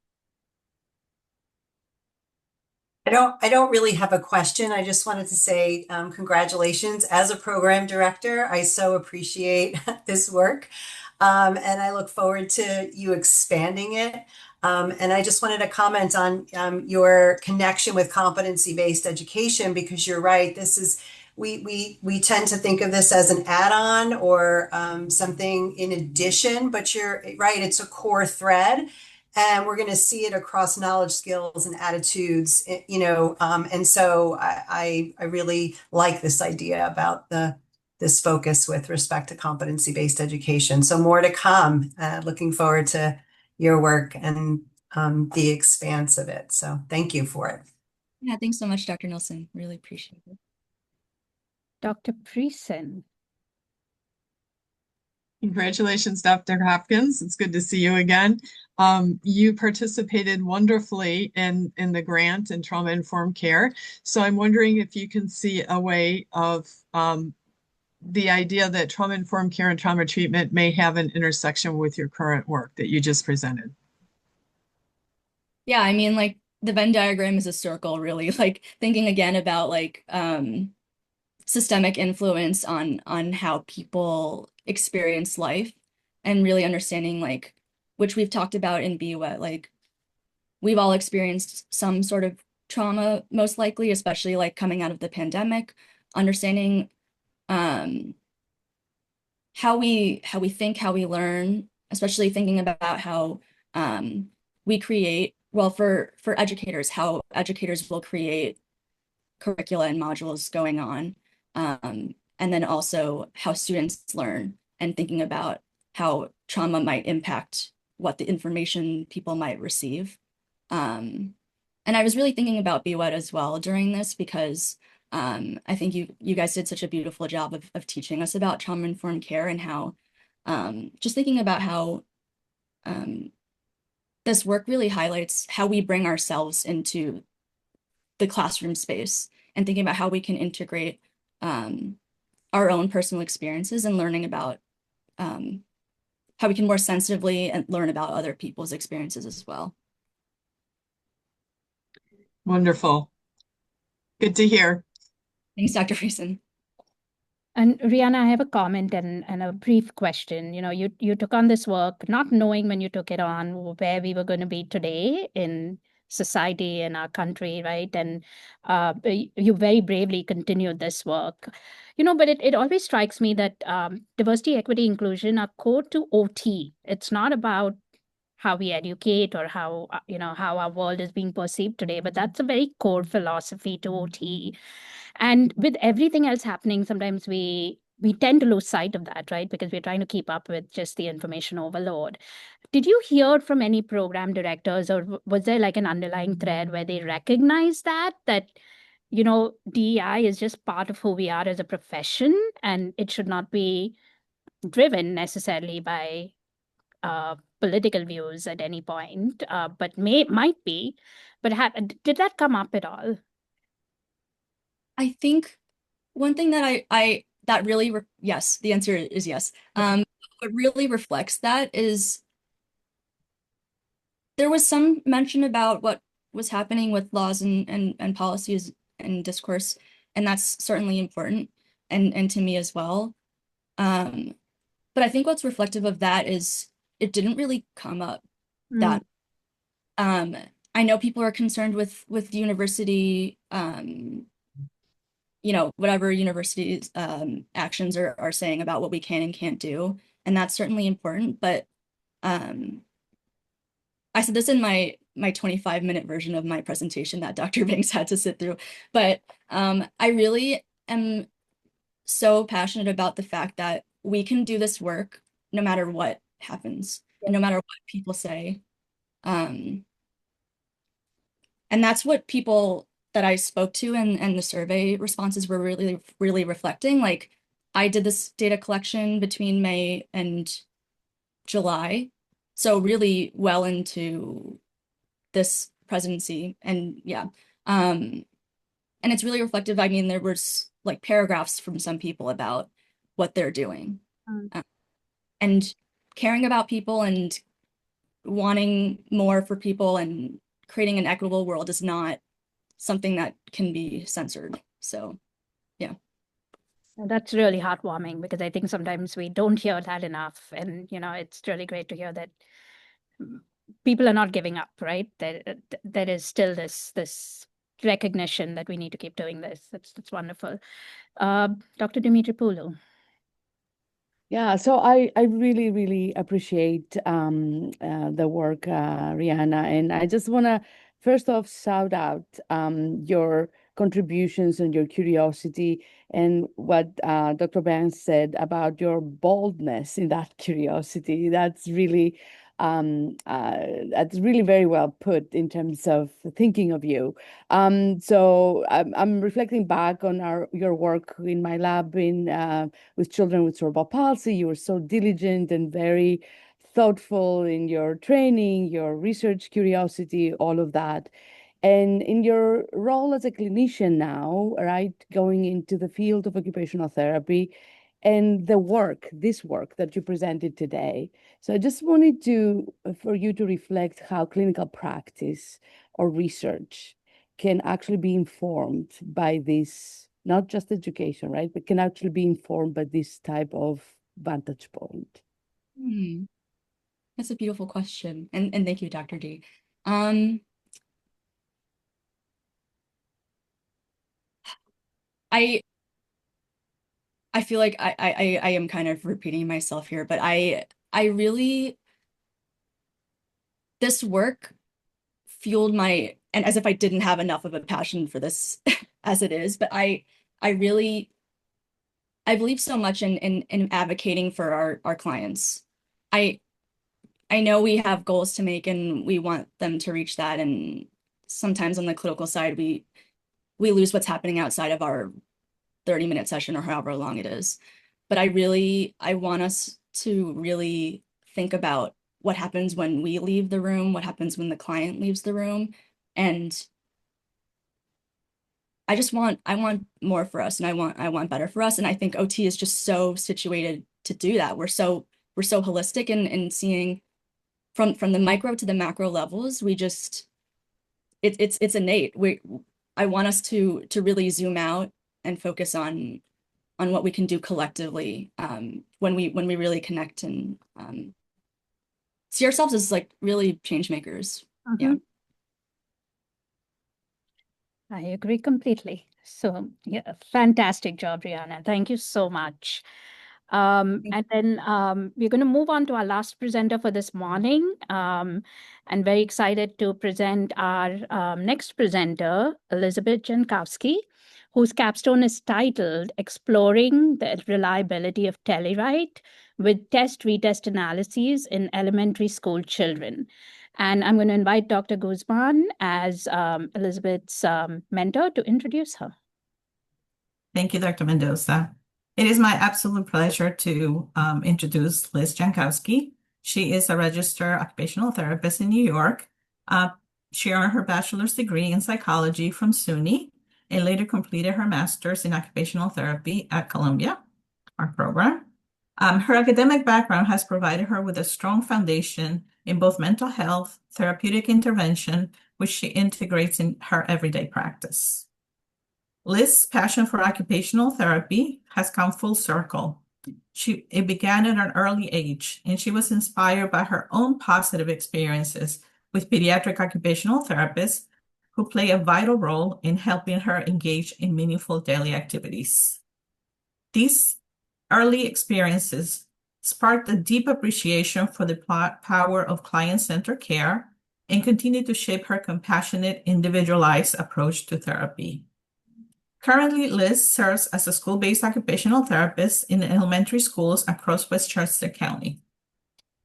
I don't really have a question. I just wanted to say congratulations as a program director. I so appreciate this work. And I look forward to you expanding it. And I just wanted to comment on your connection with competency-based education, because you're right. This is, we tend to think of this as an add-on or something in addition, but you're right, it's a core thread. And we're going to see it across knowledge, skills, and attitudes, and so I really like this idea about this focus with respect to competency-based education. So more to come. Looking forward to your work and the expanse of it. So thank you for it. Yeah, thanks so much, Dr. Nielsen. Really appreciate it. Dr. Priesen. Congratulations, Dr. Hopkins. It's good to see you again. You participated wonderfully in the grant in trauma-informed care. So I'm wondering if you can see a way of the idea that trauma-informed care and trauma treatment may have an intersection with your current work that you just presented. Yeah, I mean, like the Venn diagram is a circle, really. Like thinking again about like systemic influence on how people experience life, and really understanding, like, which we've talked about in BWET, like we've all experienced some sort of trauma, most likely, especially like coming out of the pandemic, understanding how we think, how we learn, especially thinking about how we create, well, for educators, how educators will create curricula and modules going on. And then also how students learn, and thinking about how trauma might impact what the information people might receive. And I was really thinking about BWET as well during this, because I think you guys did such a beautiful job of teaching us about trauma-informed care, and how just thinking about how this work really highlights how we bring ourselves into the classroom space, and thinking about how we can integrate our own personal experiences, and learning about how we can more sensitively and learn about other people's experiences as well. Wonderful. Good to hear. Thanks, Dr. Friesen. And Rihanna, I have a comment and a brief question. You took on this work not knowing when you took it on where we were going to be today in society and our country, right? And you very bravely continued this work. But it always strikes me that diversity, equity, inclusion are core to OT. It's not about how we educate or how our world is being perceived today, but that's a very core philosophy to OT. And with everything else happening, sometimes we tend to lose sight of that, right? Because we're trying to keep up with just the information overload. Did you hear from any program directors, or was there like an underlying thread where they recognize that DEI is just part of who we are as a profession, and it should not be driven necessarily by political views at any point, but might be. But did that come up at all? I think one thing that that really yes, the answer is yes. Okay. What really reflects that is there was some mention about what was happening with laws and policies and discourse, and that's certainly important and to me as well. But I think what's reflective of that is it didn't really come up that I know people are concerned with university whatever universities actions are saying about what we can and can't do, and that's certainly important, but I said this in my 25-minute version of my presentation that Dr. Banks had to sit through, but I really am so passionate about the fact that we can do this work no matter what happens, and no matter what people say. And that's what people that I spoke to and the survey responses were really, really reflecting. Like, I did this data collection between May and July, so really well into this presidency. And yeah, and it's really reflective. I mean, there was like paragraphs from some people about what they're doing, and caring about people and wanting more for people and creating an equitable world is not something that can be censored. So, yeah. That's really heartwarming, because I think sometimes we don't hear that enough. And, it's really great to hear that people are not giving up, right? There is still this recognition that we need to keep doing this. That's wonderful. Dr. Dimitri Poulou. Yeah, so I really, really appreciate the work, Rihanna, and I just want to first off shout out your contributions and your curiosity and what Dr. Banks said about your boldness in that curiosity. That's really very well put in terms of thinking of you. So I'm reflecting back on your work in my lab with children with cerebral palsy. You were so diligent and very thoughtful in your training, your research curiosity, all of that. And in your role as a clinician now, right, going into the field of occupational therapy and this work that you presented today. So I just wanted for you to reflect how clinical practice or research can actually be informed by this, not just education, right? But can actually be informed by this type of vantage point. That's a beautiful question. And thank you, Dr. D. I feel like I am kind of repeating myself here, but I really, this work fueled and as if I didn't have enough of a passion for this as it is, but I believe so much in advocating for our clients. I know we have goals to make and we want them to reach that. And sometimes on the clinical side, we lose what's happening outside of our 30-minute session or however long it is. But I want us to really think about what happens when we leave the room, what happens when the client leaves the room. And I want more for us, and I want better for us. And I think OT is just so situated to do that. We're so holistic in seeing from the micro to the macro levels. It's innate. I want us to really zoom out and focus on what we can do collectively when we really connect and see ourselves as like really change makers. Yeah. I agree completely. So, yeah, fantastic job, Rihanna. Thank you so much. And then we're going to move on to our last presenter for this morning. And very excited to present our next presenter, Elizabeth Jankowski, whose capstone is titled Exploring the Reliability of Telewrite with Test-Retest Analyses in Elementary School Children. And I'm going to invite Dr. Guzman as Elizabeth's mentor to introduce her. Thank you, Dr. Mendoza. It is my absolute pleasure to introduce Liz Jankowski. She is a registered occupational therapist in New York. She earned her bachelor's degree in psychology from SUNY and later completed her master's in occupational therapy at Columbia, our program. Her academic background has provided her with a strong foundation in both mental health, therapeutic intervention, which she integrates in her everyday practice. Liz's passion for occupational therapy has come full circle. It began at an early age, and she was inspired by her own positive experiences with pediatric occupational therapists who play a vital role in helping her engage in meaningful daily activities. These early experiences sparked a deep appreciation for the power of client-centered care and continue to shape her compassionate, individualized approach to therapy. Currently, Liz serves as a school-based occupational therapist in elementary schools across Westchester County.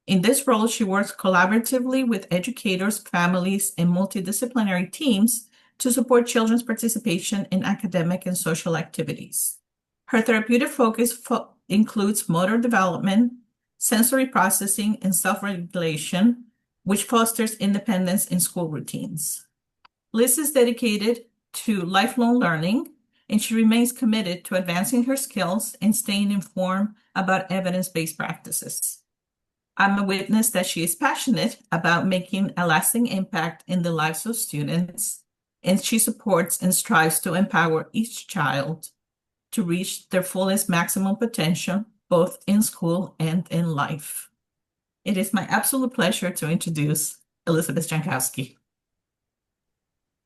In this role, she works collaboratively with educators, families, and multidisciplinary teams to support children's participation in academic and social activities. Her therapeutic focus includes motor development, sensory processing, and self-regulation, which fosters independence in school routines. Liz is dedicated to lifelong learning, and she remains committed to advancing her skills and staying informed about evidence-based practices. I'm a witness that she is passionate about making a lasting impact in the lives of students, and she supports and strives to empower each child to reach their fullest maximum potential, both in school and in life. It is my absolute pleasure to introduce Elizabeth Jankowski.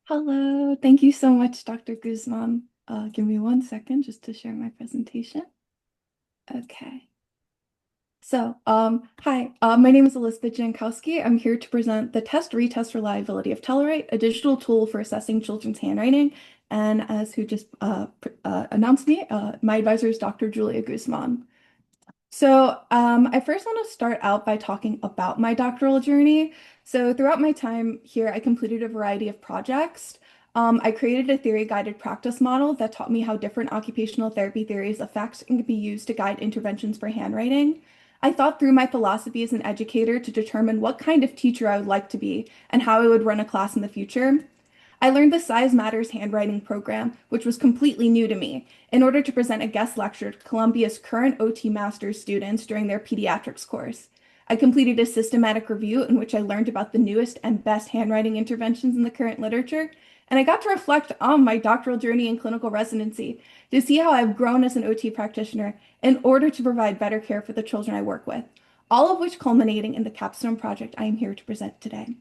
Hello, thank you so much, Dr. Guzman. Give me 1 second just to share my presentation. Okay. So, hi, my name is Elizabeth Jankowski. I'm here to present the Test-Retest Reliability of Telewrite, a digital tool for assessing children's handwriting. And as who just announced me, my advisor is Dr. Julia Guzman. So I first want to start out by talking about my doctoral journey. So throughout my time here, I completed a variety of projects. I created a theory-guided practice model that taught me how different occupational therapy theories affect and can be used to guide interventions for handwriting. I thought through my philosophy as an educator to determine what kind of teacher I would like to be and how I would run a class in the future. I learned the Size Matters handwriting program, which was completely new to me, in order to present a guest lecture to Columbia's current OT Masters students during their pediatrics course. I completed a systematic review in which I learned about the newest and best handwriting interventions in the current literature, and I got to reflect on my doctoral journey in clinical residency to see how I've grown as an OT practitioner in order to provide better care for the children I work with, all of which culminating in the Capstone project I am here to present today.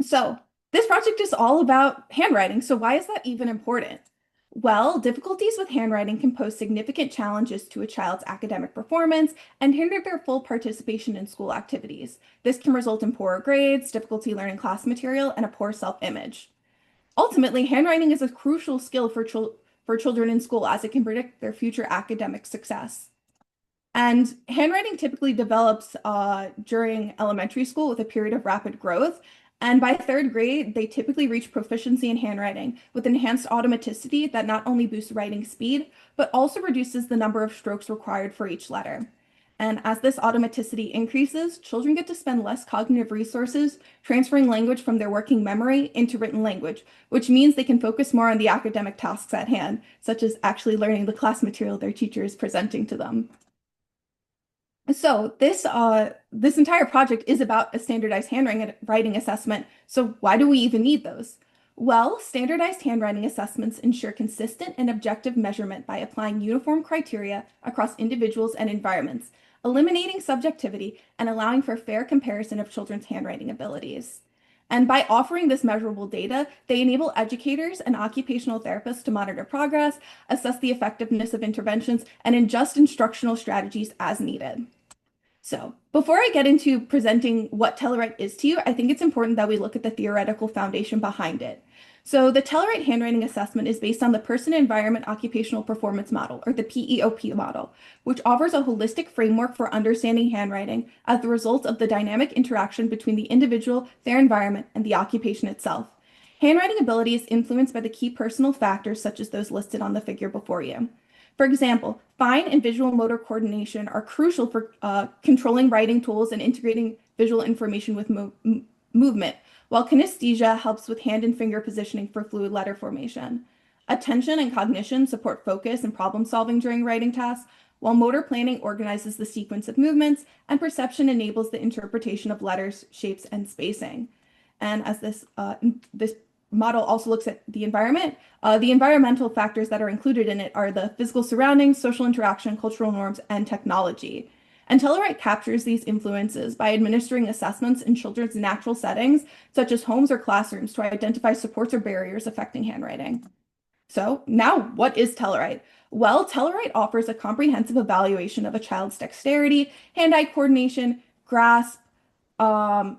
So, this project is all about handwriting, so why is that even important? Well, difficulties with handwriting can pose significant challenges to a child's academic performance and hinder their full participation in school activities. This can result in poorer grades, difficulty learning class material, and a poor self-image. Ultimately, handwriting is a crucial skill for children in school as it can predict their future academic success. And handwriting typically develops during elementary school with a period of rapid growth. And by third grade, they typically reach proficiency in handwriting with enhanced automaticity that not only boosts writing speed, but also reduces the number of strokes required for each letter. And as this automaticity increases, children get to spend less cognitive resources transferring language from their working memory into written language, which means they can focus more on the academic tasks at hand, such as actually learning the class material their teacher is presenting to them. So this entire project is about a standardized handwriting assessment. So why do we even need those? Well, standardized handwriting assessments ensure consistent and objective measurement by applying uniform criteria across individuals and environments, eliminating subjectivity and allowing for fair comparison of children's handwriting abilities. And by offering this measurable data, they enable educators and occupational therapists to monitor progress, assess the effectiveness of interventions, and adjust instructional strategies as needed. So before I get into presenting what Tellerite is to you, I think it's important that we look at the theoretical foundation behind it. So the Tellerite handwriting assessment is based on the Person Environment Occupational Performance Model, or the PEOP model, which offers a holistic framework for understanding handwriting as the result of the dynamic interaction between the individual, their environment, and the occupation itself. Handwriting ability is influenced by the key personal factors such as those listed on the figure before you. For example, fine and visual motor coordination are crucial for controlling writing tools and integrating visual information with movement, while kinesthesia helps with hand and finger positioning for fluid letter formation. Attention and cognition support focus and problem solving during writing tasks, while motor planning organizes the sequence of movements, and perception enables the interpretation of letters, shapes, and spacing. And as this model also looks at the environment, the environmental factors that are included in it are the physical surroundings, social interaction, cultural norms, and technology. And Tellerite captures these influences by administering assessments in children's natural settings, such as homes or classrooms, to identify supports or barriers affecting handwriting. So now, what is Tellerite? Well, Tellerite offers a comprehensive evaluation of a child's dexterity, hand-eye coordination, grasp, and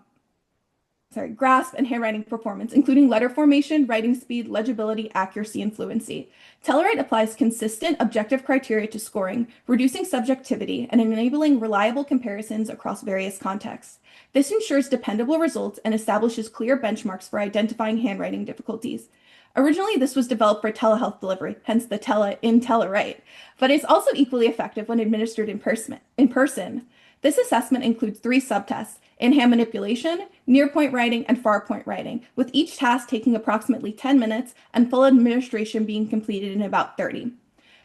handwriting performance, including letter formation, writing speed, legibility, accuracy, and fluency. Tellerite applies consistent, objective criteria to scoring, reducing subjectivity and enabling reliable comparisons across various contexts. This ensures dependable results and establishes clear benchmarks for identifying handwriting difficulties. Originally, this was developed for telehealth delivery, hence the tele in Tellerite, but it's also equally effective when administered in person. This assessment includes 3 subtests: in-hand manipulation, near-point writing, and far-point writing, with each task taking approximately 10 minutes and full administration being completed in about 30.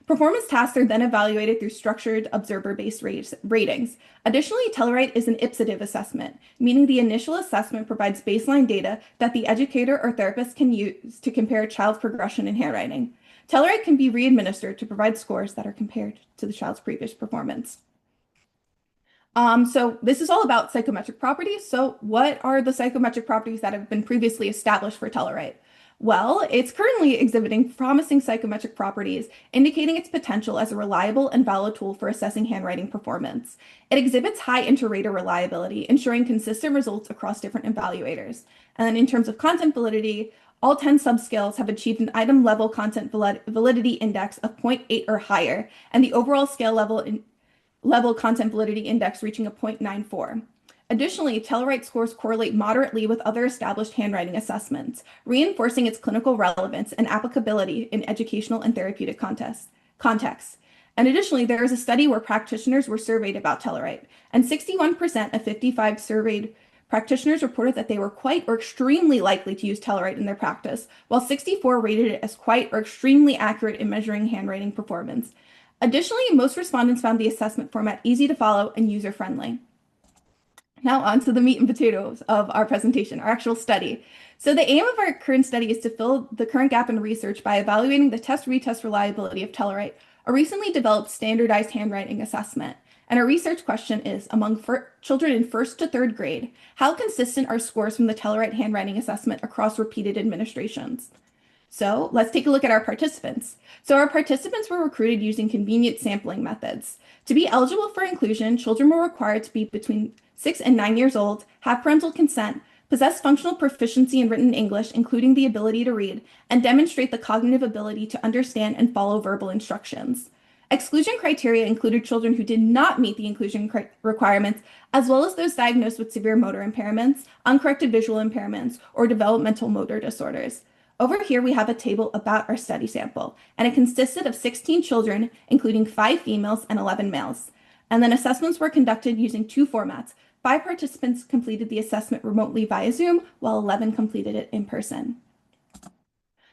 Performance tasks are then evaluated through structured observer-based ratings. Additionally, Tellerite is an ipsative assessment, meaning the initial assessment provides baseline data that the educator or therapist can use to compare a child's progression in handwriting. Tellerite can be re-administered to provide scores that are compared to the child's previous performance. So this is all about psychometric properties. So what are the psychometric properties that have been previously established for Tellerite? Well, it's currently exhibiting promising psychometric properties, indicating its potential as a reliable and valid tool for assessing handwriting performance. It exhibits high inter-rater reliability, ensuring consistent results across different evaluators. And then in terms of content validity, all 10 subscales have achieved an item-level content validity index of 0.8 or higher, and the overall scale level content validity index reaching a 0.94. Additionally, Tellerite scores correlate moderately with other established handwriting assessments, reinforcing its clinical relevance and applicability in educational and therapeutic contexts. And additionally, there is a study where practitioners were surveyed about Tellerite, and 61% of 55 surveyed practitioners reported that they were quite or extremely likely to use Tellerite in their practice, while 64 rated it as quite or extremely accurate in measuring handwriting performance. Additionally, most respondents found the assessment format easy to follow and user-friendly. Now on to the meat and potatoes of our presentation, our actual study. So the aim of our current study is to fill the current gap in research by evaluating the test-retest reliability of Tellerite, a recently developed standardized handwriting assessment. And our research question is, among children in 1st to 3rd grade, how consistent are scores from the Tellerite handwriting assessment across repeated administrations? So let's take a look at our participants. So our participants were recruited using convenient sampling methods. To be eligible for inclusion, children were required to be between 6 and 9 years old, have parental consent, possess functional proficiency in written English, including the ability to read, and demonstrate the cognitive ability to understand and follow verbal instructions. Exclusion criteria included children who did not meet the inclusion requirements, as well as those diagnosed with severe motor impairments, uncorrected visual impairments, or developmental motor disorders. Over here, we have a table about our study sample, and it consisted of 16 children, including 5 females and 11 males. And then assessments were conducted using 2 formats. 5 participants completed the assessment remotely via Zoom, while 11 completed it in person.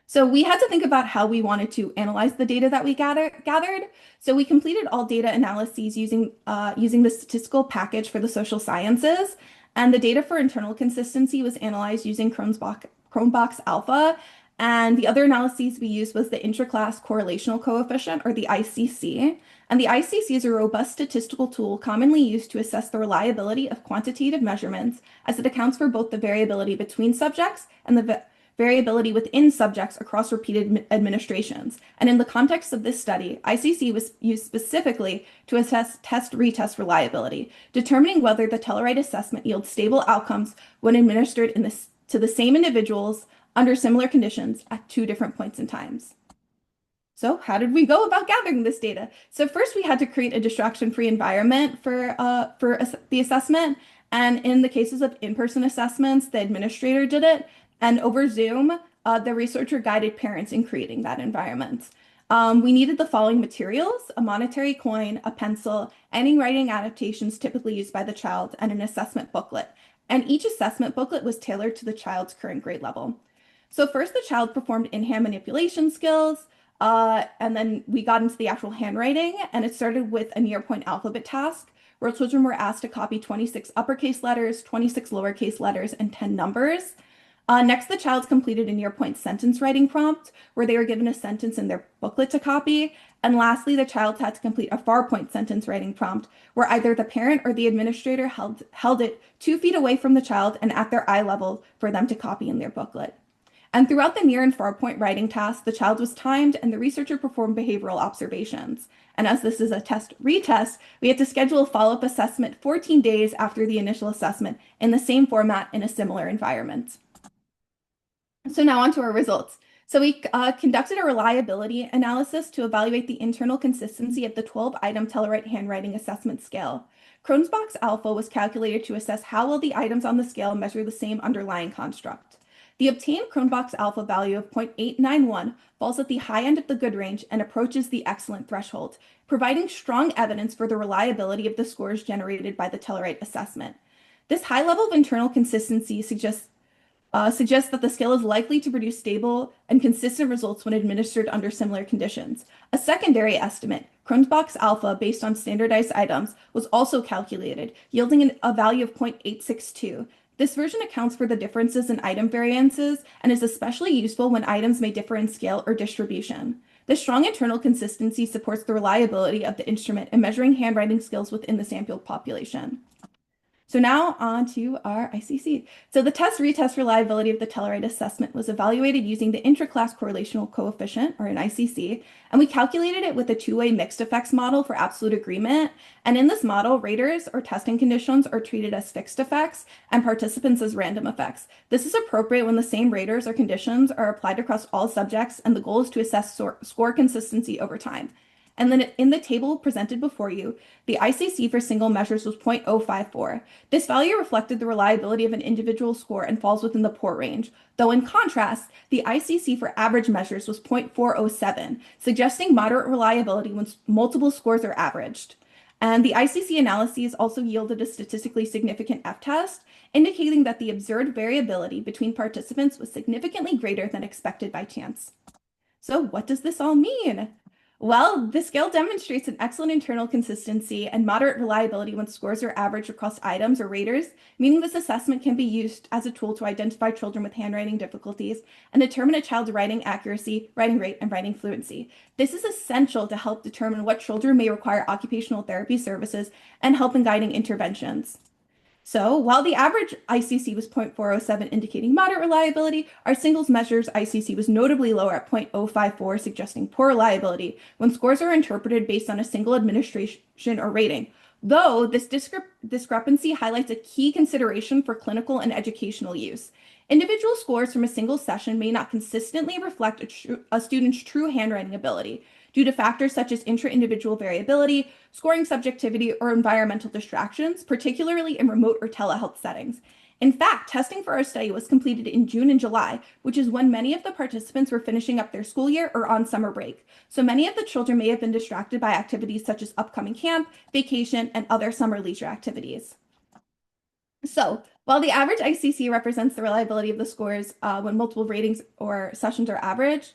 So we had to think about how we wanted to analyze the data that we gathered. So we completed all data analyses using the statistical package for the social sciences, and the data for internal consistency was analyzed using Cronbach's alpha, and the other analyses we used was the intraclass correlational coefficient, or the ICC, And the ICC is a robust statistical tool commonly used to assess the reliability of quantitative measurements, as it accounts for both the variability between subjects and the variability within subjects across repeated administrations. And in the context of this study, ICC was used specifically to assess test-retest reliability, determining whether the Tellerite assessment yields stable outcomes when administered to the same individuals under similar conditions at two different points in times. So how did we go about gathering this data? So first we had to create a distraction-free environment for the assessment. And in the cases of in-person assessments, the administrator did it. And over Zoom, the researcher guided parents in creating that environment. We needed the following materials: a monetary coin, a pencil, any writing adaptations typically used by the child, and an assessment booklet. And each assessment booklet was tailored to the child's current grade level. So first, the child performed in-hand manipulation skills, and then we got into the actual handwriting, and it started with a near-point alphabet task, where children were asked to copy 26 uppercase letters, 26 lowercase letters, and 10 numbers. Next, the child completed a near-point sentence writing prompt, where they were given a sentence in their booklet to copy. And lastly, the child had to complete a far-point sentence writing prompt, where either the parent or the administrator held it 2 feet away from the child and at their eye level for them to copy in their booklet. And throughout the near and far point writing tasks, the child was timed and the researcher performed behavioral observations. And as this is a test-retest, we had to schedule a follow-up assessment 14 days after the initial assessment in the same format in a similar environment. So now on to our results. So we conducted a reliability analysis to evaluate the internal consistency of the 12-item Tellerite handwriting assessment scale. Crohn's box alpha was calculated to assess how well the items on the scale measure the same underlying construct. The obtained Cronbach's alpha value of 0.891 falls at the high end of the good range and approaches the excellent threshold, providing strong evidence for the reliability of the scores generated by the Tellerite assessment. This high level of internal consistency suggests that the scale is likely to produce stable and consistent results when administered under similar conditions. A secondary estimate, Cronbach's alpha based on standardized items, was also calculated, yielding a value of 0.862. This version accounts for the differences in item variances and is especially useful when items may differ in scale or distribution. This strong internal consistency supports the reliability of the instrument in measuring handwriting skills within the sampled population. So now on to our ICC. So the test-retest reliability of the Tellerite assessment was evaluated using the intraclass correlational coefficient, or an ICC, and we calculated it with a two-way mixed effects model for absolute agreement. And in this model, raters or testing conditions are treated as fixed effects and participants as random effects. This is appropriate when the same raters or conditions are applied across all subjects, and the goal is to assess score consistency over time. And then in the table presented before you, the ICC for single measures was 0.054. This value reflected the reliability of an individual score and falls within the poor range, though in contrast, the ICC for average measures was 0.407, suggesting moderate reliability when multiple scores are averaged. And the ICC analyses also yielded a statistically significant F-test, indicating that the observed variability between participants was significantly greater than expected by chance. So what does this all mean? Well, the scale demonstrates an excellent internal consistency and moderate reliability when scores are averaged across items or raters, meaning this assessment can be used as a tool to identify children with handwriting difficulties and determine a child's writing accuracy, writing rate, and writing fluency. This is essential to help determine what children may require occupational therapy services and help in guiding interventions. So while the average ICC was 0.407, indicating moderate reliability, our singles measures ICC was notably lower at 0.054, suggesting poor reliability when scores are interpreted based on a single administration or rating. Though this discrepancy highlights a key consideration for clinical and educational use. Individual scores from a single session may not consistently reflect a student's true handwriting ability, due to factors such as intra-individual variability, scoring subjectivity, or environmental distractions, particularly in remote or telehealth settings. In fact, testing for our study was completed in June and July, which is when many of the participants were finishing up their school year or on summer break. So many of the children may have been distracted by activities such as upcoming camp, vacation, and other summer leisure activities. So while the average ICC represents the reliability of the scores when multiple ratings or sessions are averaged,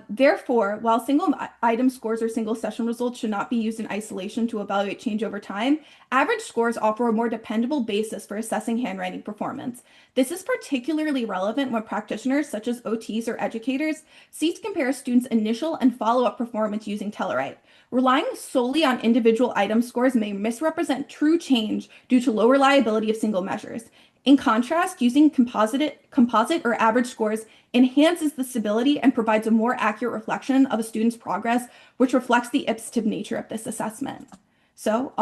therefore, while single item scores or single session results should not be used in isolation to evaluate change over time, average scores offer a more dependable basis for assessing handwriting performance. This is particularly relevant when practitioners such as OTs or educators seek to compare students' initial and follow-up performance using Tellerite. relying solely on individual item scores may misrepresent true change due to low reliability of single measures. In contrast, using composite or average scores enhances the stability and provides a more accurate reflection of a student's progress, which reflects the ipsative nature of this assessment. So,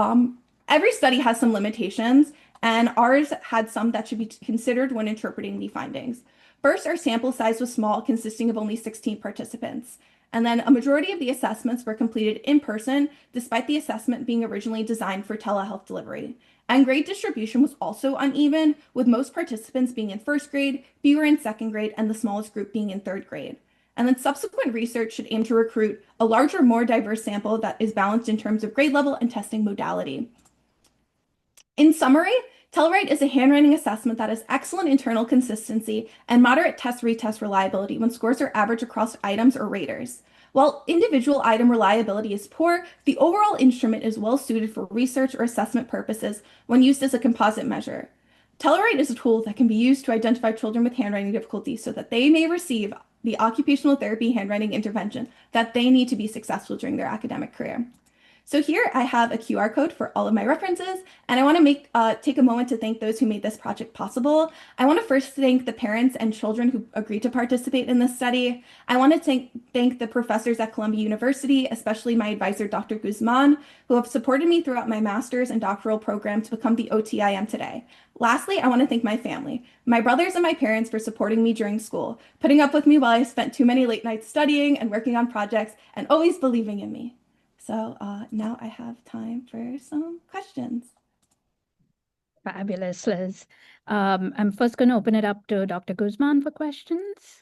every study has some limitations, and ours had some that should be considered when interpreting the findings. First, our sample size was small, consisting of only 16 participants. And then a majority of the assessments were completed in person, despite the assessment being originally designed for telehealth delivery. And grade distribution was also uneven, with most participants being in first grade, fewer in second grade, and the smallest group being in third grade. And then subsequent research should aim to recruit a larger, more diverse sample that is balanced in terms of grade level and testing modality. In summary, Telluride is a handwriting assessment that has excellent internal consistency and moderate test-retest reliability when scores are average across items or raters. While individual item reliability is poor, the overall instrument is well suited for research or assessment purposes when used as a composite measure. Telluride is a tool that can be used to identify children with handwriting difficulties so that they may receive the occupational therapy handwriting intervention that they need to be successful during their academic career. So here I have a QR code for all of my references, and I want to take a moment to thank those who made this project possible. I want to first thank the parents and children who agreed to participate in this study. I want to thank the professors at Columbia University, especially my advisor, Dr. Guzman, who have supported me throughout my master's and doctoral program to become the OT I am today. Lastly, I want to thank my family, my brothers and my parents for supporting me during school, putting up with me while I spent too many late nights studying and working on projects, and always believing in me. So now I have time for some questions. Fabulous, Liz. I'm first going to open it up to Dr. Guzman for questions.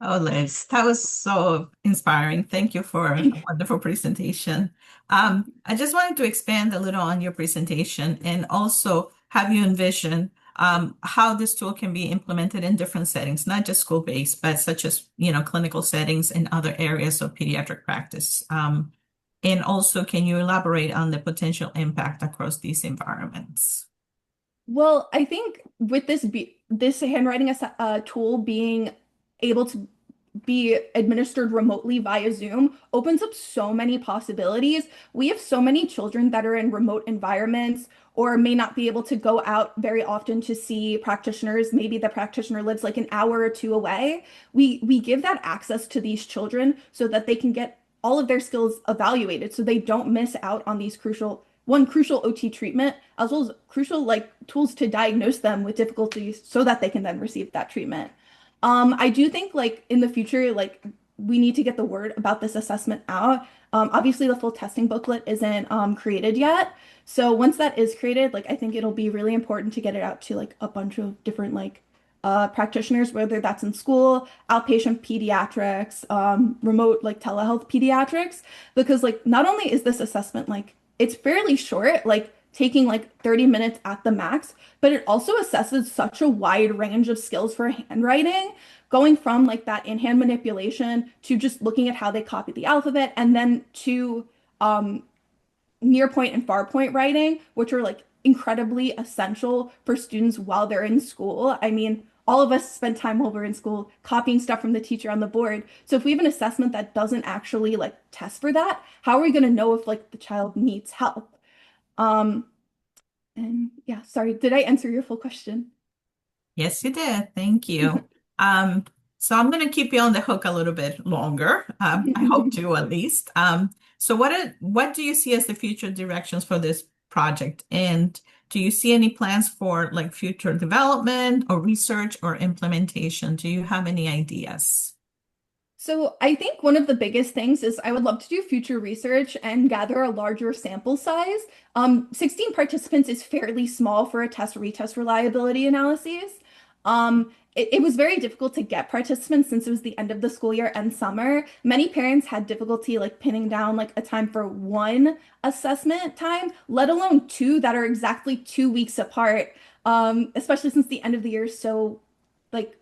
Oh, Liz, that was so inspiring. Thank you for a wonderful presentation. I just wanted to expand a little on your presentation and also have you envision how this tool can be implemented in different settings, not just school-based, but such as, clinical settings and other areas of pediatric practice. And also, can you elaborate on the potential impact across these environments? Well, I think with this handwriting tool being able to be administered remotely via Zoom opens up so many possibilities. We have so many children that are in remote environments or may not be able to go out very often to see practitioners. Maybe the practitioner lives like an hour or two away. We give that access to these children so that they can get all of their skills evaluated so they don't miss out on these crucial OT treatment, as well as crucial tools to diagnose them with difficulties so that they can then receive that treatment. I do think in the future, we need to get the word about this assessment out. Obviously the full testing booklet isn't created yet. So once that is created, I think it'll be really important to get it out to a bunch of different practitioners, whether that's in school, outpatient pediatrics, remote telehealth pediatrics, because not only is this assessment it's fairly short, taking 30 minutes at the max, but it also assesses such a wide range of skills for handwriting, going from that in-hand manipulation to just looking at how they copy the alphabet, and then to near point and far point writing, which are incredibly essential for students while they're in school. I mean, all of us spend time while we're in school copying stuff from the teacher on the board. So if we have an assessment that doesn't actually test for that, how are we going to know if the child needs help? And yeah, sorry, did I answer your full question? Yes, you did. Thank you. So I'm going to keep you on the hook a little bit longer. I hope to at least. So what do you see as the future directions for this project? And do you see any plans for future development or research or implementation? Do you have any ideas? So I think one of the biggest things is I would love to do future research and gather a larger sample size. 16 participants is fairly small for a test-retest reliability analysis. It was very difficult to get participants since it was the end of the school year and summer. Many parents had difficulty pinning down a time for one assessment time, let alone two that are exactly 2 weeks apart, especially since the end of the year is so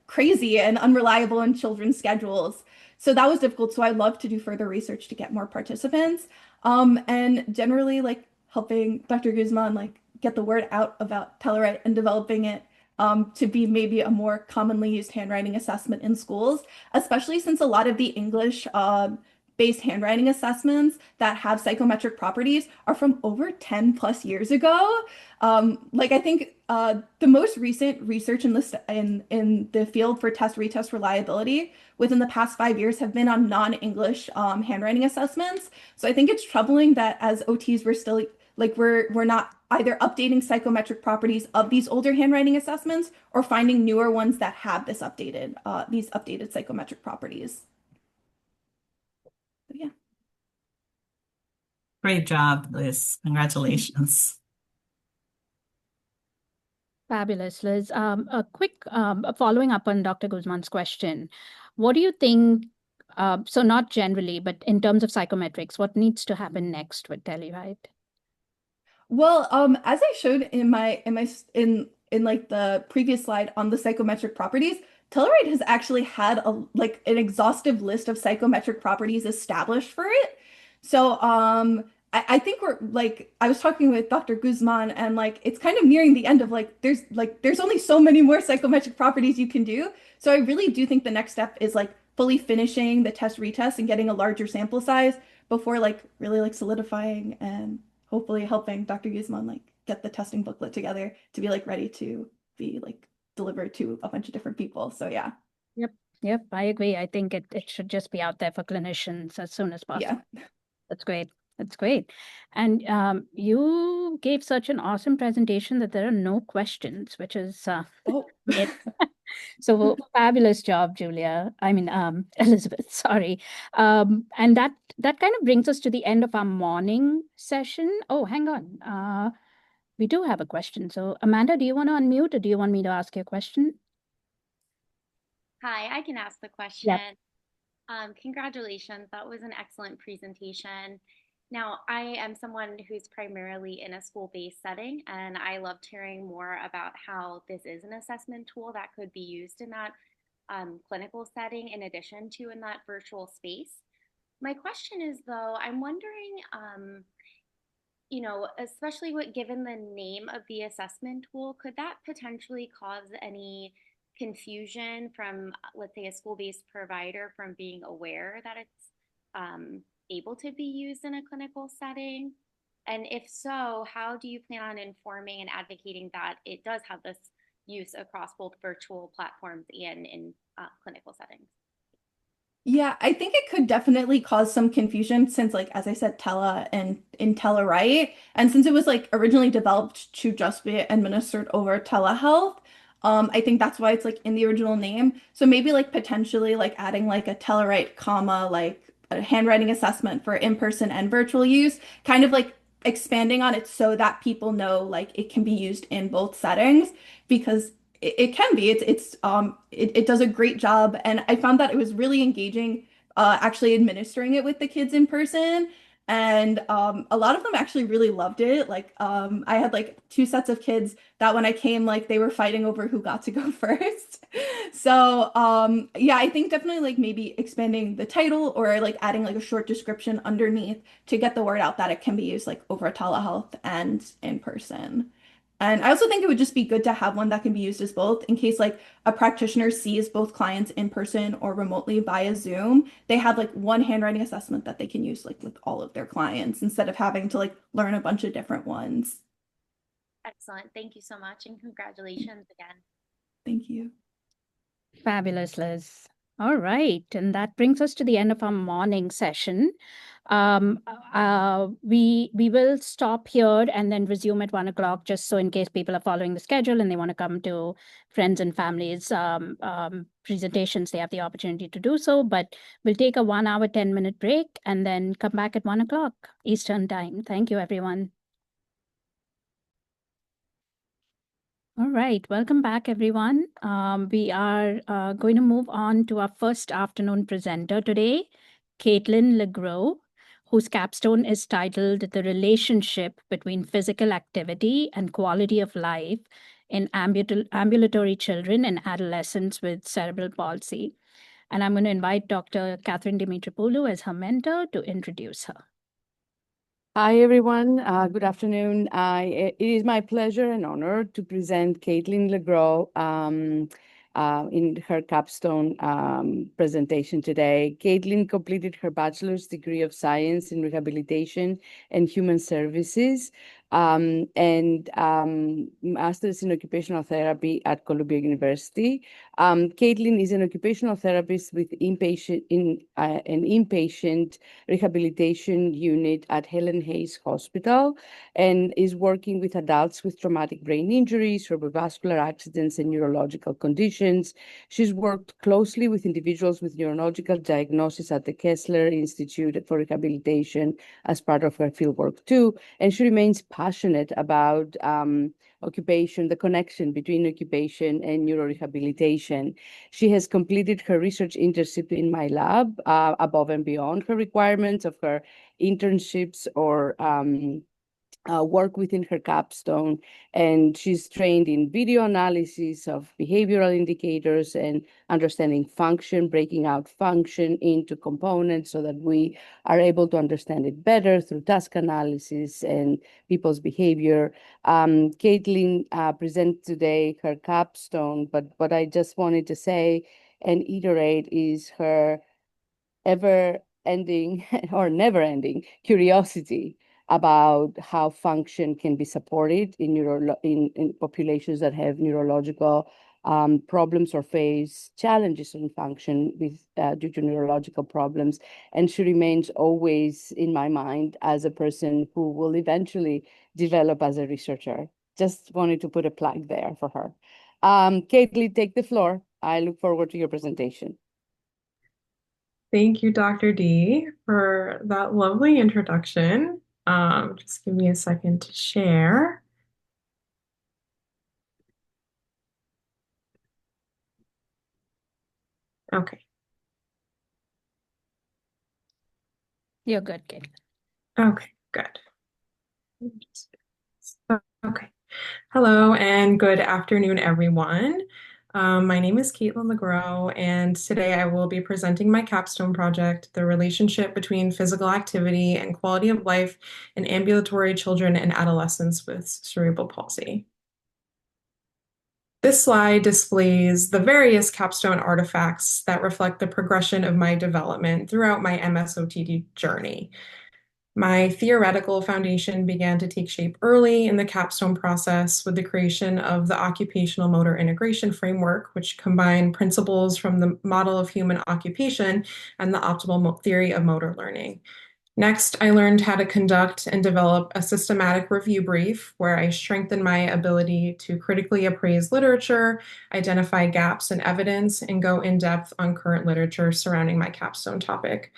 crazy and unreliable in children's schedules. So that was difficult. So I'd love to do further research to get more participants. And generally helping Dr. Guzman get the word out about Telluride and developing it to be maybe a more commonly used handwriting assessment in schools, especially since a lot of the English based handwriting assessments that have psychometric properties are from over 10 plus years ago. Like I think the most recent research in in the field for test retest reliability within the past 5 years have been on non-English handwriting assessments. So I think it's troubling that as OTs we're still like we're not either updating psychometric properties of these older handwriting assessments or finding newer ones that have these updated psychometric properties. So, yeah. Great job, Liz. Congratulations. Fabulous, Liz. A quick following up on Dr. Guzman's question. What do you think, so not generally, but in terms of psychometrics, what needs to happen next with Telluride? Well, as I showed in like the previous slide on the psychometric properties, Telluride has actually had an exhaustive list of psychometric properties established for it. So, I think we're like I was talking with Dr. Guzman and like it's kind of nearing the end of there's only so many more psychometric properties you can do. So I really do think the next step is like fully finishing the test retest and getting a larger sample size before like really like solidifying and hopefully helping Dr. Guzman like get the testing booklet together to be like ready to be like delivered to a bunch of different people. So yeah. Yep, I agree. I think it should just be out there for clinicians as soon as possible. Yeah. That's great. That's great. And you gave such an awesome presentation that there are no questions, which is Oh. great. So fabulous job, Julia. I mean, Elizabeth, sorry. And that kind of brings us to the end of our morning session. Oh, hang on. We do have a question. So Amanda, do you want to unmute or do you want me to ask you a question? Hi, I can ask the question. Yep. Congratulations. That was an excellent presentation. Now, I am someone who's primarily in a school-based setting, and I loved hearing more about how this is an assessment tool that could be used in that clinical setting in addition to in that virtual space. My question is, though, I'm wondering, especially given the name of the assessment tool, could that potentially cause any confusion from, let's say, a school-based provider from being aware that it's able to be used in a clinical setting? And if so, how do you plan on informing and advocating that it does have this use across both virtual platforms and in clinical settings? Yeah, I think it could definitely cause some confusion since, like, as I said, Tela and in Telewrite, and since it was like originally developed to just be administered over telehealth, I think that's why it's like in the original name. So maybe like potentially like adding like a Telewrite comma like a handwriting assessment for in-person and virtual use, kind of like expanding on it so that people know like it can be used in both settings because it can be. It does a great job, and I found that it was really engaging, actually administering it with the kids in person, and a lot of them actually really loved it. Like I had like two sets of kids that when I came, like they were fighting over who got to go first. So yeah, I think definitely like maybe expanding the title or like adding like a short description underneath to get the word out that it can be used like over telehealth and in person. And I also think it would just be good to have one that can be used as both in case like a practitioner sees both clients in person or remotely via Zoom. They have like one handwriting assessment that they can use like with all of their clients instead of having to like learn a bunch of different ones. Excellent. Thank you so much, and congratulations again. Thank you. Fabulous, Liz. All right, and that brings us to the end of our morning session. We will stop here and then resume at 1 o'clock, just so in case people are following the schedule and they want to come to friends and families presentations, they have the opportunity to do so. But we'll take a 1 hour, 10-minute break and then come back at 1 o'clock Eastern time. Thank you, everyone. All right, welcome back, everyone. We are going to move on to our first afternoon presenter today, Caitlin LeGros, whose capstone is titled The Relationship Between Physical Activity and Quality of Life in Ambulatory Children and Adolescents with Cerebral Palsy. And I'm going to invite Dr. Catherine Dimitropoulou as her mentor to introduce her. Hi, everyone. Good afternoon. It is my pleasure and honor to present Caitlin LeGros. in her capstone presentation today. Caitlin completed her bachelor's degree of science in rehabilitation and human services and master's in occupational therapy at Columbia University. Caitlin is an occupational therapist with an inpatient rehabilitation unit at Helen Hayes Hospital and is working with adults with traumatic brain injuries, cerebrovascular accidents, and neurological conditions. She's worked closely with individuals with neurological diagnosis at the Kessler Institute for Rehabilitation as part of her fieldwork too, and she remains passionate about occupation, the connection between occupation and neurorehabilitation. She has completed her research internship in my lab above and beyond her requirements of her internships or work within her capstone, and she's trained in video analysis of behavioral indicators and understanding function, breaking out function into components so that we are able to understand it better through task analysis and people's behavior. Caitlin presents today her capstone, but what I just wanted to say and iterate is her ever-ending or never-ending curiosity about how function can be supported in populations that have neurological problems or face challenges in function due to neurological problems. And she remains always in my mind as a person who will eventually develop as a researcher. Just wanted to put a plug there for her. Caitlin, take the floor. I look forward to your presentation. Thank you, Dr. D, for that lovely introduction. Just give me a second to share. Okay. You're good, Kate. Okay, good. Okay. Hello and good afternoon, everyone. My name is Caitlin LeGros, and today I will be presenting my capstone project, The Relationship Between Physical Activity and Quality of Life in Ambulatory Children and Adolescents with Cerebral Palsy. This slide displays the various capstone artifacts that reflect the progression of my development throughout my MSOTD journey. My theoretical foundation began to take shape early in the capstone process with the creation of the occupational motor integration framework, which combined principles from the model of human occupation and the optimal theory of motor learning. Next, I learned how to conduct and develop a systematic review brief where I strengthened my ability to critically appraise literature, identify gaps in evidence, and go in depth on current literature surrounding my capstone topic.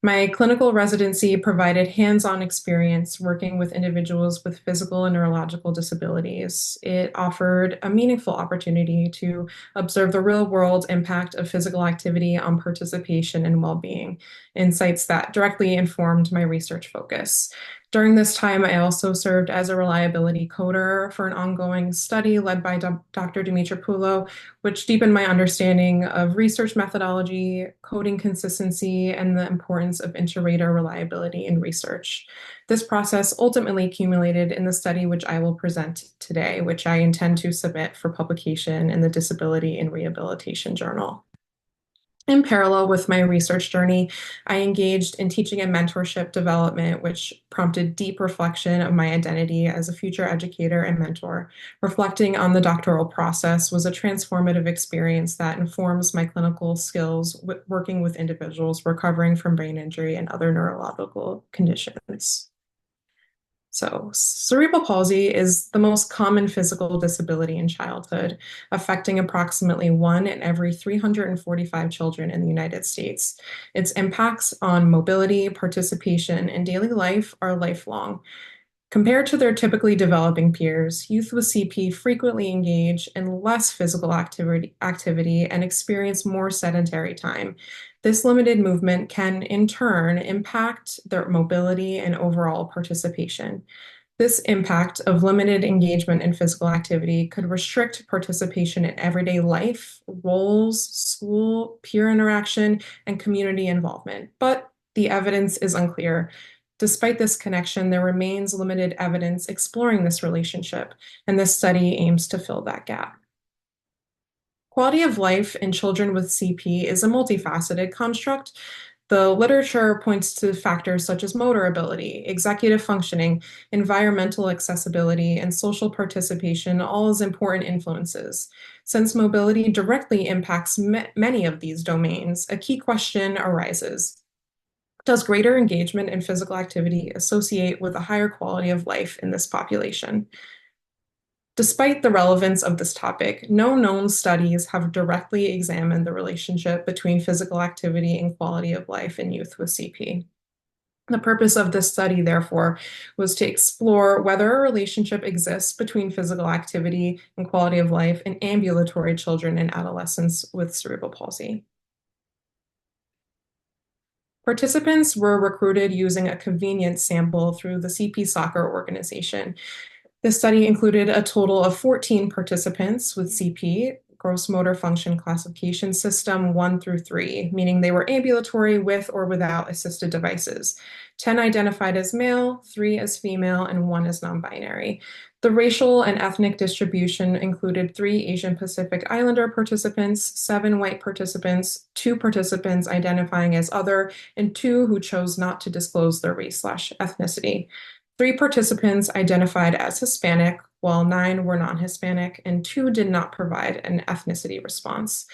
My clinical residency provided hands-on experience working with individuals with physical and neurological disabilities. It offered a meaningful opportunity to observe the real-world impact of physical activity on participation and well-being, insights that directly informed my research focus. During this time, I also served as a reliability coder for an ongoing study led by Dr. Dimitropoulou, which deepened my understanding of research methodology, coding consistency, and the importance of inter-rater reliability in research. This process ultimately accumulated in the study which I will present today, which I intend to submit for publication in the Disability and Rehabilitation Journal. In parallel with my research journey, I engaged in teaching and mentorship development, which prompted deep reflection of my identity as a future educator and mentor. Reflecting on the doctoral process was a transformative experience that informs my clinical skills working with individuals recovering from brain injury and other neurological conditions. So, cerebral palsy is the most common physical disability in childhood, affecting approximately 1 in every 345 children in the United States. Its impacts on mobility, participation, and daily life are lifelong. Compared to their typically developing peers, youth with CP frequently engage in less physical activity and experience more sedentary time. This limited movement can, in turn, impact their mobility and overall participation. This impact of limited engagement in physical activity could restrict participation in everyday life, roles, school, peer interaction, and community involvement. But the evidence is unclear. Despite this connection, there remains limited evidence exploring this relationship, and this study aims to fill that gap. Quality of life in children with CP is a multifaceted construct. The literature points to factors such as motor ability, executive functioning, environmental accessibility, and social participation, all as important influences. Since mobility directly impacts many of these domains, a key question arises. Does greater engagement in physical activity associate with a higher quality of life in this population? Despite the relevance of this topic, no known studies have directly examined the relationship between physical activity and quality of life in youth with CP. The purpose of this study, therefore, was to explore whether a relationship exists between physical activity and quality of life in ambulatory children and adolescents with cerebral palsy. Participants were recruited using a convenience sample through the CP Soccer organization. The study included a total of 14 participants with CP, gross motor function classification system 1 through 3, meaning they were ambulatory with or without assisted devices. 10 identified as male, 3 as female, and 1 as non-binary. The racial and ethnic distribution included 3 Asian Pacific Islander participants, 7 white participants, 2 participants identifying as other, and 2 who chose not to disclose their race/ethnicity. 3 participants identified as Hispanic, while 9 were non-Hispanic, and 2 did not provide an ethnicity response.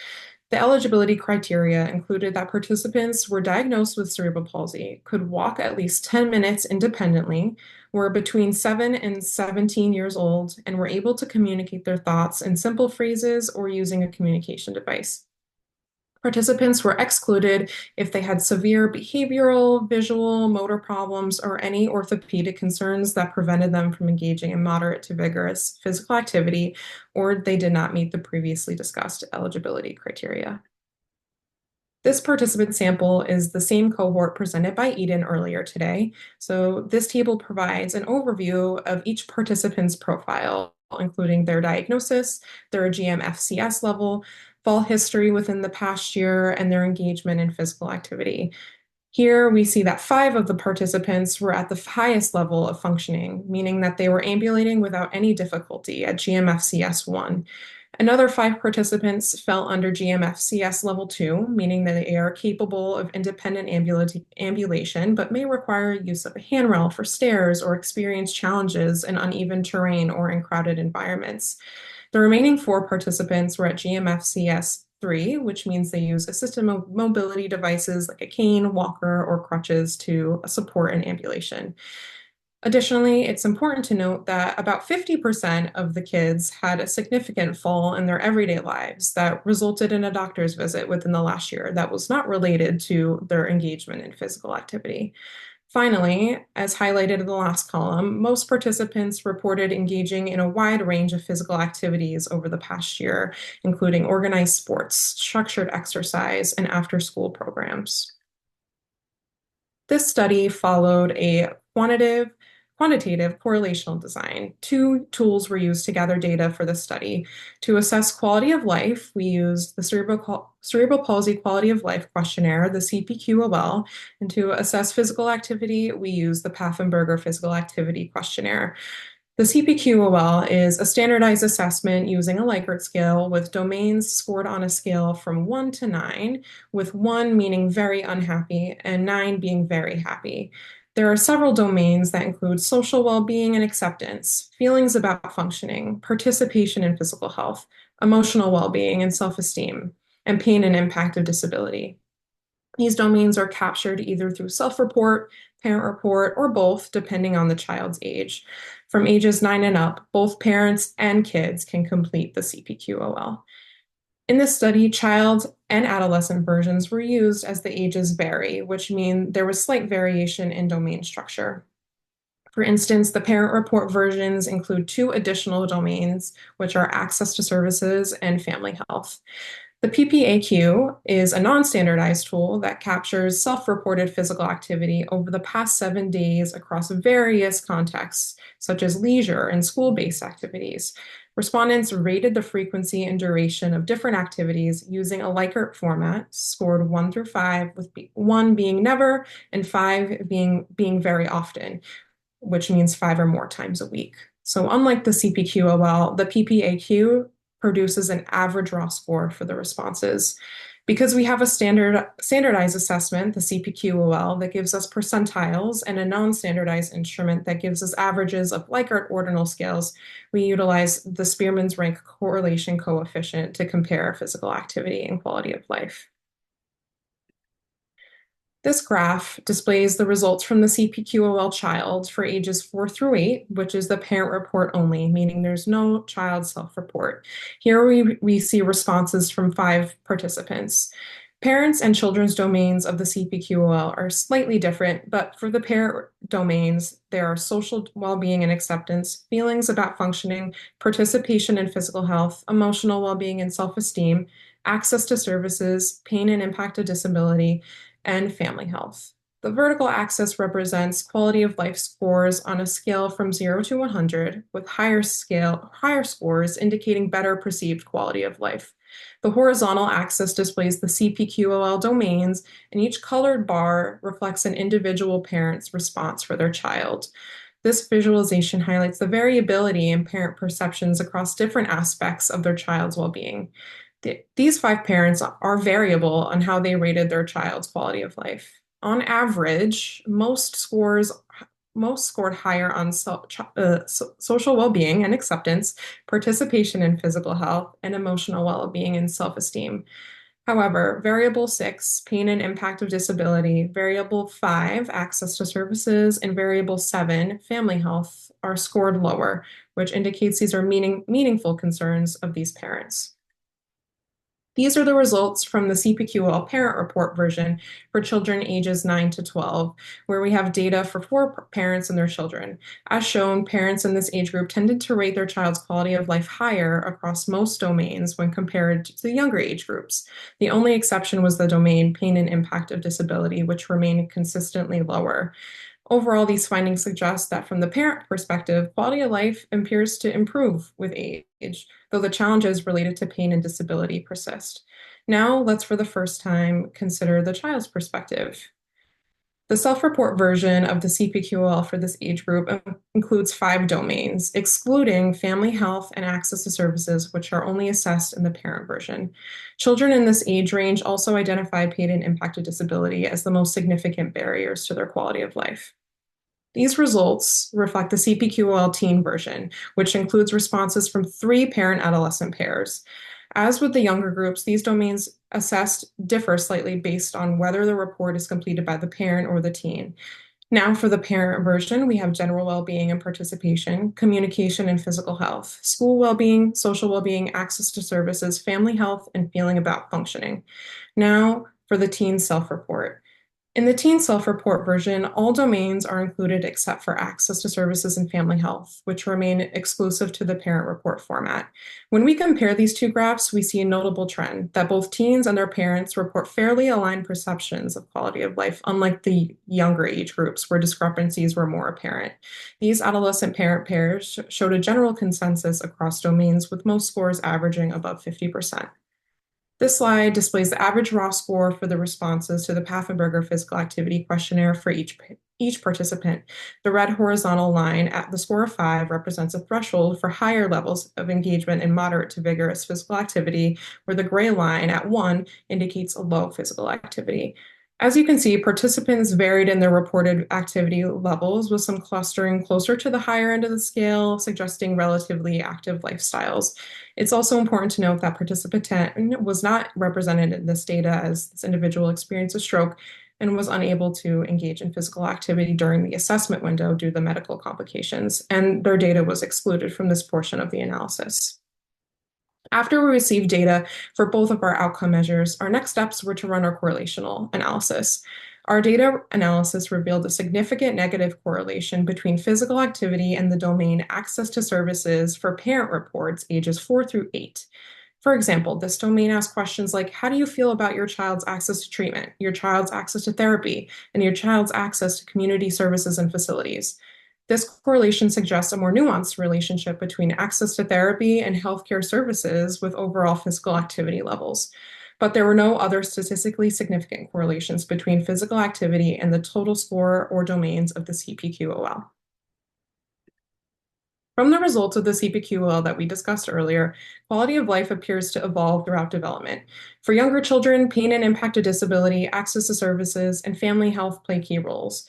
The eligibility criteria included that participants were diagnosed with cerebral palsy, could walk at least 10 minutes independently, were between 7 and 17 years old, and were able to communicate their thoughts in simple phrases or using a communication device. Participants were excluded if they had severe behavioral, visual, motor problems, or any orthopedic concerns that prevented them from engaging in moderate to vigorous physical activity, or they did not meet the previously discussed eligibility criteria. This participant sample is the same cohort presented by Eden earlier today. So this table provides an overview of each participant's profile, including their diagnosis, their GM-FCS level, fall history within the past year, and their engagement in physical activity. Here we see that 5 of the participants were at the highest level of functioning, meaning that they were ambulating without any difficulty at GM-FCS 1. Another 5 participants fell under GM-FCS level 2, meaning that they are capable of independent ambulation, but may require use of a handrail for stairs or experience challenges in uneven terrain or in crowded environments. The remaining 4 participants were at GM-FCS 3, which means they use assisted mobility devices like a cane, walker, or crutches to support an ambulation. Additionally, it's important to note that about 50% of the kids had a significant fall in their everyday lives that resulted in a doctor's visit within the last year that was not related to their engagement in physical activity. Finally, as highlighted in the last column, most participants reported engaging in a wide range of physical activities over the past year, including organized sports, structured exercise, and after-school programs. This study followed a quantitative correlational design. 2 tools were used to gather data for the study. To assess quality of life, we used the Cerebral Palsy Quality of Life Questionnaire, the CPQOL, and to assess physical activity, we used the Paffenberger Physical Activity Questionnaire. The CPQOL is a standardized assessment using a Likert scale with domains scored on a scale from 1 to 9, with 1 meaning very unhappy and 9 being very happy. There are several domains that include social well-being and acceptance, feelings about functioning, participation in physical health, emotional well-being and self-esteem, and pain and impact of disability. These domains are captured either through self-report, parent report, or both, depending on the child's age. From ages 9 and up, both parents and kids can complete the CPQOL. In this study, child and adolescent versions were used as the ages vary, which means there was slight variation in domain structure. For instance, the parent report versions include 2 additional domains, which are access to services and family health. The PPAQ is a non-standardized tool that captures self-reported physical activity over the past 7 days across various contexts, such as leisure and school-based activities. Respondents rated the frequency and duration of different activities using a Likert format, scored 1 through 5, with 1 being never and 5 being very often, which means 5 or more times a week. So unlike the CPQOL, the PPAQ produces an average raw score for the responses. Because we have a standardized assessment, the CPQOL, that gives us percentiles, and a non-standardized instrument that gives us averages of Likert ordinal scales, we utilize the Spearman's rank correlation coefficient to compare physical activity and quality of life. This graph displays the results from the CPQOL child for ages 4 through 8, which is the parent report only, meaning there's no child self-report. Here we see responses from 5 participants. Parents and children's domains of the CPQOL are slightly different, but for the parent domains, there are social well-being and acceptance, feelings about functioning, participation in physical health, emotional well-being and self-esteem, access to services, pain and impact of disability, and family health. The vertical axis represents quality of life scores on a scale from 0 to 100, with higher scores indicating better perceived quality of life. The horizontal axis displays the CPQOL domains, and each colored bar reflects an individual parent's response for their child. This visualization highlights the variability in parent perceptions across different aspects of their child's well-being. These 5 parents are variable on how they rated their child's quality of life. On average, most scored higher on social well-being and acceptance, participation in physical health, and emotional well-being and self-esteem. However, variable 6, pain and impact of disability, variable 5, access to services, and variable 7, family health, are scored lower, which indicates these are meaningful concerns of these parents. These are the results from the CPQOL parent report version for children ages 9 to 12, where we have data for 4 parents and their children. As shown, parents in this age group tended to rate their child's quality of life higher across most domains when compared to the younger age groups. The only exception was the domain pain and impact of disability, which remained consistently lower. Overall, these findings suggest that from the parent perspective, quality of life appears to improve with age, though the challenges related to pain and disability persist. Now, let's for the first time consider the child's perspective. The self-report version of the CPQOL for this age group includes 5 domains, excluding family health and access to services, which are only assessed in the parent version. Children in this age range also identify pain and impact of disability as the most significant barriers to their quality of life. These results reflect the CPQOL teen version, which includes responses from 3 parent-adolescent pairs. As with the younger groups, these domains assessed differ slightly based on whether the report is completed by the parent or the teen. Now for the parent version, we have general well-being and participation, communication and physical health, school well-being, social well-being, access to services, family health, and feeling about functioning. Now for the teen self-report. In the teen self-report version, all domains are included except for access to services and family health, which remain exclusive to the parent report format. When we compare these 2 graphs, we see a notable trend that both teens and their parents report fairly aligned perceptions of quality of life, unlike the younger age groups where discrepancies were more apparent. These adolescent parent pairs showed a general consensus across domains, with most scores averaging above 50%. This slide displays the average raw score for the responses to the Pfaffenberger Physical Activity Questionnaire for each participant. The red horizontal line at the score of 5 represents a threshold for higher levels of engagement in moderate to vigorous physical activity, where the gray line at 1 indicates a low physical activity. As you can see, participants varied in their reported activity levels, with some clustering closer to the higher end of the scale, suggesting relatively active lifestyles. It's also important to note that participant 10 was not represented in this data, as this individual experienced a stroke and was unable to engage in physical activity during the assessment window due to medical complications, and their data was excluded from this portion of the analysis. After we received data for both of our outcome measures, our next steps were to run our correlational analysis. Our data analysis revealed a significant negative correlation between physical activity and the domain access to services for parent reports ages 4 through 8. For example, this domain asks questions like, how do you feel about your child's access to treatment, your child's access to therapy, and your child's access to community services and facilities? This correlation suggests a more nuanced relationship between access to therapy and healthcare services with overall physical activity levels. But there were no other statistically significant correlations between physical activity and the total score or domains of the CPQOL. From the results of the CPQL that we discussed earlier, quality of life appears to evolve throughout development. For younger children, pain and impact of disability, access to services, and family health play key roles.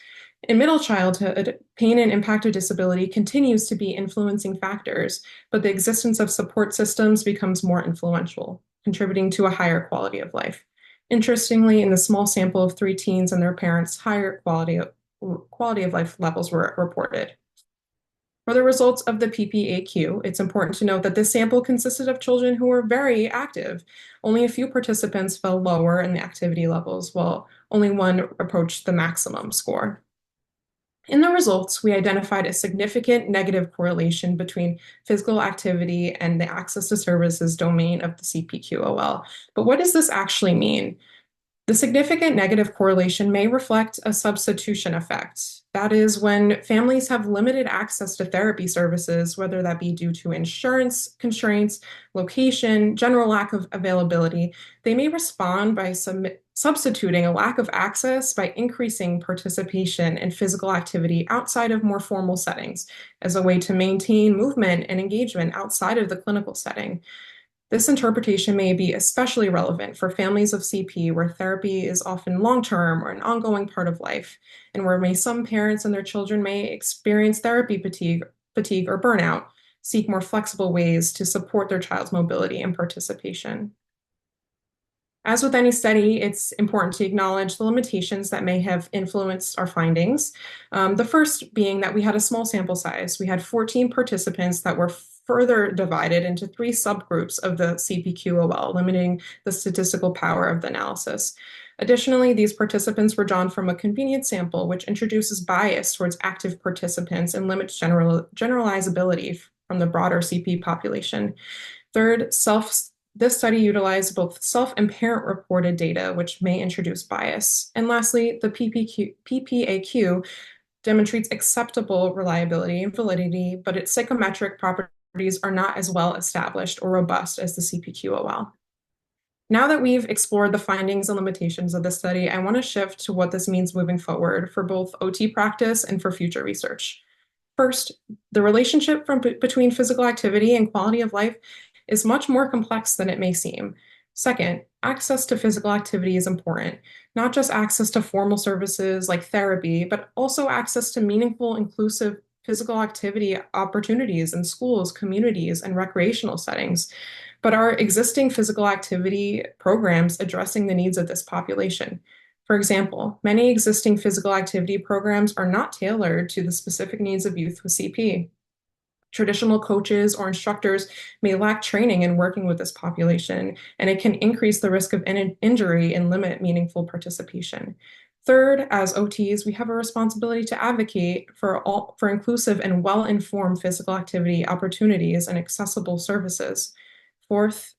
In middle childhood, pain and impact of disability continues to be influencing factors, but the existence of support systems becomes more influential, contributing to a higher quality of life. Interestingly, in the small sample of 3 teens and their parents, higher quality of life levels were reported. For the results of the PPAQ, it's important to note that this sample consisted of children who were very active. Only a few participants fell lower in the activity levels, while only one approached the maximum score. In the results, we identified a significant negative correlation between physical activity and the access to services domain of the CPQOL. But what does this actually mean? The significant negative correlation may reflect a substitution effect. That is, when families have limited access to therapy services, whether that be due to insurance constraints, location, general lack of availability, they may respond by substituting a lack of access by increasing participation in physical activity outside of more formal settings as a way to maintain movement and engagement outside of the clinical setting. This interpretation may be especially relevant for families of CP where therapy is often long-term or an ongoing part of life, and where some parents and their children may experience therapy fatigue or burnout, seek more flexible ways to support their child's mobility and participation. As with any study, it's important to acknowledge the limitations that may have influenced our findings. The first being that we had a small sample size. We had 14 participants that were further divided into 3 subgroups of the CPQOL, limiting the statistical power of the analysis. Additionally, these participants were drawn from a convenient sample, which introduces bias towards active participants and limits generalizability from the broader CP population. Third, this study utilized both self and parent-reported data, which may introduce bias. And lastly, the PPAQ demonstrates acceptable reliability and validity, but its psychometric properties are not as well established or robust as the CPQOL. Now that we've explored the findings and limitations of this study, I want to shift to what this means moving forward for both OT practice and for future research. First, the relationship between physical activity and quality of life is much more complex than it may seem. Second, access to physical activity is important, not just access to formal services like therapy, but also access to meaningful, inclusive physical activity opportunities in schools, communities, and recreational settings. But are existing physical activity programs addressing the needs of this population? For example, many existing physical activity programs are not tailored to the specific needs of youth with CP. Traditional coaches or instructors may lack training in working with this population, and it can increase the risk of injury and limit meaningful participation. Third, as OTs, we have a responsibility to advocate for inclusive and well-informed physical activity opportunities and accessible services. Fourth,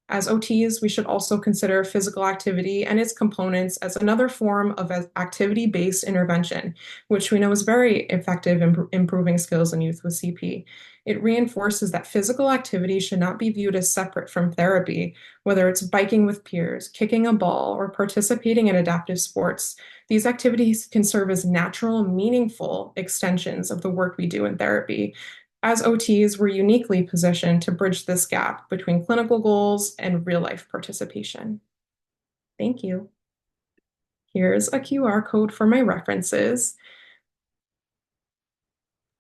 as OTs, we should also consider physical activity and its components as another form of activity-based intervention, which we know is very effective in improving skills in youth with CP. It reinforces that physical activity should not be viewed as separate from therapy, whether it's biking with peers, kicking a ball, or participating in adaptive sports. These activities can serve as natural, meaningful extensions of the work we do in therapy. As OTs, we're uniquely positioned to bridge this gap between clinical goals and real-life participation. Thank you. Here's a QR code for my references.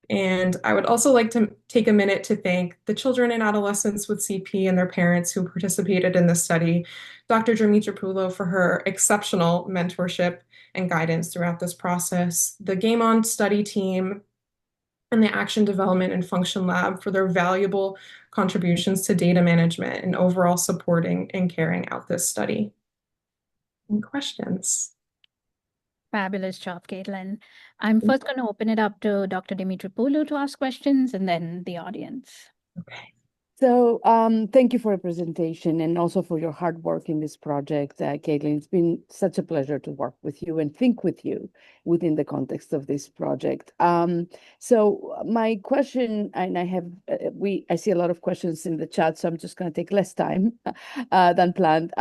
And I would also like to take a minute to thank the children and adolescents with CP and their parents who participated in this study, Dr. Dramitropoulou for her exceptional mentorship and guidance throughout this process, the Game On study team, and the Action Development and Function Lab for their valuable contributions to data management and overall supporting and carrying out this study. Any questions? Fabulous job, Caitlin. I'm first going to open it up to Dr. Dimitropoulou to ask questions and then the audience. Okay. So thank you for your presentation and also for your hard work in this project, Caitlin. It's been such a pleasure to work with you and think with you within the context of this project. So my question, and I see a lot of questions in the chat, so I'm just going to take less time than planned.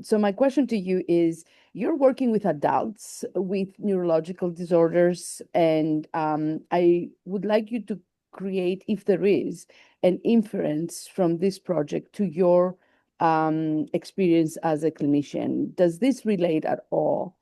So my question to you is, you're working with adults with neurological disorders, and I would like you to create, if there is, an inference from this project to your experience as a clinician? Does this relate at all?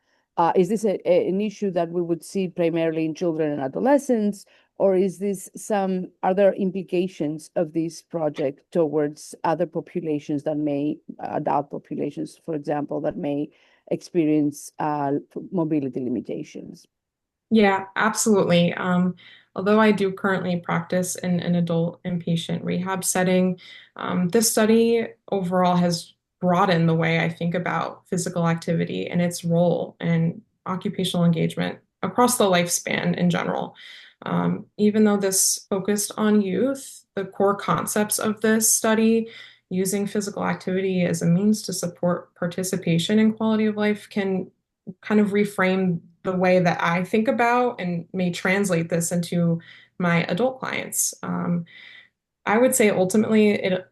Is this an issue that we would see primarily in children and adolescents, or is this are there implications of this project towards other populations that may, adult populations, for example, that may experience mobility limitations? Yeah, absolutely. Although I do currently practice in an adult inpatient rehab setting, this study overall has broadened the way I think about physical activity and its role in occupational engagement across the lifespan in general. Even though this focused on youth, the core concepts of this study, using physical activity as a means to support participation in quality of life, can kind of reframe the way that I think about and may translate this into my adult clients. I would say ultimately it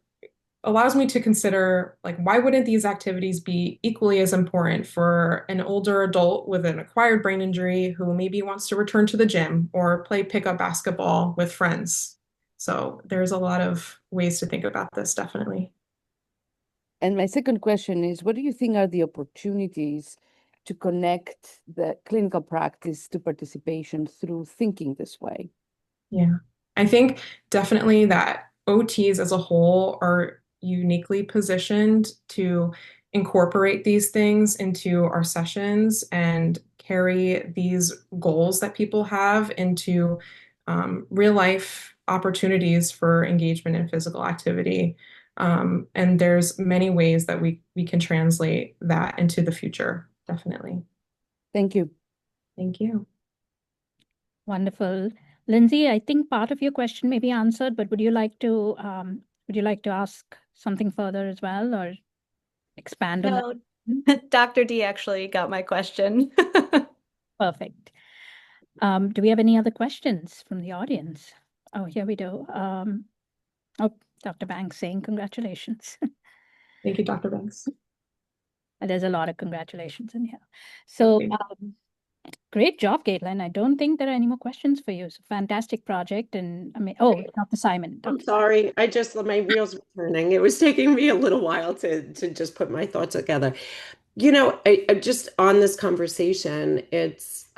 allows me to consider, like, why wouldn't these activities be equally as important for an older adult with an acquired brain injury who maybe wants to return to the gym or play pickup basketball with friends? So there's a lot of ways to think about this, definitely. And my second question is, what do you think are the opportunities to connect the clinical practice to participation through thinking this way? Yeah, I think definitely that OTs as a whole are uniquely positioned to incorporate these things into our sessions and carry these goals that people have into real life opportunities for engagement in physical activity. And there's many ways that we can translate that into the future, definitely. Thank you. Thank you. Wonderful. Lindsay, I think part of your question may be answered, but would you like to ask something further as well or expand on that? No, Dr. D actually got my question. Perfect. Do we have any other questions from the audience? Oh, here we do. Oh, Dr. Banks saying congratulations. Thank you, Dr. Banks. There's a lot of congratulations in here. So great job, Caitlin. I don't think there are any more questions for you. So fantastic project. And I mean, oh, Dr. Simon. I'm sorry. My wheels were turning. It was taking me a little while to just put my thoughts together. I just on this conversation, it's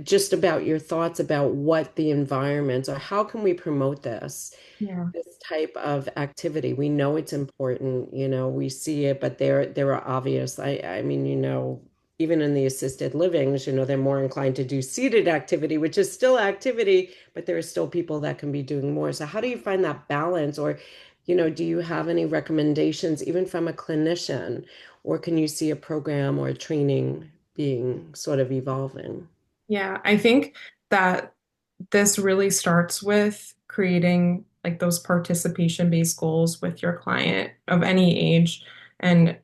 just about your thoughts about what the environment or how can we promote this type of activity? We know it's important, we see it, but there are obvious. I mean, even in the assisted livings, they're more inclined to do seated activity, which is still activity, but there are still people that can be doing more. So how do you find that balance? Or, do you have any recommendations, even from a clinician, or can you see a program or a training being sort of evolving? Yeah, I think that this really starts with creating like those participation-based goals with your client of any age. And,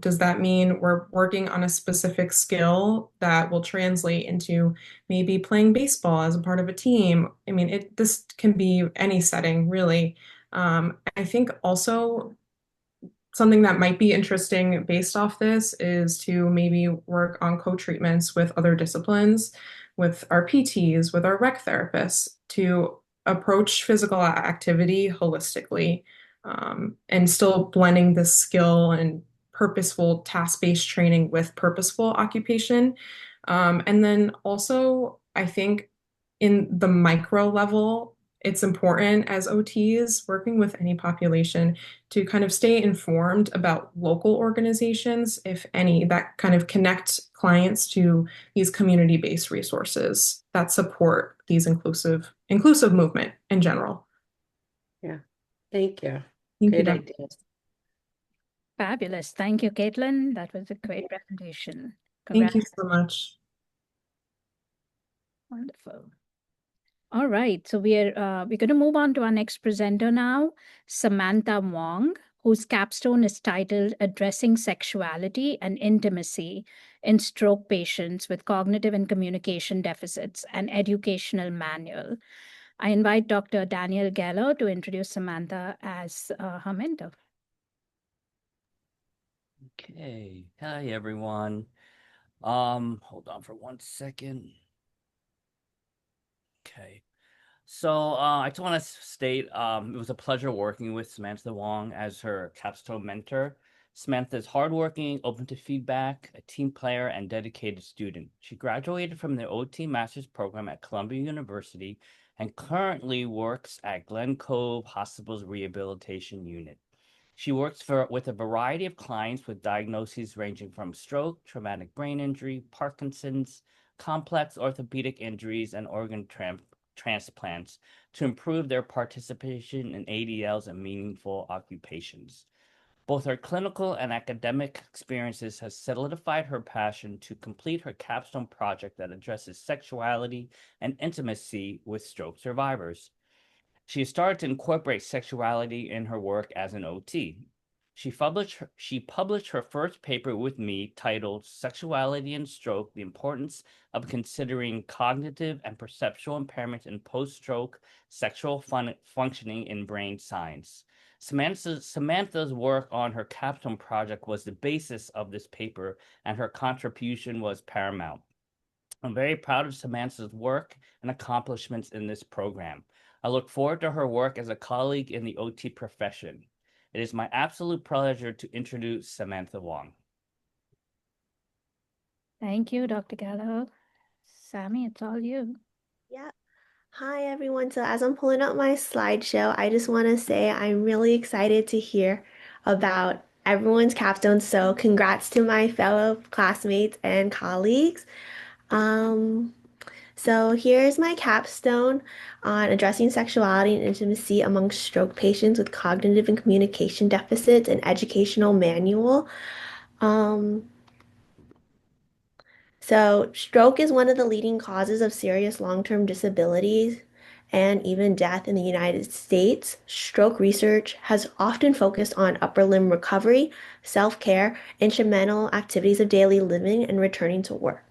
does that mean we're working on a specific skill that will translate into maybe playing baseball as a part of a team? I mean, this can be any setting, really. I think also something that might be interesting based off this is to maybe work on co-treatments with other disciplines, with our PTs, with our rec therapists, to approach physical activity holistically, and still blending this skill and purposeful task-based training with purposeful occupation. And then also, I think in the micro level, it's important as OTs working with any population to kind of stay informed about local organizations, if any, that kind of connect clients to these community-based resources that support these inclusive movement in general. Yeah. Thank you. Thank you, Great Dr. ideas. Fabulous. Thank you, Caitlin. That was a great presentation. Thank you Congrats. so much. Wonderful. All right, so we're going to move on to our next presenter now, Samantha Wong, whose capstone is titled Addressing Sexuality and Intimacy in Stroke Patients with Cognitive and Communication Deficits, an Educational Manual. I invite Dr. Daniel Geller to introduce Samantha as her mentor. Okay. Hi, everyone. Hold on for 1 second. Okay. I just want to state it was a pleasure working with Samantha Wong as her capstone mentor. Samantha is hardworking, open to feedback, a team player, and dedicated student. She graduated from the OT Master's Program at Columbia University and currently works at Glen Cove Hospital's Rehabilitation Unit. She works with a variety of clients with diagnoses ranging from stroke, traumatic brain injury, Parkinson's, complex orthopedic injuries, and transplants to improve their participation in ADLs and meaningful occupations. Both her clinical and academic experiences have solidified her passion to complete her capstone project that addresses sexuality and intimacy with stroke survivors. She started to incorporate sexuality in her work as an OT. She published her first paper with me titled Sexuality and Stroke: The Importance of Considering Cognitive and Perceptual Impairments in Post-Stroke Sexual Functioning in Brain Science. Samantha's work on her capstone project was the basis of this paper, and her contribution was paramount. I'm very proud of Samantha's work and accomplishments in this program. I look forward to her work as a colleague in the OT profession. It is my absolute pleasure to introduce Samantha Wong. Thank you, Dr. Gallo. Sammy, it's all you. Yeah. Hi, everyone. So, as I'm pulling up my slideshow, I just want to say I'm really excited to hear about everyone's capstone. So, congrats to my fellow classmates and colleagues. Um, so, here's my capstone on addressing sexuality and intimacy among stroke patients with cognitive and communication deficits, an educational manual. Um, So, stroke is one of the leading causes of serious long-term disabilities and even death in the United States. Stroke research has often focused on upper limb recovery, self-care, instrumental activities of daily living, and returning to work.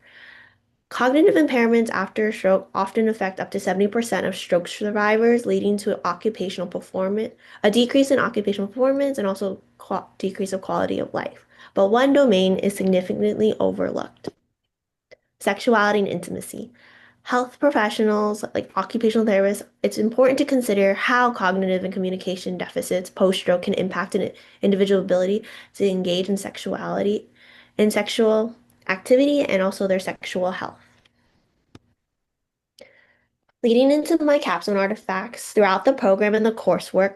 Cognitive impairments after stroke often affect up to 70% of stroke survivors, leading to occupational performance, a decrease in occupational performance, and also decrease of quality of life. But one domain is significantly overlooked: sexuality and intimacy. Health professionals, like occupational therapists, it's important to consider how cognitive and communication deficits post-stroke can impact an individual's ability to engage in sexuality, in sexual activity, and also their sexual health. Leading into my capstone artifacts throughout the program and the coursework,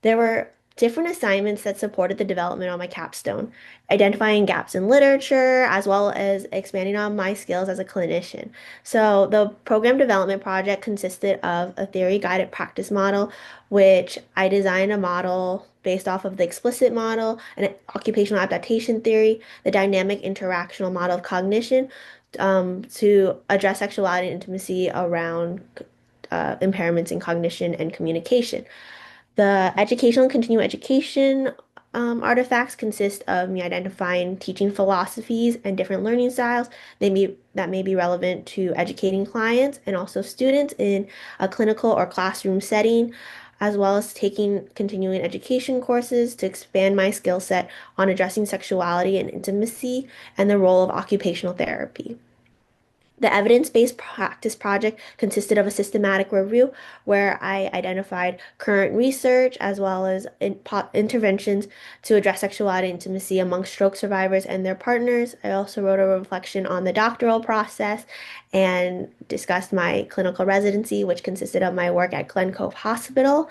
there were different assignments that supported the development on my capstone, identifying gaps in literature, as well as expanding on my skills as a clinician. So the program development project consisted of a theory-guided practice model, which I designed a model based off of the explicit model, an occupational adaptation theory, the dynamic interactional model of cognition, to address sexuality and intimacy around impairments in cognition and communication. The educational and continuing education artifacts consist of me identifying teaching philosophies and different learning styles that may be relevant to educating clients and also students in a clinical or classroom setting, as well as taking continuing education courses to expand my skill set on addressing sexuality and intimacy and the role of occupational therapy. The evidence-based practice project consisted of a systematic review where I identified current research as well as interventions to address sexuality and intimacy among stroke survivors and their partners. I also wrote a reflection on the doctoral process and discussed my clinical residency, which consisted of my work at Glen Cove Hospital.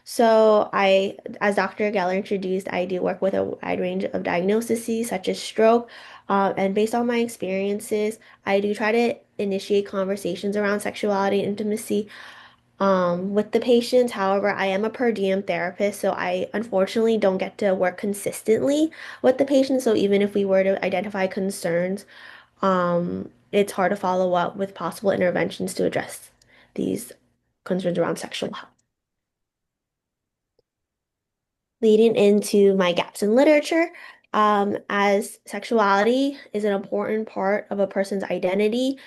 So as Dr. Geller introduced, I do work with a wide range of diagnoses such as stroke. And based on my experiences, I do try to initiate conversations around sexuality and intimacy with the patients. However, I am a per diem therapist, so I unfortunately don't get to work consistently with the patients. So even if we were to identify concerns, it's hard to follow up with possible interventions to address these concerns around sexual health. Leading into my gaps in literature, as sexuality is an important part of a person's identity,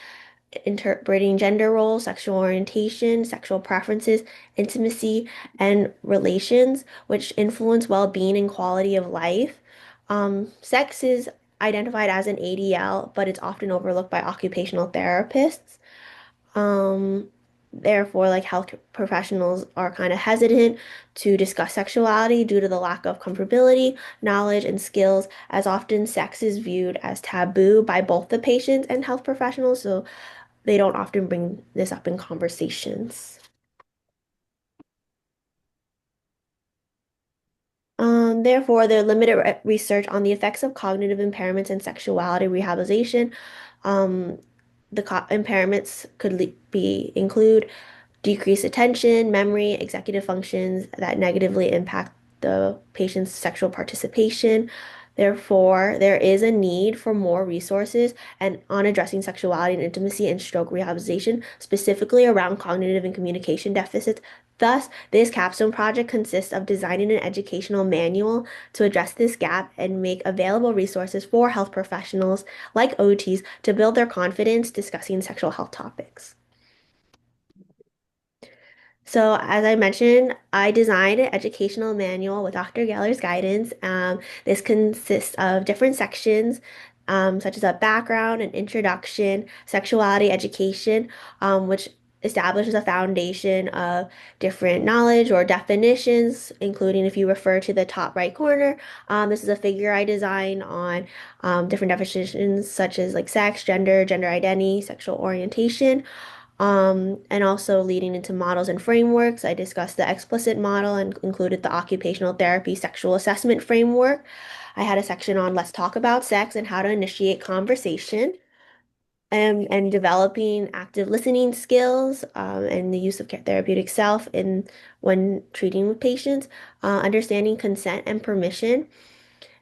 interpreting gender roles, sexual orientation, sexual preferences, intimacy, and relations, which influence well-being and quality of life. Sex is identified as an ADL, but it's often overlooked by occupational therapists. Um, Therefore, like health professionals are kind of hesitant to discuss sexuality due to the lack of comfortability, knowledge, and skills, as often sex is viewed as taboo by both the patients and health professionals, so they don't often bring this up in conversations. Therefore, there limited research on the effects of cognitive impairments and sexuality rehabilitation. Um, the impairments could include decreased attention, memory, executive functions that negatively impact the patient's sexual participation. Therefore, there is a need for more resources and on addressing sexuality and intimacy and stroke rehabilitation, specifically around cognitive and communication deficits. Thus, this capstone project consists of designing an educational manual to address this gap and make available resources for health professionals like OTs to build their confidence discussing sexual health topics. So, as I mentioned, I designed an educational manual with Dr. Geller's guidance. This consists of different sections, such as a background, an introduction, sexuality education, which establishes a foundation of different knowledge or definitions, including if you refer to the top right corner, this is a figure I designed on different definitions such as like sex, gender identity, sexual orientation. And also leading into models and frameworks. I discussed the explicit model and included the occupational therapy sexual assessment framework. I had a section on let's talk about sex and how to initiate conversation. And developing active listening skills and the use of therapeutic self in when treating with patients, understanding consent and permission,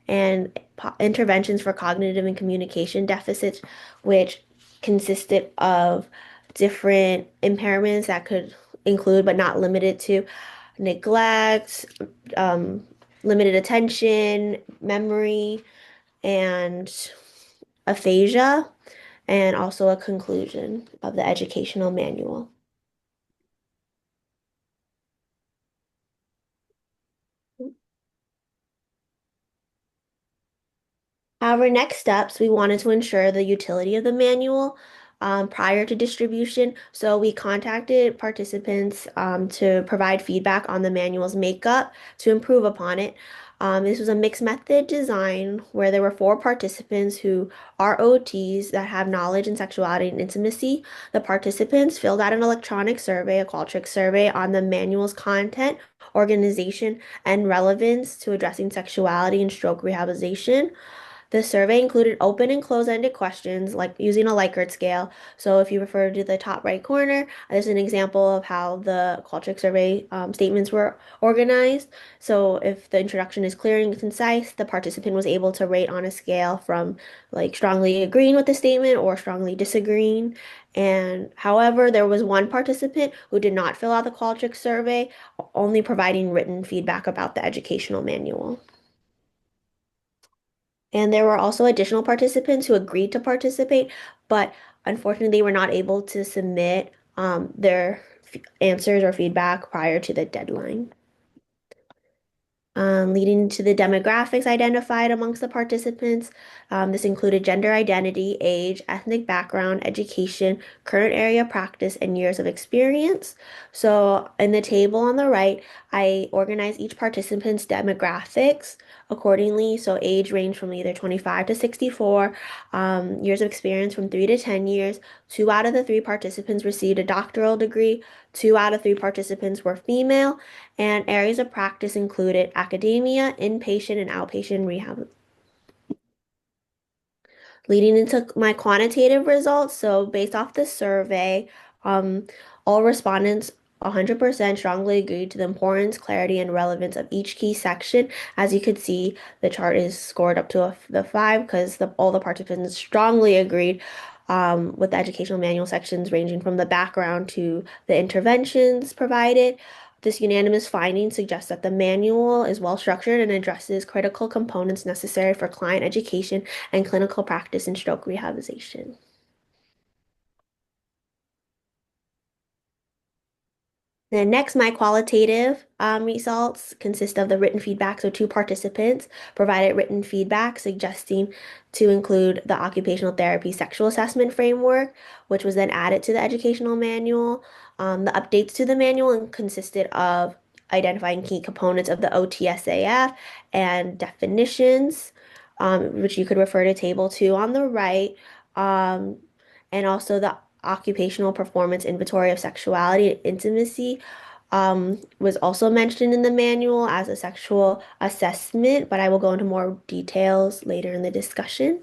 and interventions for cognitive and communication deficits, which consisted of different impairments that could include but not limited to neglect, um, limited attention, memory, and aphasia, and also a conclusion of the educational manual. However, next steps, we wanted to ensure the utility of the manual prior to distribution. So we contacted participants to provide feedback on the manual's makeup to improve upon it. This was a mixed method design where there were 4 participants who are OTs that have knowledge in sexuality and intimacy. The participants filled out an electronic survey, a Qualtrics survey, on the manual's content, organization, and relevance to addressing sexuality and stroke rehabilitation. The survey included open and closed-ended questions, like using a Likert scale. So if you refer to the top right corner, there's an example of how the Qualtrics survey statements were organized. So if the introduction is clear and concise, the participant was able to rate on a scale from like strongly agreeing with the statement or strongly disagreeing. And however, there was one participant who did not fill out the Qualtrics survey, only providing written feedback about the educational manual. And there were also additional participants who agreed to participate, but unfortunately, they were not able to submit their answers or feedback prior to the deadline. Leading to the demographics identified amongst the participants. This included gender identity, age, ethnic background, education, current area of practice, and years of experience. So in the table on the right, I organized each participant's demographics accordingly. So age range from either 25 to 64, years of experience from 3 to 10 years. 2 out of the 3 participants received a doctoral degree. 2 out of 3 participants were female, and areas of practice included academia, inpatient, and outpatient rehab. Leading into my quantitative results, so based off the survey, all respondents 100% strongly agreed to the importance, clarity, and relevance of each key section. As you could see, the chart is scored up to the 5 because all the participants strongly agreed with the educational manual sections ranging from the background to the interventions provided. This unanimous finding suggests that the manual is well structured and addresses critical components necessary for client education and clinical practice in stroke rehabilitation. Then next, my qualitative results consist of the written feedback. So 2 participants provided written feedback suggesting to include the occupational therapy sexual assessment framework, which was then added to the educational manual. The updates to the manual consisted of identifying key components of the OTSAF and definitions, which you could refer to table 2 on the right, um, and also the occupational performance inventory of sexuality and intimacy was also mentioned in the manual as a sexual assessment, but I will go into more details later in the discussion.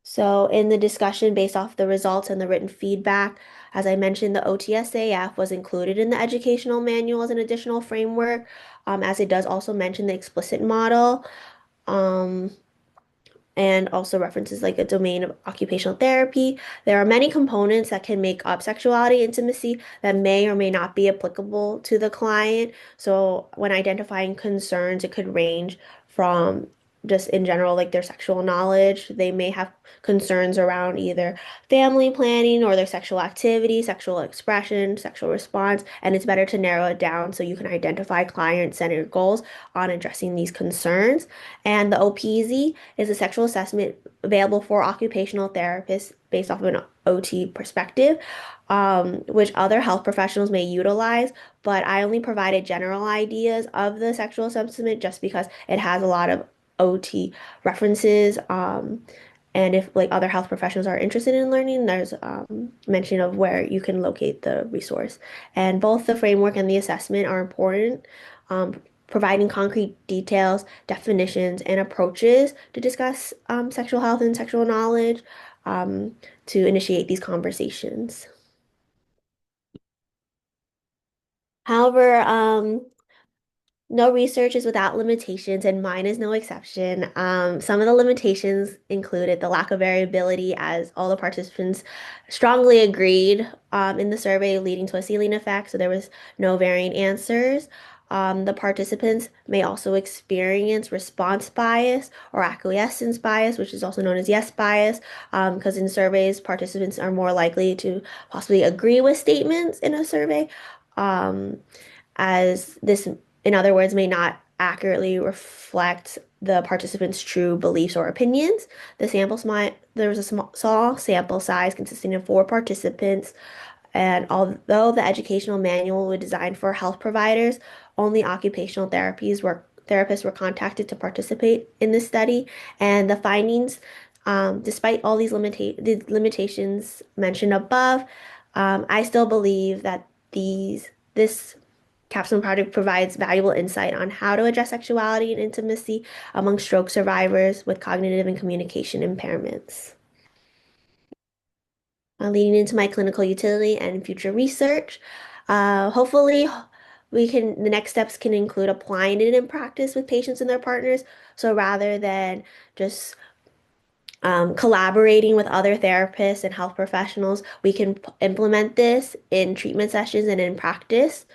So in the discussion based off the results and the written feedback, as I mentioned, the OTSAF was included in the educational manual as an additional framework, as it does also mention the explicit model. Um, and also references like a domain of occupational therapy. There are many components that can make up sexuality intimacy that may or may not be applicable to the client. So when identifying concerns, it could range from just in general, like their sexual knowledge. They may have concerns around either family planning or their sexual activity, sexual expression, sexual response, and it's better to narrow it down so you can identify client-centered goals on addressing these concerns. And the OPZ is a sexual assessment available for occupational therapists based off of an OT perspective, which other health professionals may utilize. But I only provided general ideas of the sexual assessment just because it has a lot of OT references. And if like other health professionals are interested in learning, there's mention of where you can locate the resource. And both the framework and the assessment are important. Providing concrete details, definitions, and approaches to discuss sexual health and sexual knowledge to initiate these conversations. However, no research is without limitations, and mine is no exception. Some of the limitations included the lack of variability, as all the participants strongly agreed in the survey, leading to a ceiling effect, so there was no varying answers. The participants may also experience response bias or acquiescence bias, which is also known as yes bias, because in surveys, participants are more likely to possibly agree with statements in a survey. As this, in other words, may not accurately reflect the participants' true beliefs or opinions. There was a small sample size consisting of 4 participants, and although the educational manual was designed for health providers, only occupational therapists were contacted to participate in this study, and the findings, despite all these the limitations mentioned above, I still believe that this Capstone project provides valuable insight on how to address sexuality and intimacy among stroke survivors with cognitive and communication impairments. Leading into my clinical utility and future research. Hopefully, the next steps can include applying it in practice with patients and their partners. So rather than just collaborating with other therapists and health professionals, we can implement this in treatment sessions and in practice.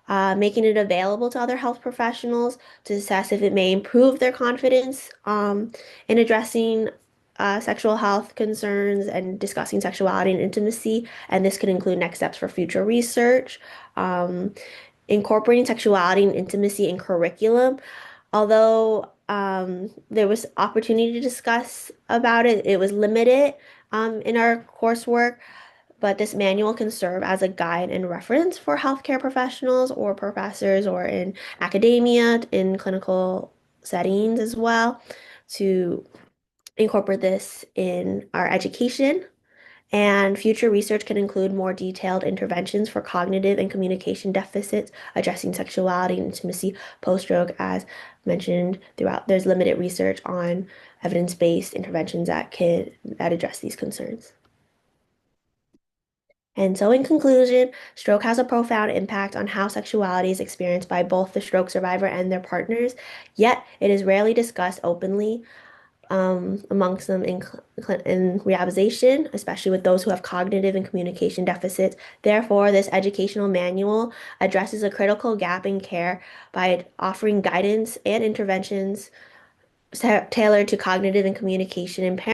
Making it available to other health professionals to assess if it may improve their confidence in addressing sexual health concerns and discussing sexuality and intimacy. And this could include next steps for future research. Incorporating sexuality and intimacy in curriculum. Although there was opportunity to discuss about it, it was limited in our coursework, but this manual can serve as a guide and reference for healthcare professionals or professors or in academia, in clinical settings as well, to incorporate this in our education. And future research can include more detailed interventions for cognitive and communication deficits, addressing sexuality and intimacy post-stroke, as mentioned throughout. There's limited research on evidence-based interventions that address these concerns. And so, in conclusion, stroke has a profound impact on how sexuality is experienced by both the stroke survivor and their partners, yet it is rarely discussed openly amongst them in rehabilitation, especially with those who have cognitive and communication deficits. Therefore, this educational manual addresses a critical gap in care by offering guidance and interventions tailored to cognitive and communication impairment.